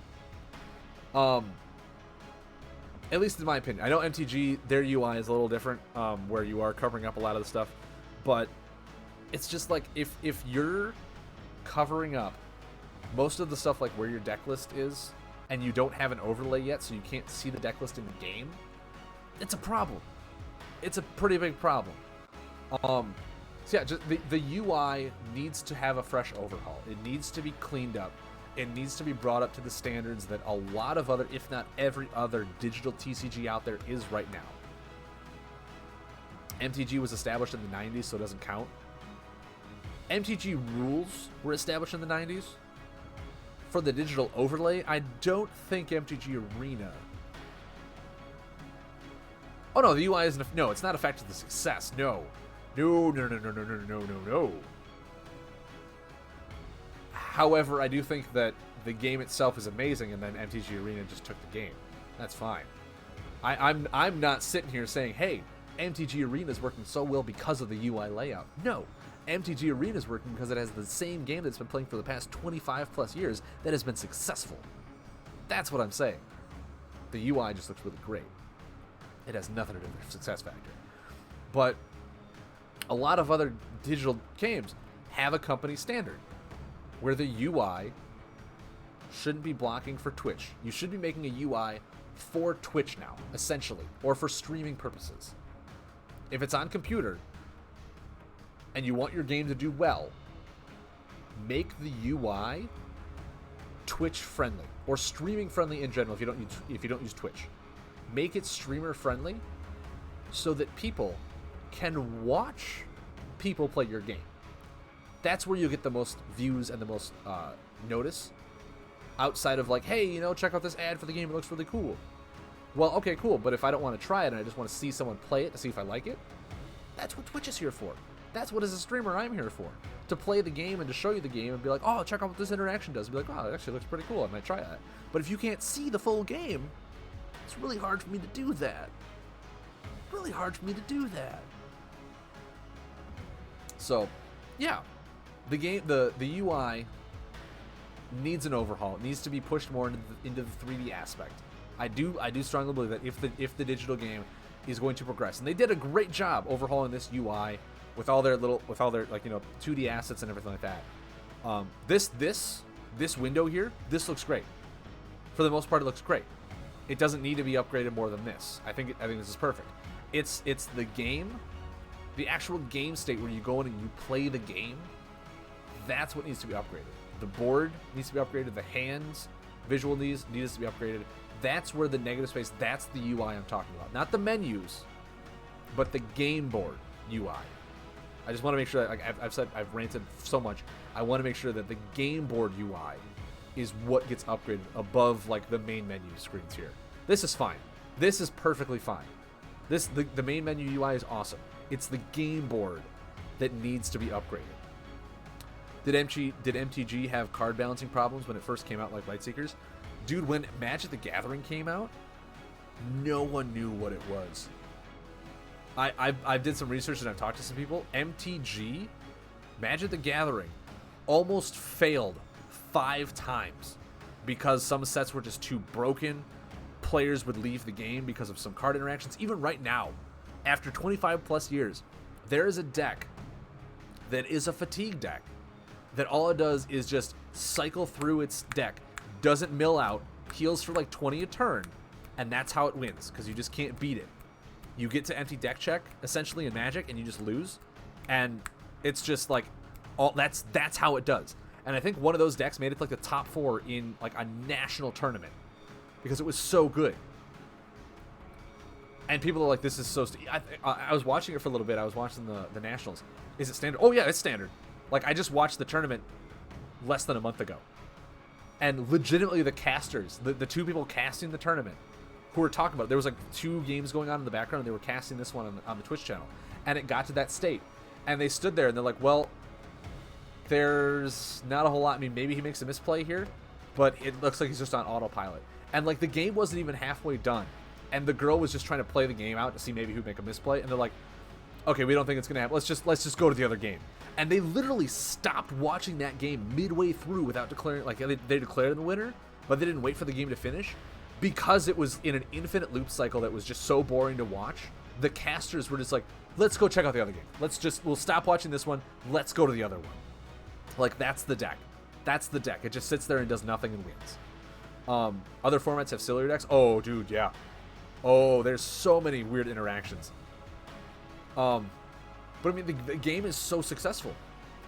At least in my opinion. I know MTG, their UI is a little different, where you are covering up a lot of the stuff, but it's just like, if you're covering up most of the stuff, like where your deck list is, and you don't have an overlay yet, so you can't see the deck list in the game, it's a problem. It's a pretty big problem. So yeah, just the UI needs to have a fresh overhaul. It needs to be cleaned up. It needs to be brought up to the standards that a lot of other, if not every other, digital TCG out there is right now. MTG was established in the 90s, so it doesn't count. MTG rules were established in the 90s. For the digital overlay, I don't think MTG Arena... Oh, no, the UI isn't... No, it's not affected the success. No. No. However, I do think that the game itself is amazing, and then MTG Arena just took the game. That's fine. I'm not sitting here saying, hey, MTG Arena is working so well because of the UI layout. No. MTG Arena is working because it has the same game that's been playing for the past 25 plus years that has been successful. That's what I'm saying. The UI just looks really great. It has nothing to do with the success factor. But a lot of other digital games have a company standard where the UI shouldn't be blocking for Twitch. You should be making a UI for Twitch now, essentially, or for streaming purposes. If it's on computer and you want your game to do well, make the UI Twitch friendly or streaming friendly in general. If you don't use Twitch, make it streamer friendly so that people can watch people play your game. That's where you get the most views and the most notice. Outside of like, hey, check out this ad for the game. It looks really cool. Well, okay, cool. But if I don't want to try it and I just want to see someone play it to see if I like it, that's what Twitch is here for. That's what, as a streamer, I'm here for. To play the game and to show you the game and be like, oh, check out what this interaction does. And be like, wow, it actually looks pretty cool. I might try that. But if you can't see the full game, it's really hard for me to do that. Really hard for me to do that. So, yeah. The game, the UI needs an overhaul. It needs to be pushed more into the 3D aspect. I do strongly believe that if the digital game is going to progress, and they did a great job overhauling this UI with all their 2D assets and everything like that. This window here, this looks great. For the most part, it looks great. It doesn't need to be upgraded more than this. I think this is perfect. It's the game, the actual game state where you go in and you play the game. That's what needs to be upgraded. The board needs to be upgraded. The hands, visual needs to be upgraded. That's where the negative space, that's the UI I'm talking about. Not the menus, but the game board UI. I just want to make sure that, like I've ranted so much. I want to make sure that the game board UI is what gets upgraded above like the main menu screens here. This is fine. This is perfectly fine. The main menu UI is awesome. It's the game board that needs to be upgraded. Did MTG have card balancing problems when it first came out, like Lightseekers? Dude, when Magic the Gathering came out, no one knew what it was. I did some research and I've talked to some people. MTG, Magic the Gathering, almost failed 5 times because some sets were just too broken. Players would leave the game because of some card interactions. Even right now, after 25 plus years, there is a deck that is a fatigue deck that all it does is just cycle through its deck, doesn't mill out, heals for like 20 a turn, and that's how it wins, because you just can't beat it. You get to empty deck check, essentially, in Magic, and you just lose, and it's just like, that's how it does. And I think one of those decks made it like the top 4 in like a national tournament, because it was so good. And people are like, this is so... I was watching it for a little bit. I was watching the Nationals. Is it standard? Oh, yeah, it's standard. Like, I just watched the tournament less than a month ago. And legitimately the casters, the 2 people casting the tournament, who were talking about it, there was like 2 games going on in the background, and they were casting this one on the Twitch channel. And it got to that state. And they stood there, and they're like, well, there's not a whole lot. I mean, maybe he makes a misplay here, but it looks like he's just on autopilot. And, like, the game wasn't even halfway done. And the girl was just trying to play the game out to see maybe who'd make a misplay. And they're like, okay, we don't think it's going to happen. Let's just go to the other game. And they literally stopped watching that game midway through without declaring, like, they declared the winner, but they didn't wait for the game to finish because it was in an infinite loop cycle that was just so boring to watch. The casters were just like, let's go check out the other game. We'll stop watching this one. Let's go to the other one. Like, that's the deck. That's the deck. It just sits there and does nothing and wins. Other formats have sillier decks. Oh, dude, yeah. Oh, there's so many weird interactions. But I mean, the game is so successful.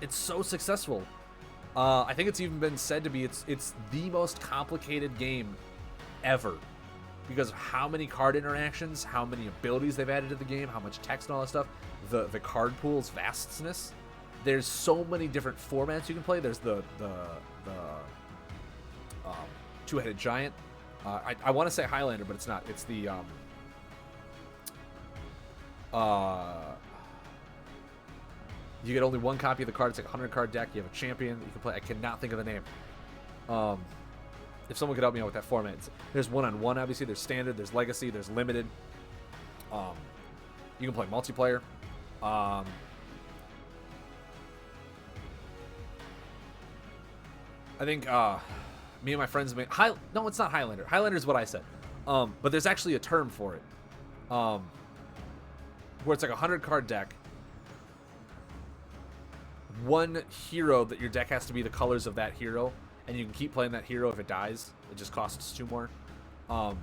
It's so successful. I think it's even been said to be it's the most complicated game ever because of how many card interactions, how many abilities they've added to the game, how much text and all that stuff, the card pool's vastness. There's so many different formats you can play. There's the two-headed giant. I want to say Highlander, but it's not. It's the you get only one copy of the card. It's like a 100-card deck. You have a champion that you can play. I cannot think of the name. If someone could help me out with that format. There's one-on-one, obviously. There's standard. There's legacy. There's limited. You can play multiplayer. I think me and my friends made... No, it's not Highlander. Highlander is what I said. But there's actually a term for it. Where it's like a 100-card deck. One hero that your deck has to be the colors of that hero. And you can keep playing that hero if it dies. It just costs 2 more. God,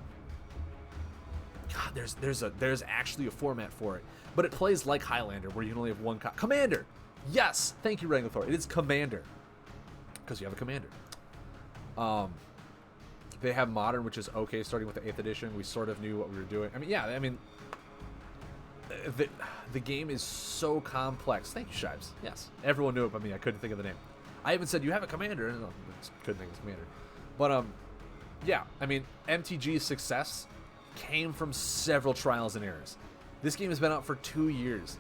there's actually a format for it. But it plays like Highlander, where you can only have one Commander! Yes! Thank you, Wrangler Thor. It is Commander. Because you have a Commander. They have Modern, which is okay, starting with the 8th edition. We sort of knew what we were doing. I mean, yeah, the game is so complex. Thank you, Shibes. Yes. Everyone knew it but me. I couldn't think of the name. I even said, you have a Commander. No, I couldn't think of his Commander. But, yeah. I mean, MTG's success came from several trials and errors. This game has been out for 2 years.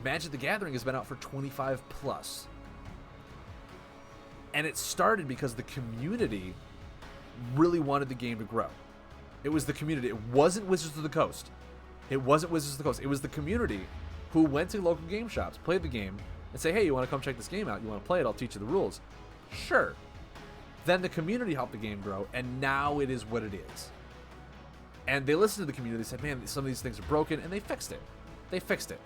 Magic the Gathering has been out for 25 plus. And it started because the community really wanted the game to grow. It was the community. It wasn't Wizards of the Coast. It wasn't Wizards of the Coast. It was the community who went to local game shops, played the game, and say, hey, you want to come check this game out? You want to play it? I'll teach you the rules. Sure. Then the community helped the game grow, and now it is what it is. And they listened to the community, said, man, some of these things are broken, and they fixed it. They fixed it.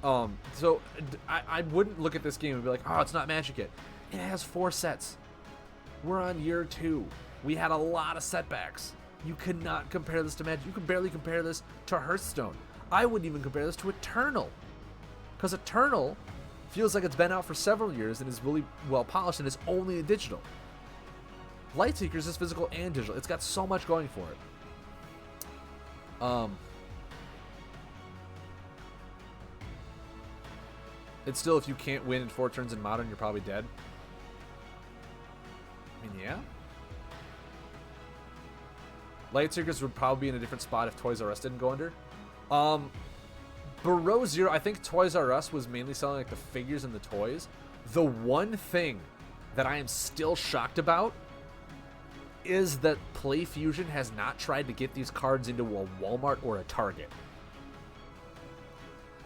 So I wouldn't look at this game and be like, oh, it's not Magic yet. It has 4 sets. We're on year 2. We had a lot of setbacks. You cannot compare this to Magic. You can barely compare this to Hearthstone. I wouldn't even compare this to Eternal. Because Eternal feels like it's been out for several years and is really well polished and is only in digital. Lightseekers is physical and digital. It's got so much going for it. It's still, if you can't win in 4 turns in Modern, you're probably dead. I mean, yeah. Lightseekers would probably be in a different spot if Toys R Us didn't go under. Below Zero, I think Toys R Us was mainly selling like the figures and the toys. The one thing that I am still shocked about is that PlayFusion has not tried to get these cards into a Walmart or a Target.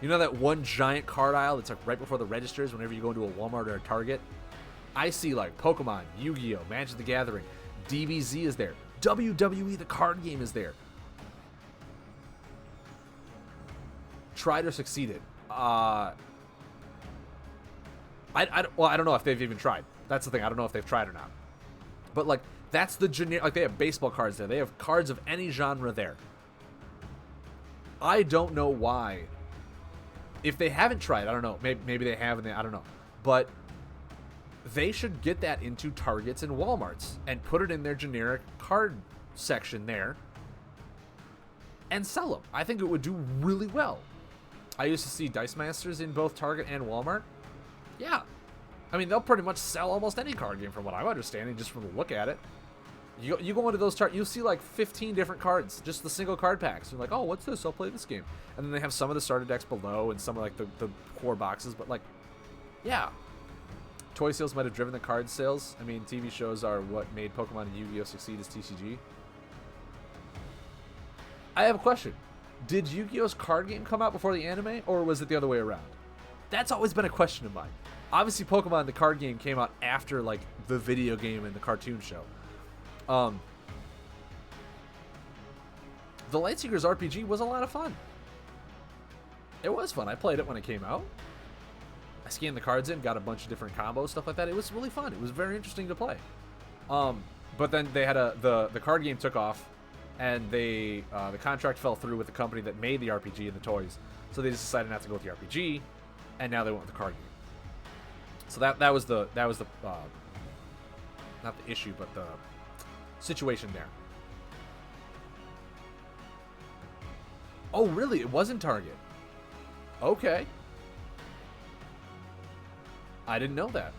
You know that one giant card aisle that's like right before the registers whenever you go into a Walmart or a Target? I see like Pokemon, Yu-Gi-Oh, Magic the Gathering, DBZ is there. WWE, the card game, is there. Tried or succeeded. I don't know if they've even tried. That's the thing. I don't know if they've tried or not. But like, that's the generic. Like, they have baseball cards there. They have cards of any genre there. I don't know why. If they haven't tried, I don't know. Maybe they have, and I don't know. But they should get that into Targets and Walmarts and put it in their generic card section there and sell them. I think it would do really well. I used to see Dice Masters in both Target and Walmart. Yeah. I mean, they'll pretty much sell almost any card game from what I'm understanding, just from the look at it. You go into those you'll see like 15 different cards, just the single card packs. You're like, oh, what's this? I'll play this game. And then they have some of the starter decks below and some of like the core boxes. But like, yeah. Toy sales might have driven the card sales. I mean, TV shows are what made Pokemon and Yu-Gi-Oh! Succeed as TCG. I have a question. Did Yu-Gi-Oh's card game come out before the anime, or was it the other way around? That's always been a question of mine. Obviously, Pokemon, the card game, came out after like the video game and the cartoon show. The Lightseekers RPG was a lot of fun. It was fun. I played it when it came out. I scanned the cards in, got a bunch of different combos, stuff like that. It was really fun. It was very interesting to play. But then they had the card game took off, and the contract fell through with the company that made the RPG and the toys. So they just decided not to go with the RPG, and now they went with the card game. So that was the not the issue, but the situation there. Oh, really? It wasn't Target. Okay. I didn't know that.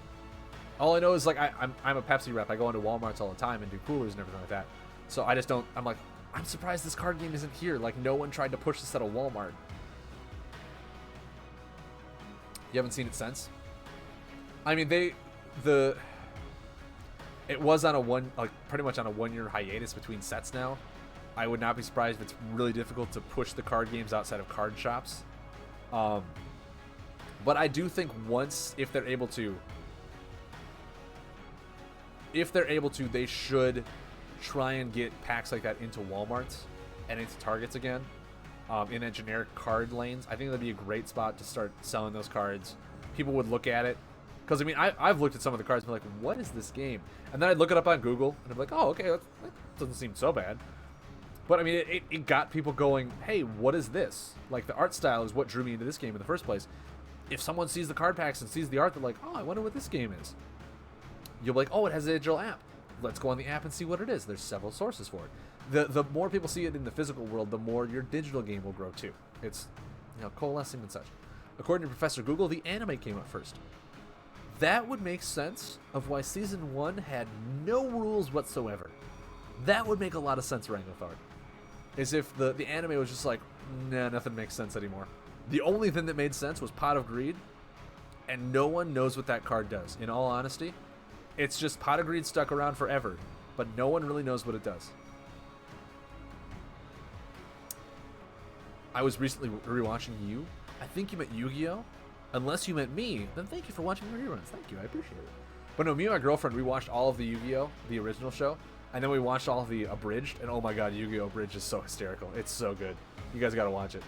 All I know is, like, I'm a Pepsi rep. I go into Walmarts all the time and do coolers and everything like that. So I just don't... I'm like, I'm surprised this card game isn't here. Like, no one tried to push this at a Walmart. You haven't seen it since? I mean, it was on pretty much on a 1-year hiatus between sets now. I would not be surprised if it's really difficult to push the card games outside of card shops. But I do think if they're able to, they should try and get packs like that into Walmarts and into Targets again, in a generic card lanes. I think that'd be a great spot to start selling those cards. People would look at it. Because, I mean, I've looked at some of the cards and be like, what is this game? And then I'd look it up on Google, and I'm like, oh, okay, that doesn't seem so bad. But, I mean, it got people going, hey, what is this? Like, the art style is what drew me into this game in the first place. If someone sees the card packs and sees the art, they're like, oh, I wonder what this game is. You'll be like, oh, it has a digital app. Let's go on the app and see what it is. There's several sources for it. The more people see it in the physical world, the more your digital game will grow, too. It's, coalescing and such. According to Professor Google, the anime came up first. That would make sense of why Season 1 had no rules whatsoever. That would make a lot of sense, Rangothard. Is if the anime was just like, nah, nothing makes sense anymore. The only thing that made sense was Pot of Greed, and no one knows what that card does. In all honesty, it's just Pot of Greed stuck around forever, but no one really knows what it does. I was recently rewatching you. I think you meant Yu-Gi-Oh! Unless you meant me, then thank you for watching the reruns. Thank you, I appreciate it. But no, me and my girlfriend, we watched all of the Yu-Gi-Oh! The original show, and then we watched all of the abridged, and oh my god, Yu-Gi-Oh! Abridged is so hysterical. It's so good. You guys gotta watch it.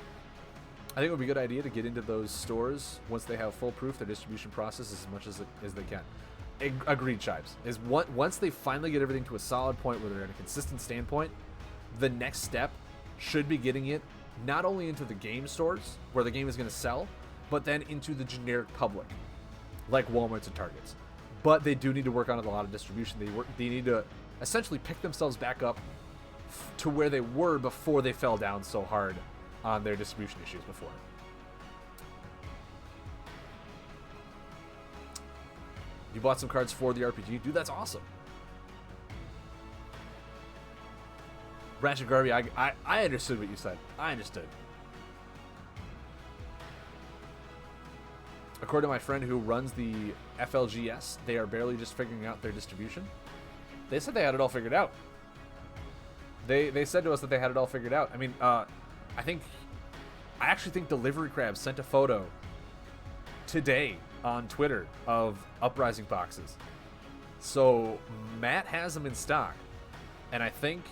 I think it would be a good idea to get into those stores once they have full proof, their distribution process as much as they can. Agreed, Chives. Once they finally get everything to a solid point where they're in a consistent standpoint, the next step should be getting it not only into the game stores, where the game is going to sell, but then into the generic public, like Walmarts and Targets. But they do need to work on a lot of distribution. They need to essentially pick themselves back up to where they were before they fell down so hard on their distribution issues before. You bought some cards for the RPG? Dude, that's awesome. Ratchet Garvey, I understood what you said. I understood. According to my friend who runs the FLGS, they are barely just figuring out their distribution. They said they had it all figured out. They said to us that they had it all figured out. I mean, I actually think Delivery Crab sent a photo today on Twitter of Uprising boxes. So Matt has them in stock. And I think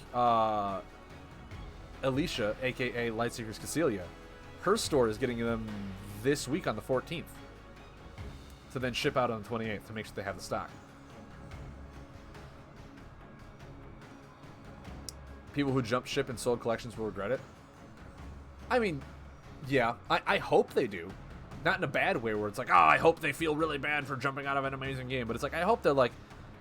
Alicia, aka Lightseekers Discussion, her store is getting them this week on the 14th. To then ship out on the 28th to make sure they have the stock. People who jump ship and sold collections will regret it. I mean, yeah, I hope they do. Not in a bad way where it's like, oh, I hope they feel really bad for jumping out of an amazing game. But it's like, I hope they're like,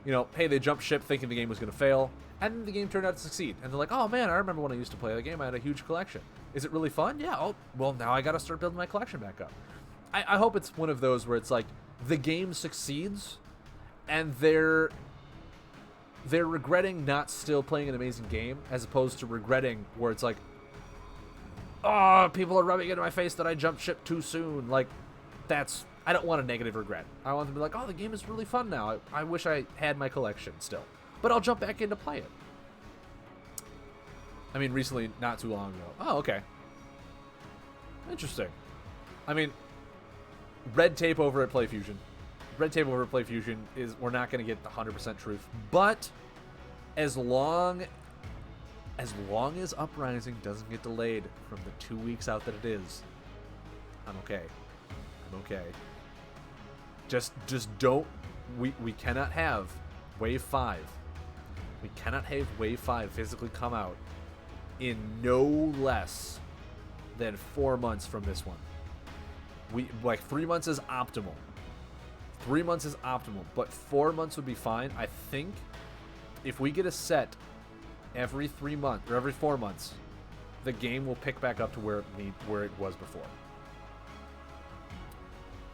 hey, they jumped ship thinking the game was going to fail. And the game turned out to succeed. And they're like, oh man, I remember when I used to play the game. I had a huge collection. Is it really fun? Yeah. Oh, well, now I got to start building my collection back up. I hope it's one of those where it's like, the game succeeds, and they're regretting not still playing an amazing game, as opposed to regretting where it's like, oh, people are rubbing it in my face that I jumped ship too soon. Like, I don't want a negative regret. I want them to be like, oh, the game is really fun now. I wish I had my collection still, but I'll jump back in to play it. I mean, recently, not too long ago. Oh, okay. Interesting. I mean, red tape over at PlayFusion. Red tape over at PlayFusion is, we're not going to get the 100% truth, but as long as Uprising doesn't get delayed from the 2 weeks out that it is, I'm okay. I'm okay. Just don't, we cannot have Wave 5. We cannot have Wave 5 physically come out in no less than 4 months from this one. 3 months is optimal. 3 months is optimal, but 4 months would be fine. I think if we get a set every 3 months or every 4 months, the game will pick back up to where it was before.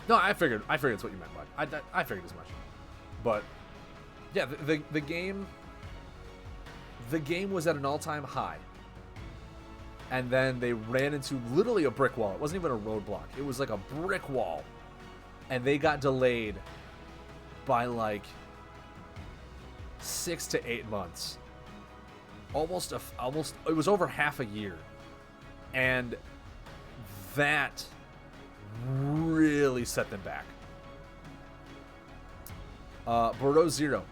No, I figured that's what you meant, bud. I figured as much. But yeah, the game was at an all-time high. And then they ran into literally a brick wall. It wasn't even a roadblock. It was like a brick wall. And they got delayed by like 6 to 8 months. Almost it was over half a year. And that really set them back. Bordeaux Zero.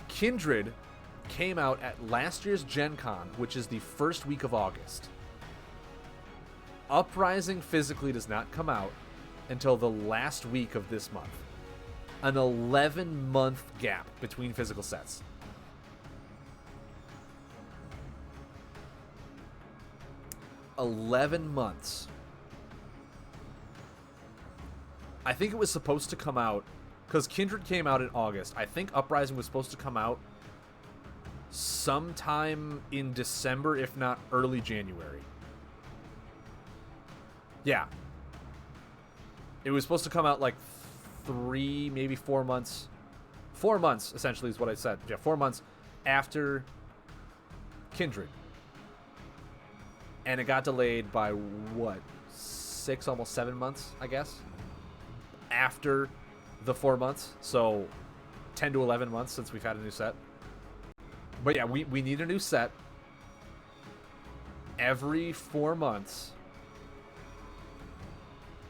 Kindred came out at last year's Gen Con, which is the first week of August. Uprising physically does not come out until the last week of this month. An 11-month gap between physical sets. $11 months. I think it was supposed to come out because Kindred came out in August. I think Uprising was supposed to come out sometime in December, if not early January. Yeah. It was supposed to come out like 3, maybe 4 months. 4 months, essentially, is what I said. Yeah, 4 months after Kindred. And it got delayed by, what, 6, almost 7 months, I guess, after the 4 months. So 10 to 11 months since we've had a new set. But yeah, we need a new set every 4 months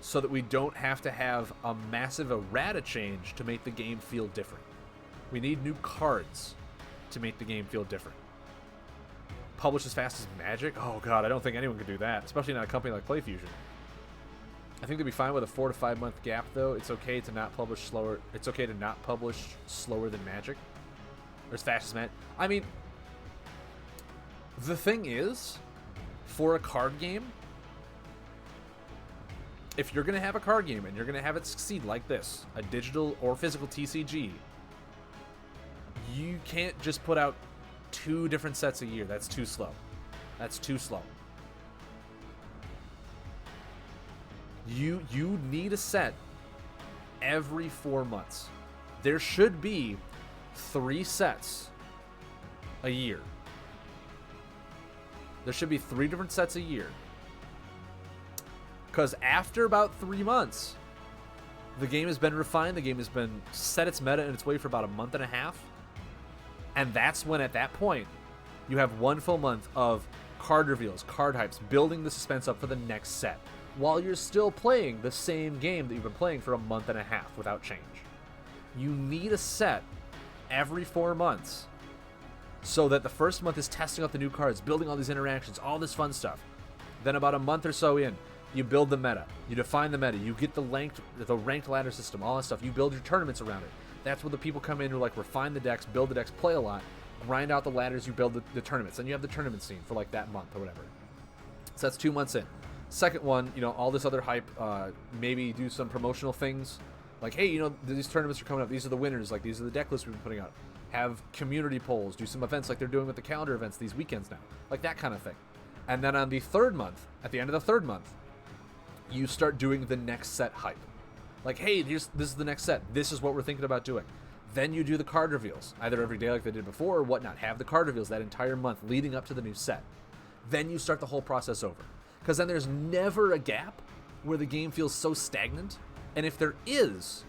so that we don't have to have a massive errata change to make the game feel different. We need new cards to make the game feel different. Publish as fast as Magic? Oh god, I don't think anyone could do that, especially not a company like PlayFusion. I think they'd be fine with a 4 to 5 month gap, though. It's okay to not publish slower. It's okay to not publish slower than Magic, or as fast as Magic. I mean, the thing is, for a card game, if you're gonna have a card game and you're gonna have it succeed like this, a digital or physical TCG, you can't just put out 2 different sets a year. That's too slow. That's too slow. You need a set every 4 months. There should be 3 sets a year. There should be 3 different sets a year. Because after about 3 months, the game has been refined. The game has been set its meta in its way for about a month and a half. And that's when, at that point, you have 1 full month of card reveals, card hypes, building the suspense up for the next set, while you're still playing the same game that you've been playing for a month and a half without change. You need a set every 4 months so that the first month is testing out the new cards, building all these interactions, all this fun stuff. Then about a month or so in, you build the meta, you define the meta, you get the ranked ladder system, all that stuff. You build your tournaments around it. That's where the people come in who like refine the decks, build the decks, play a lot, grind out the ladders, you build the tournaments. Then you have the tournament scene for like that month or whatever. So that's 2 months in. Second one, all this other hype, maybe do some promotional things. Like, hey, these tournaments are coming up. These are the winners. Like, these are the deck lists we've been putting out. Have community polls. Do some events like they're doing with the calendar events these weekends now. Like that kind of thing. And then on the 3rd month, at the end of the 3rd month, you start doing the next set hype. Like, hey, this is the next set. This is what we're thinking about doing. Then you do the card reveals, either every day like they did before or whatnot. Have the card reveals that entire month leading up to the new set. Then you start the whole process over. Because then there's never a gap where the game feels so stagnant. And if there is,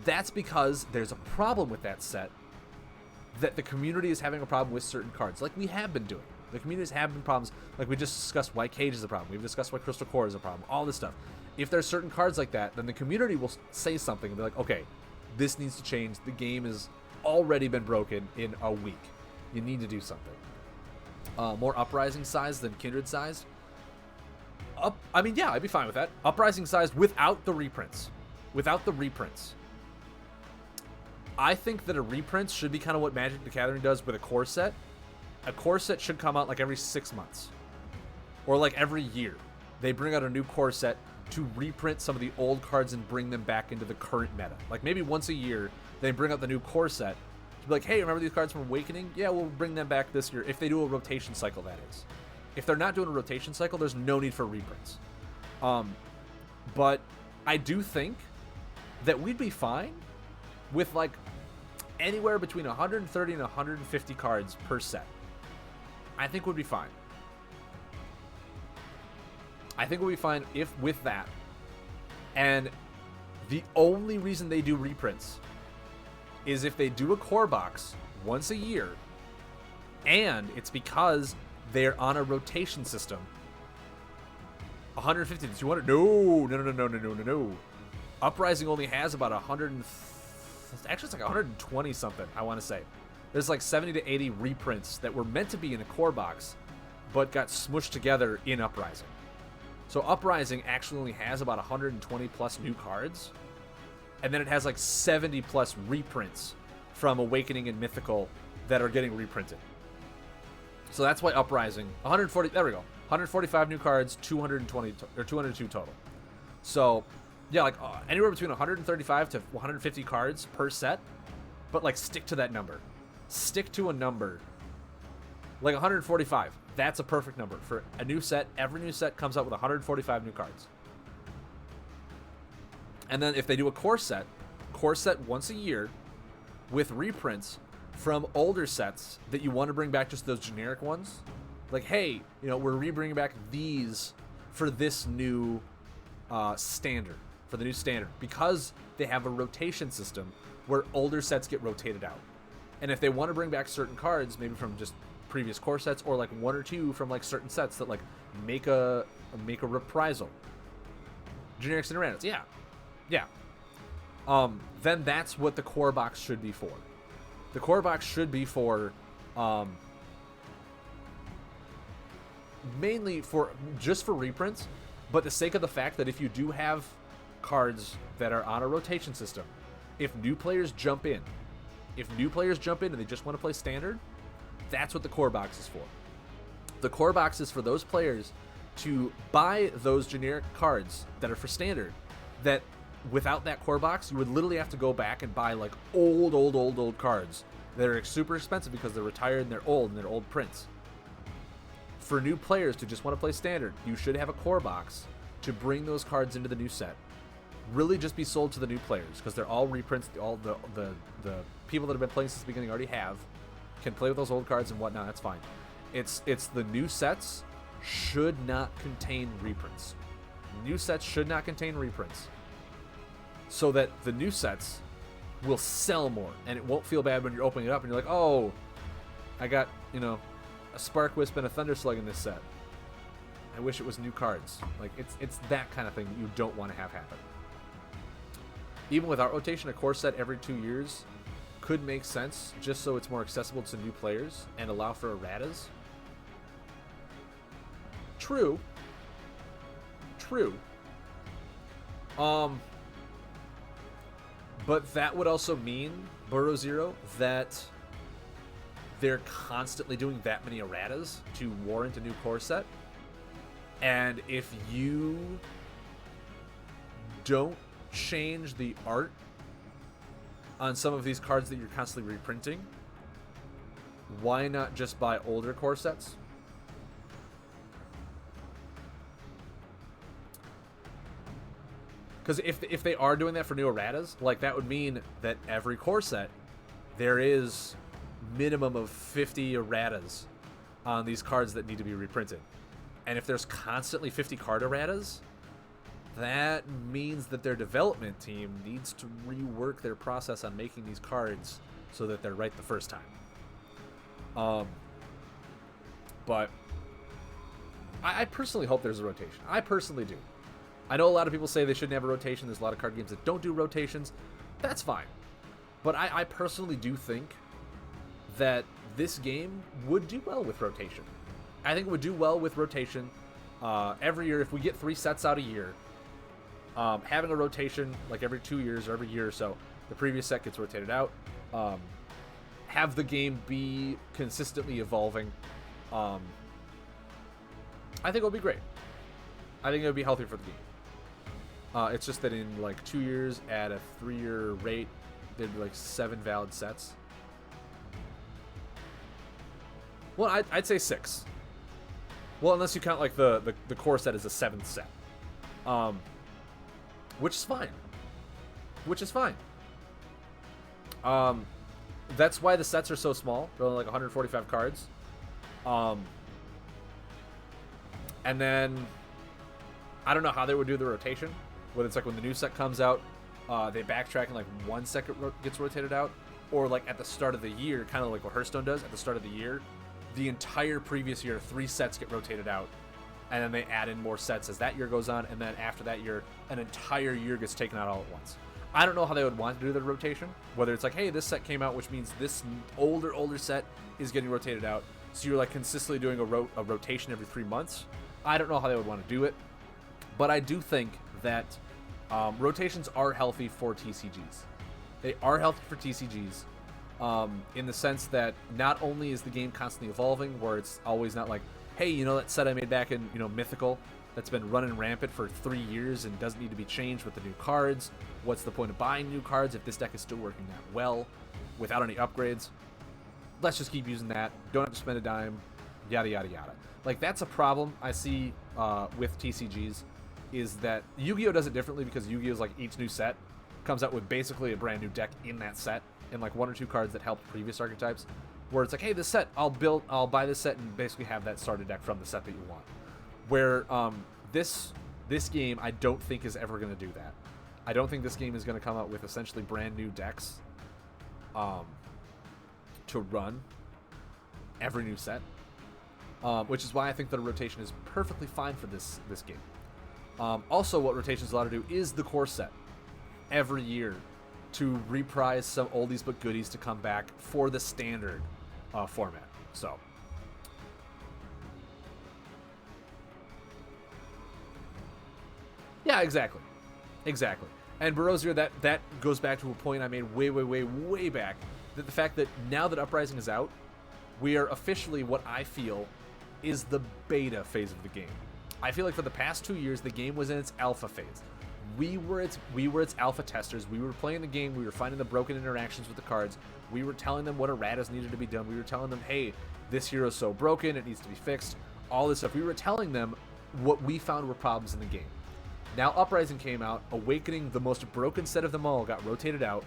that's because there's a problem with that set, that the community is having a problem with certain cards, like we have been doing. The communities have been problems, like we just discussed why Cage is a problem. We've discussed why Crystal Core is a problem, all this stuff. If there's certain cards like that, then the community will say something and be like, okay, this needs to change. The game has already been broken in a week. You need to do something. More Uprising size than Kindred size. I mean, yeah, I'd be fine with that. Uprising size without the reprints. Without the reprints. I think that a reprint should be kind of what Magic the Gathering does with a core set. A core set should come out like every 6 months. Or like every year. They bring out a new core set to reprint some of the old cards and bring them back into the current meta. Like maybe once a year, they bring out the new core set to be like, hey, remember these cards from Awakening? Yeah, we'll bring them back this year. If they do a rotation cycle, that is. If they're not doing a rotation cycle, there's no need for reprints. But I do think that we'd be fine with like anywhere between 130 and 150 cards per set. I think we'd be fine. I think we'll be fine if with that. And the only reason they do reprints is if they do a core box once a year, and it's because they're on a rotation system. 150 to 200. No. Uprising only has about 100. Actually, it's like 120 something, I want to say. There's like 70 to 80 reprints that were meant to be in a core box, but got smushed together in Uprising. So Uprising actually only has about 120 plus new cards, and then it has like 70 plus reprints from Awakening and Mythical that are getting reprinted. So that's why Uprising, 140, there we go, 145 new cards, 220 or 202 total. So yeah, like anywhere between 135 to 150 cards per set, but like stick to that number. Stick to a number. Like 145. That's a perfect number for a new set. Every new set comes out with 145 new cards. And then if they do a core set once a year with reprints from older sets that you want to bring back, just those generic ones. Like, hey, we're re-bringing back these for this new standard, for the new standard, because they have a rotation system where older sets get rotated out. And if they want to bring back certain cards, maybe from just previous core sets, or like one or two from like certain sets that like make a reprisal, generics and erratas, yeah. Then that's what the core box should be for. The core box should be for mainly just for reprints, but the sake of the fact that if you do have cards that are on a rotation system, if new players jump in and they just want to play standard, that's what the core box is for. The core box is for those players to buy those generic cards that are for standard, that without that core box, you would literally have to go back and buy like old cards that are super expensive because they're retired and they're old prints. For new players to just want to play standard, you should have a core box to bring those cards into the new set. Really just be sold to the new players because they're all reprints. All the people that have been playing since the beginning already can play with those old cards and whatnot. That's fine. It's the new sets should not contain reprints. New sets should not contain reprints, so that the new sets will sell more and it won't feel bad when you're opening it up and you're like, oh, I got a Spark Wisp and a Thunder Slug in this set. I wish it was new cards. Like it's that kind of thing that you don't want to have happen. Even without rotation, a core set every 2 years could make sense just so it's more accessible to new players and allow for erratas. True. But that would also mean, Burrow Zero, that they're constantly doing that many erratas to warrant a new core set. And if you don't change the art on some of these cards that you're constantly reprinting, why not just buy older core sets? Because if they are doing that for new erratas, like that would mean that every core set, there is minimum of 50 erratas on these cards that need to be reprinted. And if there's constantly 50 card erratas, that means that their development team needs to rework their process on making these cards so that they're right the first time. But I personally hope there's a rotation. I personally do. I know a lot of people say they shouldn't have a rotation. There's a lot of card games that don't do rotations. That's fine. But I personally do think that this game would do well with rotation. I think it would do well with rotation. Every year, if we get 3 sets out a year, having a rotation like every 2 years or every year or so, the previous set gets rotated out. Have the game be consistently evolving. I think it would be great. I think it would be healthier for the game. It's just that in like 2 years at a 3-year rate, there'd be like 7 valid sets. Well, I'd say 6. Well, unless you count like the core set as a 7th set, which is fine. Which is fine. That's why the sets are so small. They're only like 145 cards. And then I don't know how they would do the rotation. Whether it's like when the new set comes out, they backtrack and like one set gets rotated out, or like at the start of the year, kind of like what Hearthstone does at the start of the year, the entire previous year 3 sets get rotated out, and then they add in more sets as that year goes on, and then after that year, an entire year gets taken out all at once. I don't know how they would want to do the rotation. Whether it's like, hey, this set came out, which means this older set is getting rotated out, so you're like consistently doing a rotation every 3 months. I don't know how they would want to do it, but I do think that rotations are healthy for TCGs. They are healthy for TCGs in the sense that not only is the game constantly evolving, where it's always not like, hey, you know that set I made back in Mythical that's been running rampant for 3 years and doesn't need to be changed with the new cards. What's the point of buying new cards if this deck is still working that well without any upgrades? Let's just keep using that. Don't have to spend a dime. Yada yada yada. Like, that's a problem I see with TCGs, is that Yu-Gi-Oh does it differently, because Yu-Gi-Oh's like each new set comes out with basically a brand new deck in that set, and like 1 or 2 cards that helped previous archetypes, where it's like, hey, this set, I'll buy this set and basically have that starter deck from the set that you want. Where this game, I don't think is ever going to do that. I don't think this game is going to come out with essentially brand new decks to run every new set, which is why I think that a rotation is perfectly fine for this game. Also, what rotations allow to do is the core set every year, to reprise some oldies but goodies to come back for the standard format. So, yeah, exactly. And Barosier, that goes back to a point I made way back, that the fact that now that Uprising is out, we are officially what I feel is the beta phase of the game. I feel like for the past 2 years, the game was in its alpha phase. We were its alpha testers. We were playing the game. We were finding the broken interactions with the cards. We were telling them what erratas needed to be done. We were telling them, hey, this hero's so broken, it needs to be fixed. All this stuff. We were telling them what we found were problems in the game. Now Uprising came out. Awakening, the most broken set of them all, got rotated out.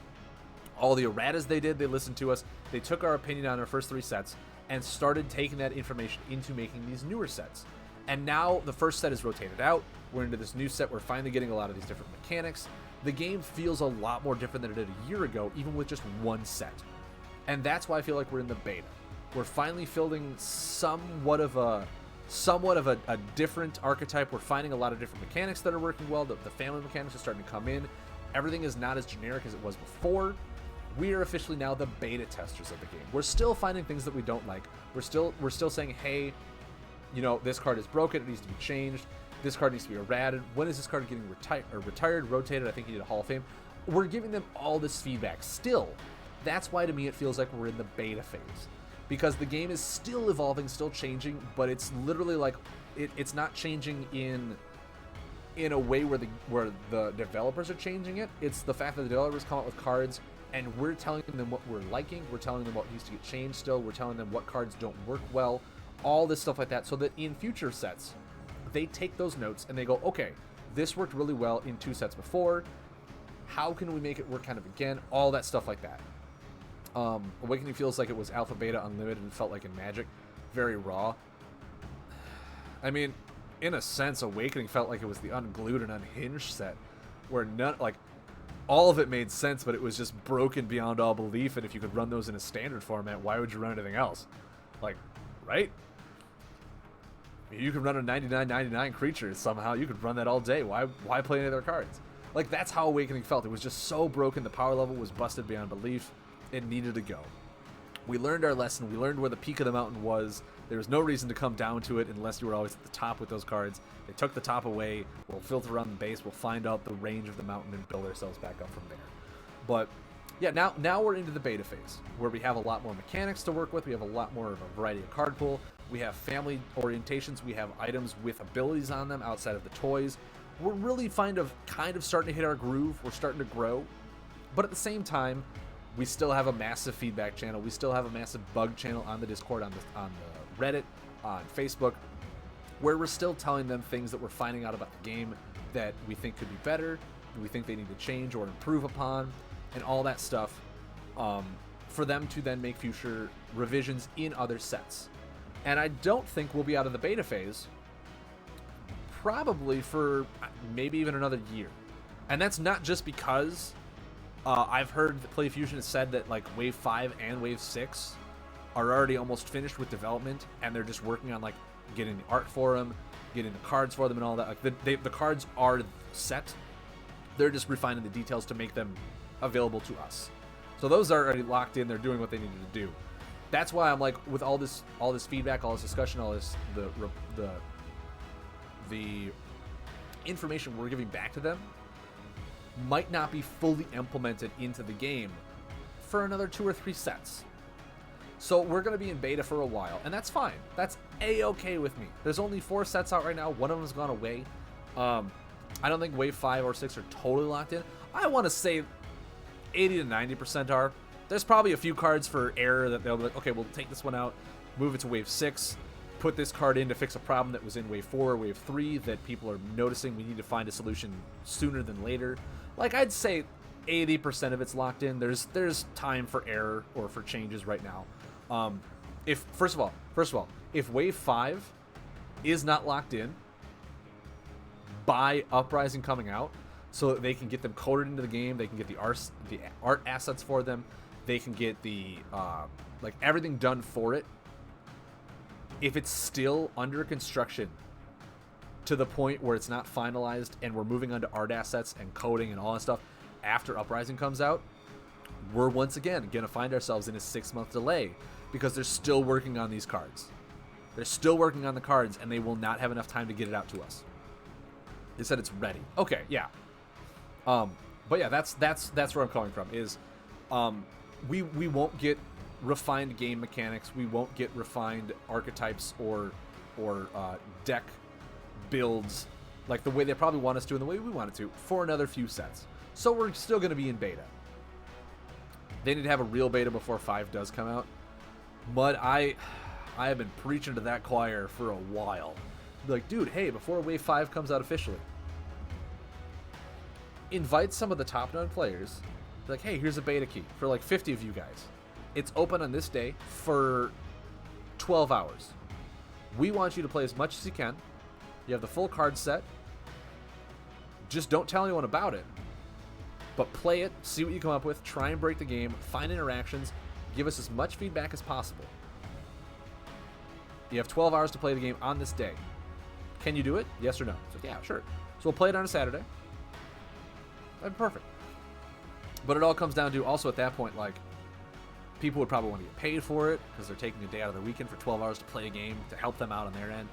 All the erratas they did, they listened to us. They took our opinion on our first 3 sets and started taking that information into making these newer sets. And now the first set is rotated out. We're into this new set. We're finally getting a lot of these different mechanics. The game feels a lot more different than it did a year ago, even with just 1 set. And that's why I feel like we're in the beta. We're finally fielding somewhat of a different archetype. We're finding a lot of different mechanics that are working well. The family mechanics are starting to come in. Everything is not as generic as it was before. We are officially now the beta testers of the game. We're still finding things that we don't like. We're still saying, hey, this card is broken, it needs to be changed. This card needs to be errated. When is this card getting retired, rotated? I think you need a Hall of Fame. We're giving them all this feedback still. That's why to me it feels like we're in the beta phase. Because the game is still evolving, still changing, but it's literally like, it's not changing in a way where the developers are changing it. It's the fact that the developers come out with cards, and we're telling them what we're liking. We're telling them what needs to get changed still. We're telling them what cards don't work well. All this stuff like that, so that in future sets, they take those notes and they go, okay, this worked really well in 2 sets before. How can we make it work kind of again? All that stuff like that. Awakening feels like it was alpha, beta, unlimited, and felt like in Magic. Very raw. I mean, in a sense, Awakening felt like it was the unglued and unhinged set, where all of it made sense, but it was just broken beyond all belief, and if you could run those in a standard format, why would you run anything else? Like, right? You could run a 99/99 creature somehow. You could run that all day. Why play any other cards? Like, that's how Awakening felt. It was just so broken. The power level was busted beyond belief. It needed to go. We learned our lesson. We learned where the peak of the mountain was. There was no reason to come down to it unless you were always at the top with those cards. They took the top away. We'll filter around the base. We'll find out the range of the mountain and build ourselves back up from there. But yeah, now we're into the beta phase, where we have a lot more mechanics to work with. We have a lot more of a variety of card pool. We have family orientations. We have items with abilities on them outside of the toys. We're really kind of starting to hit our groove. We're starting to grow. But at the same time, we still have a massive feedback channel. We still have a massive bug channel on the Discord, on the Reddit, on Facebook. where we're still telling them things that we're finding out about the game that we think could be better, we think they need to change or improve upon, and all that stuff, for them to then make future revisions in other sets. And I don't think we'll be out of the beta phase probably for maybe even another year. And that's not just because I've heard that PlayFusion has said that like Wave 5 and Wave 6 are already almost finished with development, and they're just working on like getting the art for them, getting the cards for them, and all that. Like the cards are set. They're just refining the details to make them available to us. So those are already locked in. They're doing what they needed to do. That's why I'm like, with all this feedback, all this discussion, all this the information we're giving back to them might not be fully implemented into the game for another 2 or 3 sets. So we're going to be in beta for a while, and that's fine. That's A-okay with me. There's only 4 sets out right now. One of them's gone away. I don't think Wave 5 or 6 are totally locked in. I want to say 80 to 90% are. There's probably a few cards for error that they'll be like, okay, we'll take this one out, move it to Wave 6, put this card in to fix a problem that was in Wave 4 or Wave 3 that people are noticing we need to find a solution sooner than later. Like, I'd say 80% of it's locked in. There's time for error or for changes right now. If first of all, if Wave 5 is not locked in by Uprising coming out, so that they can get them coded into the game, they can get the art assets for them, they can get the like everything done for it. If it's still under construction to the point where it's not finalized and we're moving on to art assets and coding and all that stuff after Uprising comes out, we're once again going to find ourselves in a 6-month delay because they're still working on these cards. They're still working on the cards, and they will not have enough time to get it out to us. They said it's ready. Okay, yeah. But yeah, that's where I'm coming from. Is we won't get refined game mechanics. We won't get refined archetypes or deck builds like the way they probably want us to and the way we want it to for another few sets. So we're still going to be in beta. They need to have a real beta before 5 does come out. But I have been preaching to that choir for a while. Be like, dude, hey, before Wave 5 comes out officially, invite some of the top-known players. Be like, hey, here's a beta key for like 50 of you guys. It's open on this day for 12 hours. We want you to play as much as you can. You have the full card set. Just don't tell anyone about it. But play it, see what you come up with, try and break the game, find interactions, give us as much feedback as possible. You have 12 hours to play the game on this day. Can you do it? Yes or no? So yeah, sure. So we'll play it on a Saturday. That'd be perfect. But it all comes down to also at that point, like, people would probably want to get paid for it because they're taking a day out of their weekend for 12 hours to play a game to help them out on their end.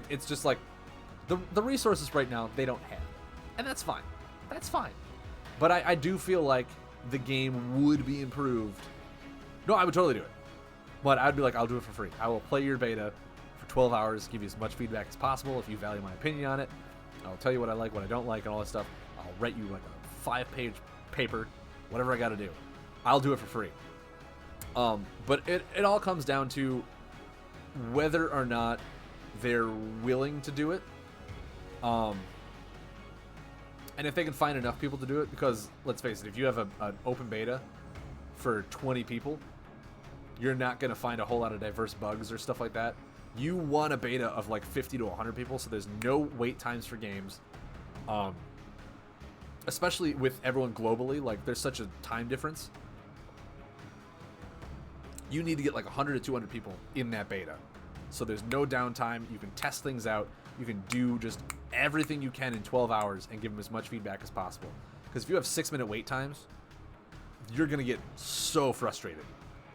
It's just like the resources right now they don't have. And that's fine. That's fine. But I do feel like the game would be improved. No, I would totally do it. But I'd be like, I'll do it for free. I will play your beta for 12 hours, give you as much feedback as possible if you value my opinion on it. I'll tell you what I like, what I don't like, and all that stuff. I'll write you like a 5-page paper, whatever I got to do. I'll do it for free. But it all comes down to whether or not they're willing to do it. And if they can find enough people to do it, because let's face it, if you have an open beta for 20 people, you're not going to find a whole lot of diverse bugs or stuff like that. You want a beta of like 50 to 100 people, so there's no wait times for games. Especially with everyone globally, like there's such a time difference. You need to get like 100 to 200 people in that beta. So there's no downtime. You can test things out. You can do just everything you can in 12 hours and give them as much feedback as possible. Because if you have 6-minute wait times, you're going to get so frustrated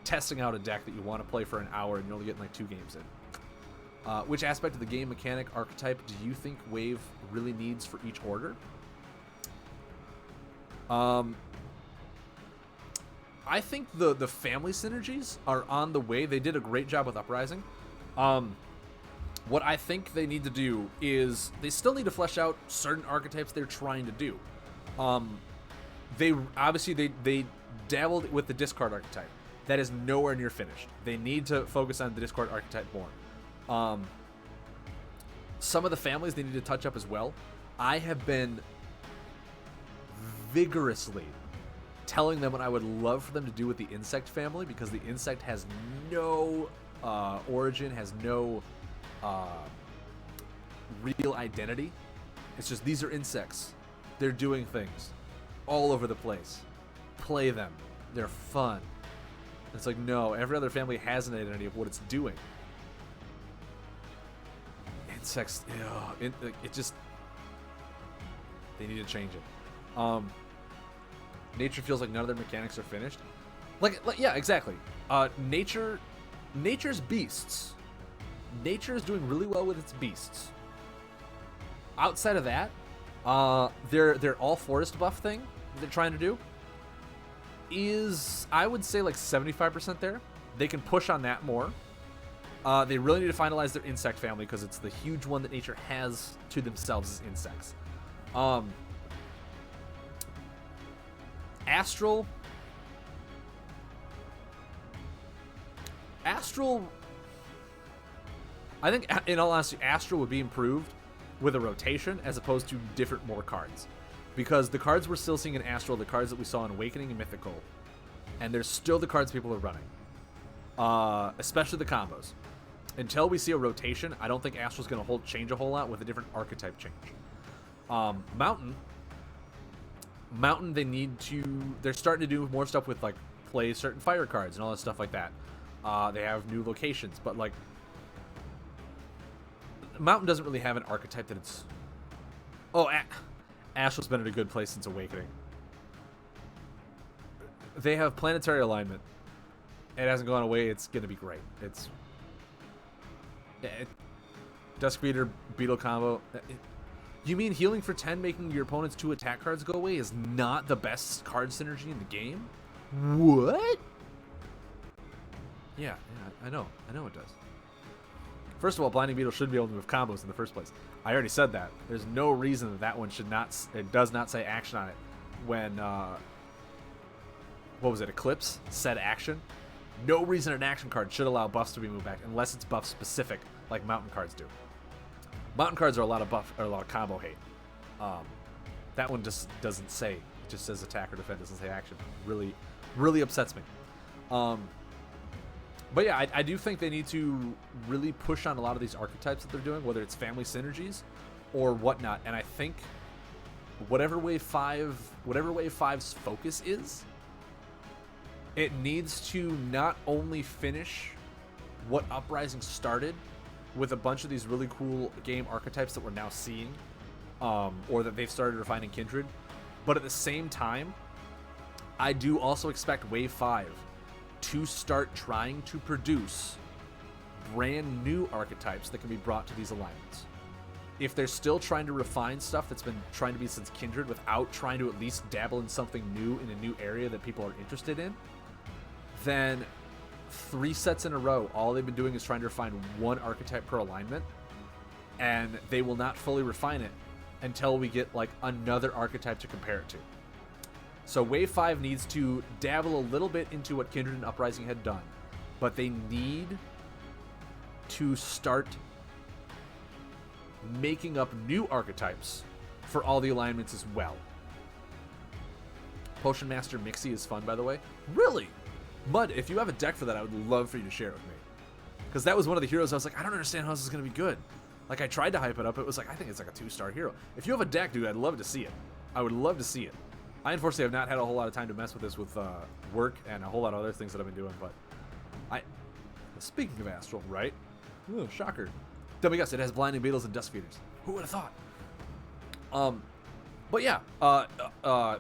testing out a deck that you want to play for an hour and you're only getting like 2 games in. Which aspect of the game mechanic archetype do you think Wave really needs for each order? I think the family synergies are on the way. They did a great job with Uprising. What I think they need to do is they still need to flesh out certain archetypes they're trying to do. They obviously they dabbled with the discard archetype. That is nowhere near finished. They need to focus on the discard archetype more. Some of the families they need to touch up as well. I have been vigorously telling them what I would love for them to do with the insect family, because the insect has no origin, has no real identity. It's just, these are insects. They're doing things all over the place. Play them. They're fun. It's like, no, every other family has an identity of what it's doing. Insects, it just, they need to change it. Nature feels like none of their mechanics are finished. Like yeah, exactly. Nature's beasts. Nature is doing really well with its beasts. Outside of that, their all forest buff thing that they're trying to do is, I would say, like 75% there. They can push on that more. They really need to finalize their insect family, because it's the huge one that nature has to themselves is insects. Astral, I think, in all honesty, Astral would be improved with a rotation as opposed to different more cards. Because the cards we're still seeing in Astral, the cards that we saw in Awakening and Mythical, and there's still the cards people are running. Especially the combos. Until we see a rotation, I don't think Astral's going to change a whole lot with a different archetype change. Mountain, they're starting to do more stuff with, like, play certain fire cards and all that stuff like that. They have new locations, but, like, Mountain doesn't really have an archetype that it's... Oh, Astral's been in a good place since Awakening. They have planetary alignment. It hasn't gone away. It's going to be great. Duskbeater, Beetle combo. You mean healing for 10, making your opponent's 2 attack cards go away is not the best card synergy in the game? What? Yeah, I know it does. First of all, Blinding Beetle should be able to move combos in the first place. I already said that. There's no reason that one should not. It does not say action on it when what was it? Eclipse said action. No reason an action card should allow buffs to be moved back unless it's buff specific, like Mountain cards do. Mountain cards are a lot of combo hate. That one just doesn't say. It just says attack or defend. Doesn't say action. Really, really upsets me. But yeah, I do think they need to really push on a lot of these archetypes that they're doing, whether it's family synergies or whatnot. And I think whatever Wave 5's focus is, it needs to not only finish what Uprising started with a bunch of these really cool game archetypes that we're now seeing, or that they've started refining Kindred, but at the same time, I do also expect Wave 5 to start trying to produce brand new archetypes that can be brought to these alignments. If they're still trying to refine stuff that's been trying to be since Kindred without trying to at least dabble in something new in a new area that people are interested in, then 3 sets in a row, all they've been doing is trying to refine one archetype per alignment, and they will not fully refine it until we get like another archetype to compare it to. So Wave 5 needs to dabble a little bit into what Kindred and Uprising had done, but they need to start making up new archetypes for all the alignments as well. Potion Master Mixie is fun, by the way. Really? Mud, if you have a deck for that, I would love for you to share it with me. Because that was one of the heroes I was like, I don't understand how this is going to be good. Like, I tried to hype it up. It was like, I think it's like a 2-star hero. If you have a deck, dude, I'd love to see it. I would love to see it. I unfortunately have not had a whole lot of time to mess with this with work and a whole lot of other things that I've been doing, but speaking of Astral, right? Ooh, shocker. Yes, it has Blinding Beetles and Dust Feeders. Who would have thought? But yeah,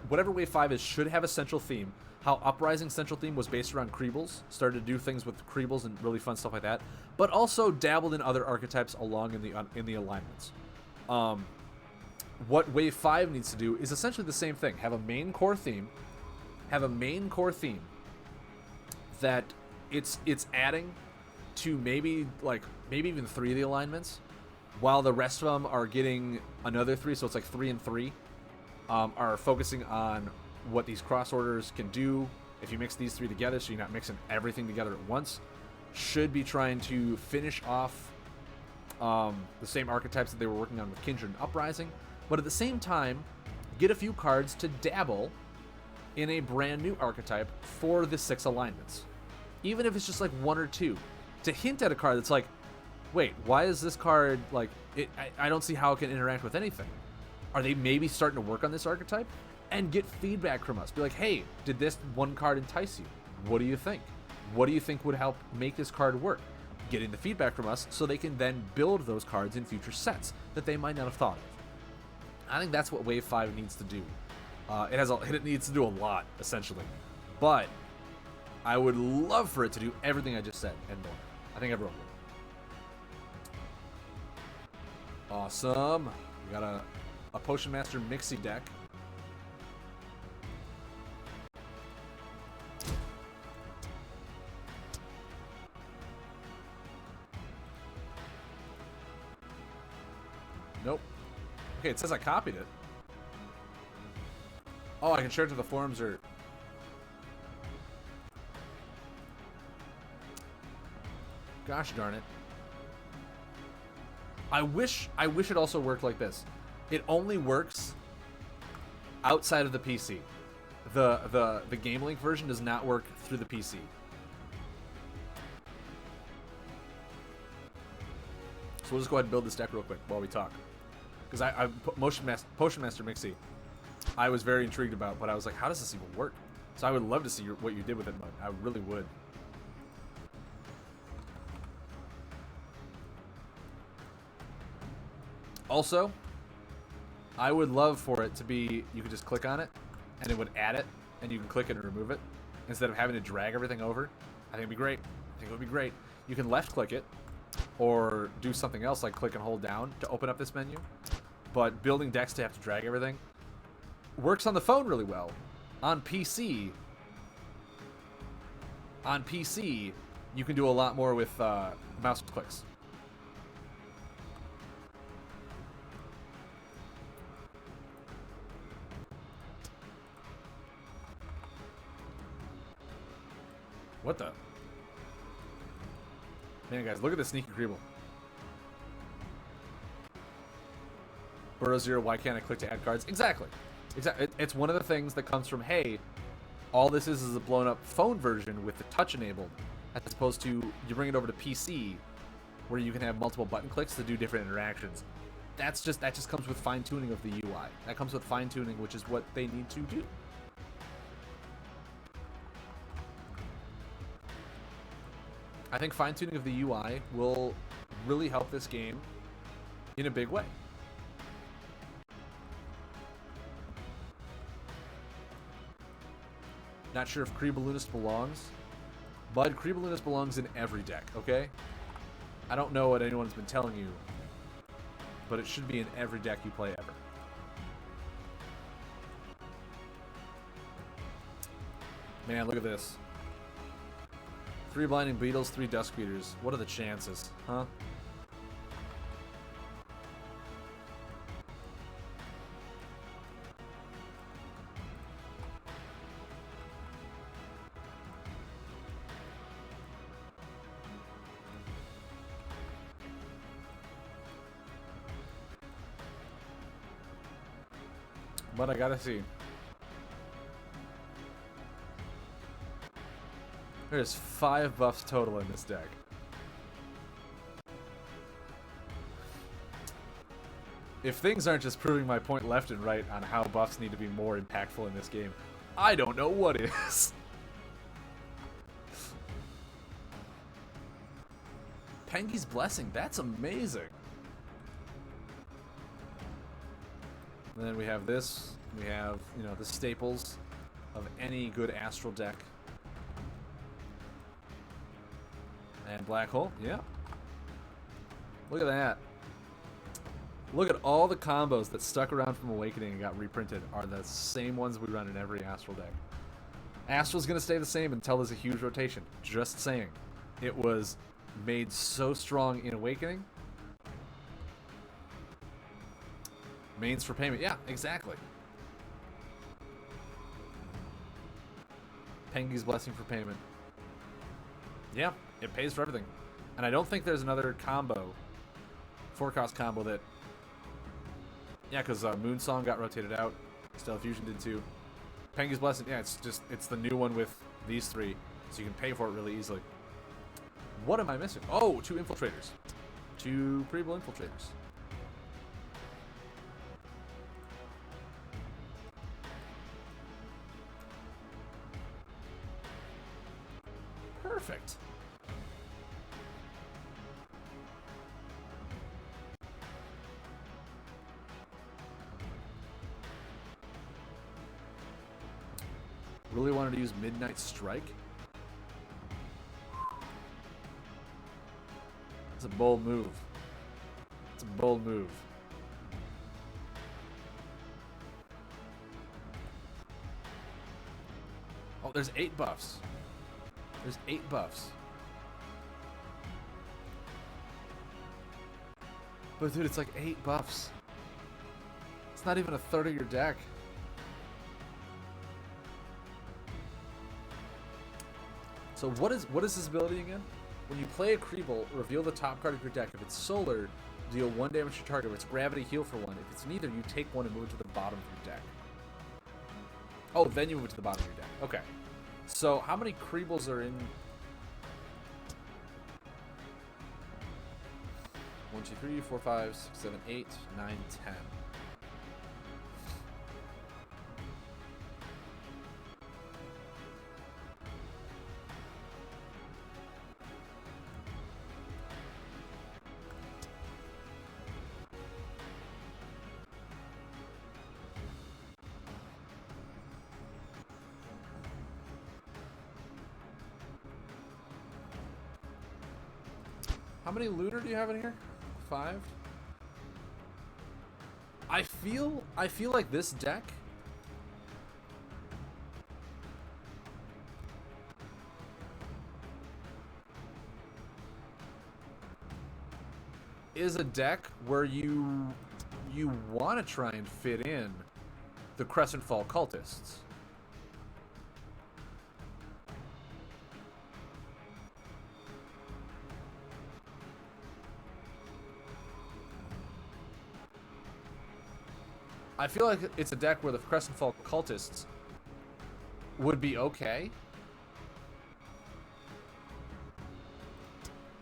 whatever Wave 5 is should have a central theme. How Uprising central theme was based around Creebles, started to do things with Creebles and really fun stuff like that, but also dabbled in other archetypes along in the alignments. What Wave 5 needs to do is essentially the same thing. Have a main core theme that it's adding to maybe even 3 of the alignments, while the rest of them are getting another 3, so it's like 3 and 3, are focusing on what these cross orders can do if you mix these 3 together, so you're not mixing everything together at once. Should be trying to finish off the same archetypes that they were working on with Kindred and Uprising, but at the same time, get a few cards to dabble in a brand new archetype for the 6 alignments. Even if it's just like 1 or 2. To hint at a card that's like, wait, why is this card like, I don't see how it can interact with anything. Are they maybe starting to work on this archetype? And get feedback from us. Be like, hey, did this one card entice you? What do you think? What do you think would help make this card work? Getting the feedback from us so they can then build those cards in future sets that they might not have thought of. I think that's what Wave 5 needs to do. It needs to do a lot, essentially. But I would love for it to do everything I just said and more. I think everyone would. Awesome. We got a Potion Master Mixie deck. Nope. Okay, it says I copied it. Oh, I can share it to the forums or... Gosh darn it. I wish it also worked like this. It only works outside of the PC. The Game Link version does not work through the PC. So we'll just go ahead and build this deck real quick while we talk. Because I Potion Master Mixie, I was very intrigued about, but I was like, how does this even work? So I would love to see what you did with it, Mud. I really would. Also, I would love for it to be, you could just click on it, and it would add it, and you can click it and remove it, instead of having to drag everything over. I think it'd be great. I think it would be great. You can left click it, or do something else like click and hold down to open up this menu. But building decks to have to drag everything works on the phone really well. On PC, you can do a lot more with mouse clicks. What the? Man, guys, look at the sneaky Creeble. Burrow Zero, why can't I click to add cards? Exactly. It's one of the things that comes from, hey, all this is a blown up phone version with the touch enabled, as opposed to you bring it over to PC, where you can have multiple button clicks to do different interactions. That just comes with fine tuning of the UI. That comes with fine tuning, which is what they need to do. I think fine-tuning of the UI will really help this game in a big way. Not sure if Creeballoonist belongs, but Creeballoonist belongs in every deck, okay? I don't know what anyone's been telling you, but it should be in every deck you play ever. Man, look at this. 3 Blinding Beetles, 3 Dusk Beaters. What are the chances, huh? But I gotta see. There's 5 buffs total in this deck. If things aren't just proving my point left and right on how buffs need to be more impactful in this game, I don't know what is. Pengi's Blessing, that's amazing. And then we have this. We have, the staples of any good Astral deck. And Black Hole, yeah. Look at that. Look at all the combos that stuck around from Awakening and got reprinted are the same ones we run in every Astral deck. Astral's going to stay the same until there's a huge rotation. Just saying. It was made so strong in Awakening. Mains for payment. Yeah, exactly. Pengi's Blessing for payment. Yeah, it pays for everything. And I don't think there's another combo 4-cost combo that... Yeah, because Moonsong got rotated out. Stellar Fusion did too. Pengu's Blessing, yeah, it's the new one with these 3, so you can pay for it really easily. What am I missing? Oh, 2 Infiltrators. 2 Preble Infiltrators. Perfect. Really wanted to use Midnight Strike. It's a bold move. It's a bold move. Oh, there's 8 buffs. There's 8 buffs. But dude, it's like 8 buffs. It's not even a third of your deck. So what is this ability again? When you play a Creeble, reveal the top card of your deck. If it's solar, deal 1 damage to target. If it's gravity, heal for 1. If it's neither, you take 1 and move it to the bottom of your deck. Oh, then you move it to the bottom of your deck. Okay. So how many Creebles are in? 1, 2, 3, 4, 5, 6, 7, 8, 9, 10. How many Lunar do you have in here? 5? I feel like this deck is a deck where you want to try and fit in the Crescent Fall Cultists. I feel like it's a deck where the Crescent Fall Cultists would be okay.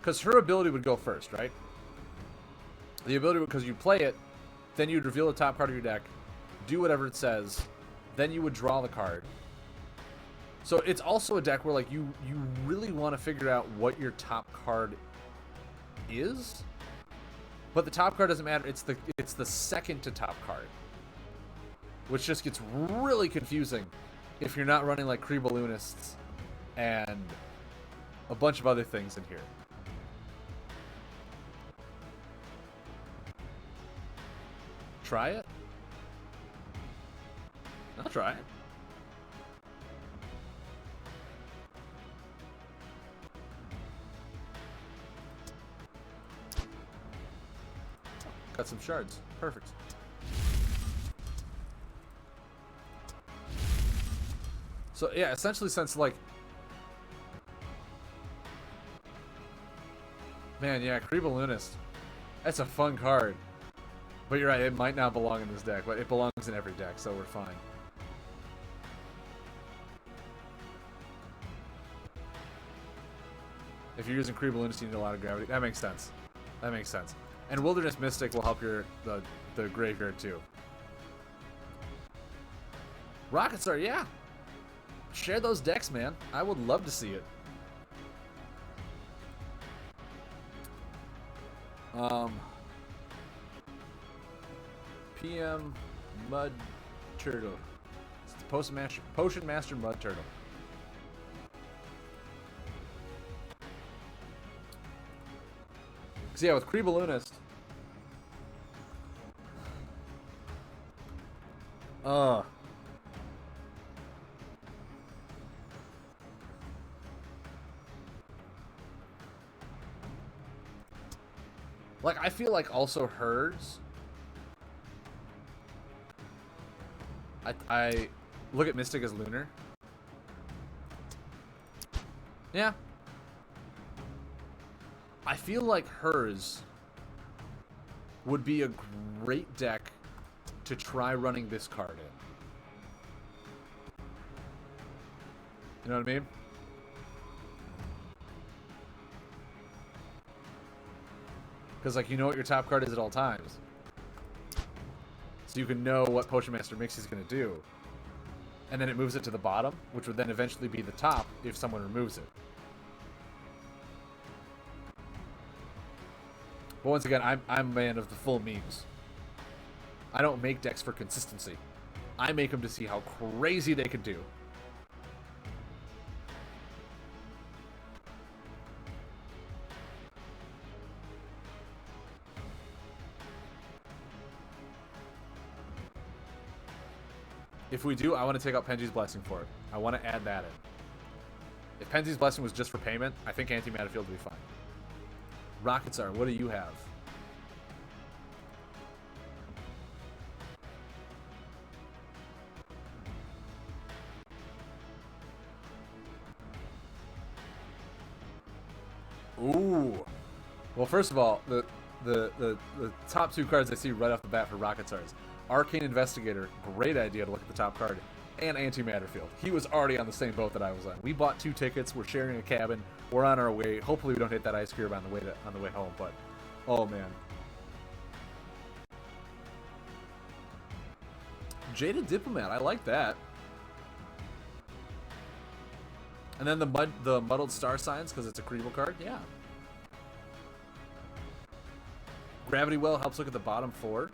Because her ability would go first, right? The ability, because you play it, then you'd reveal the top card of your deck, do whatever it says, then you would draw the card. So it's also a deck where like you really want to figure out what your top card is, but the top card doesn't matter. It's the second to top card, which just gets really confusing if you're not running like Creeballoonists and a bunch of other things in here. Try it? I'll try it. Got some shards. Perfect. So yeah, essentially since like... Man, yeah, Creeballoonist. That's a fun card. But you're right, it might not belong in this deck, but it belongs in every deck, so we're fine. If you're using Creeballoonist, you need a lot of gravity. That makes sense. That makes sense. And Wilderness Mystic will help your the graveyard too. Rocket Star, yeah. Share those decks, man. I would love to see it. PM Mud Turtle. It's the Potion Master Mud Turtle. So yeah, with Creeballoonist. Like, I feel like also hers. I look at Mystic as Lunar. Yeah. I feel like hers would be a great deck to try running this card in. You know what I mean? Because, like, you know what your top card is at all times. So you can know what Potion Master Mix is going to do. And then it moves it to the bottom, which would then eventually be the top if someone removes it. But once again, I'm a man of the full memes. I don't make decks for consistency. I make them to see how crazy they can do. If we do, I want to take out Penji's Blessing for it. I want to add that in. If Penji's Blessing was just for payment, I think Antimatter Field would be fine. Rocket Tsar, what do you have? Ooh. Well, first of all, the top two cards I see right off the bat for Rocket Tsars. Arcane Investigator, great idea to look at the top card, and Antimatter Field. He was already on the same boat that I was on. We bought 2 tickets. We're sharing a cabin. We're on our way. Hopefully, we don't hit that ice cube on the way home. But oh man, Jaded Diplomat. I like that. And then the Muddled Star Signs because it's a Creeble card. Yeah. Gravity Well helps look at the bottom 4.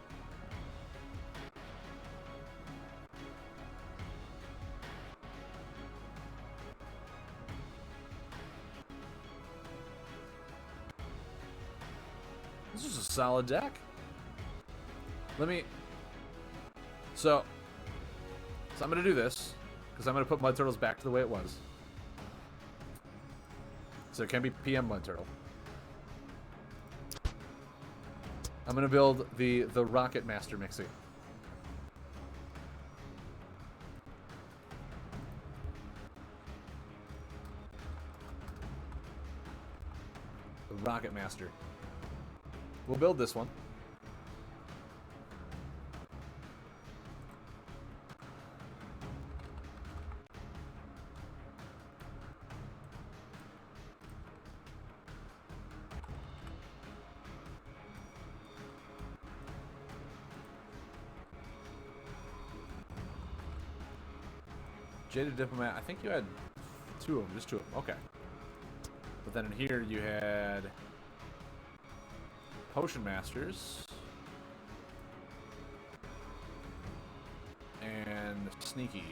This is a solid deck. So I'm gonna do this because I'm gonna put Mud Turtles back to the way it was. So it can be PM Mud Turtle. I'm gonna build the Rocket Master Mixie. The Rocket Master. We'll build this one. Jaded Diplomat, I think you had 2 of them, just 2 of them. Okay. But then in here you had Potion Masters and Sneakies.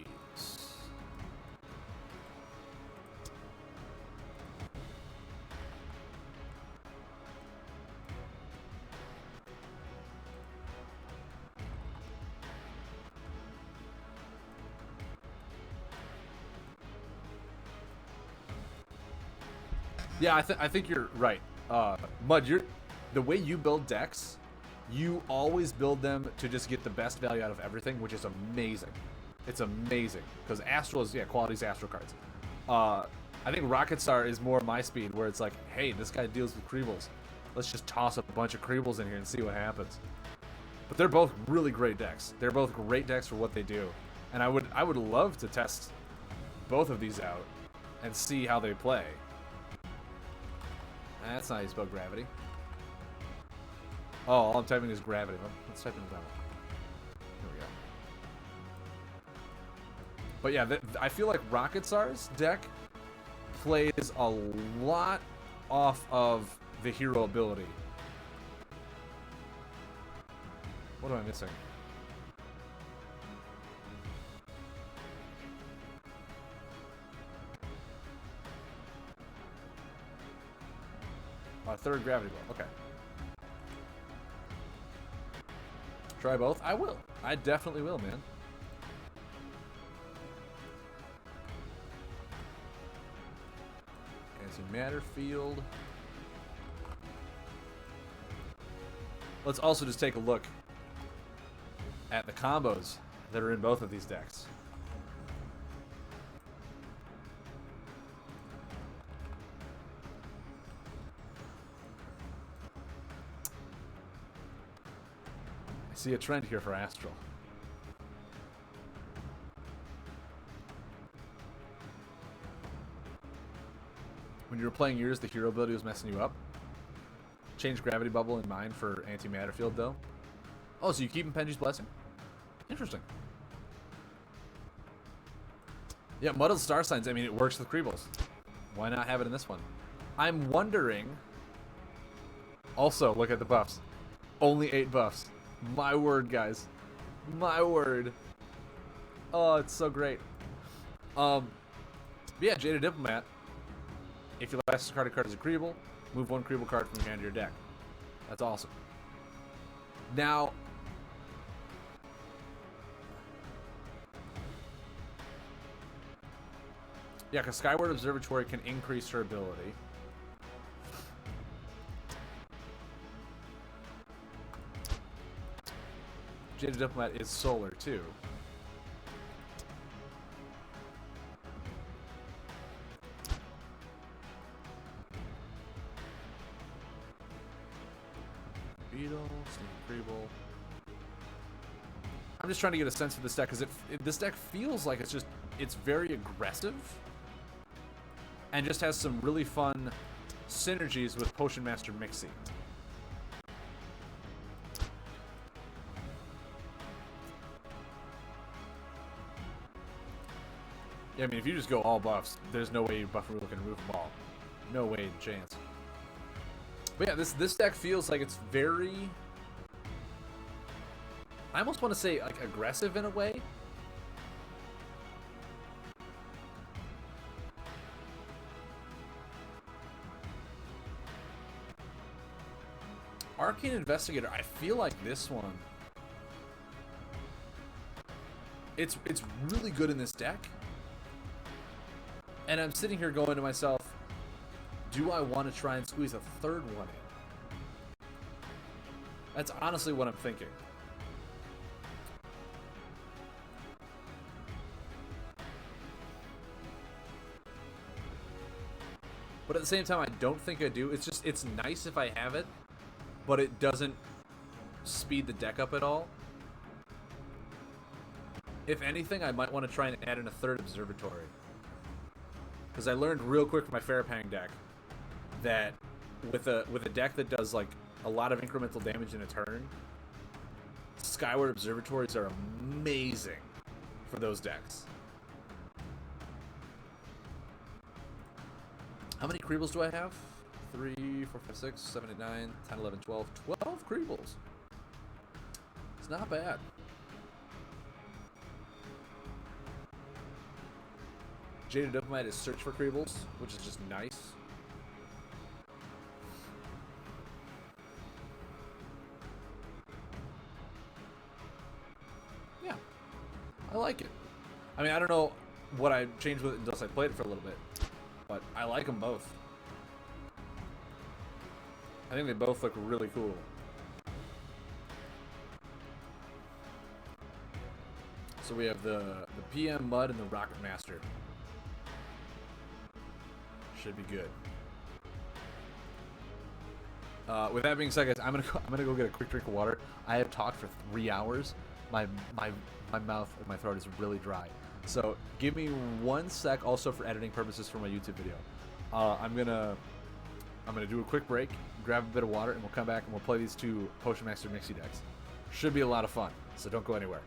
Yeah, I think you're right. Mud, the way you build decks, you always build them to just get the best value out of everything, which is amazing. It's amazing because Astral is quality's Astral cards. I think Rocket Star is more my speed, where it's like, hey, this guy deals with Creebles. Let's just toss a bunch of Creebles in here and see what happens. But they're both really great decks. They're both great decks for what they do, and I would love to test both of these out and see how they play. That's not how you spell gravity. Oh, all I'm typing is gravity. Let's type in that one. Here we go. But yeah, I feel like Rocket Tsar's deck plays a lot off of the hero ability. What am I missing? Third gravity ball. Okay. Try both? I will. I definitely will, man. Antimatter Field. Let's also just take a look at the combos that are in both of these decks. see a trend here for Astral. When you were playing yours, the hero ability was messing you up. Change Gravity Bubble in mine for Antimatter Field, though. Oh, so you keep Penji's Blessing? Interesting. Yeah, Muddled Star Signs, I mean, it works with Creebles. Why not have it in this one? I'm wondering... Also, look at the buffs. Only 8 buffs. My word, guys. My word. Oh, it's so great. Yeah, Jaded Diplomat. If your last discarded card is a Creeble, move 1 Creeble card from your hand to your deck. That's awesome. Now... Yeah, because Skyward Observatory can increase her ability. Jaded Diplomat is solar, too. Beetle, Sneaky Creeble. I'm just trying to get a sense of this deck, because this deck feels like it's very aggressive. And just has some really fun synergies with Potion Master Mixie. Yeah, I mean, if you just go all buffs, there's no way your buff rule can remove them all. No way in chance. But yeah, this deck feels like it's very... I almost want to say, like, aggressive in a way. Arcane Investigator, I feel like this one... It's really good in this deck. And I'm sitting here going to myself, do I want to try and squeeze a third one in? That's honestly what I'm thinking. But at the same time, I don't think I do. It's nice if I have it, but it doesn't speed the deck up at all. If anything, I might want to try and add in a third Observatory. Because I learned real quick from my Farapang deck that with a deck that does like a lot of incremental damage in a turn, Skyward Observatories are amazing for those decks. How many Creebles do I have? 3, 4, 5, 6, 7, 8, 9, 10, 11, 12. 12 Creebles. It's not bad. Jaded Diplomat is search for Creebles, which is just nice. Yeah, I like it. I mean, I don't know what I changed with it unless I played it for a little bit, but I like them both. I think they both look really cool. So we have the PM Mud and the Rocket Master. Should be good. With that being said, guys, I'm gonna go get a quick drink of water. I have talked for 3 hours. My mouth and my throat is really dry. So give me 1 sec, also for editing purposes for my YouTube video. I'm gonna do a quick break, grab a bit of water, and we'll come back and we'll play these 2 Potion Master Mixie decks. Should be a lot of fun. So don't go anywhere.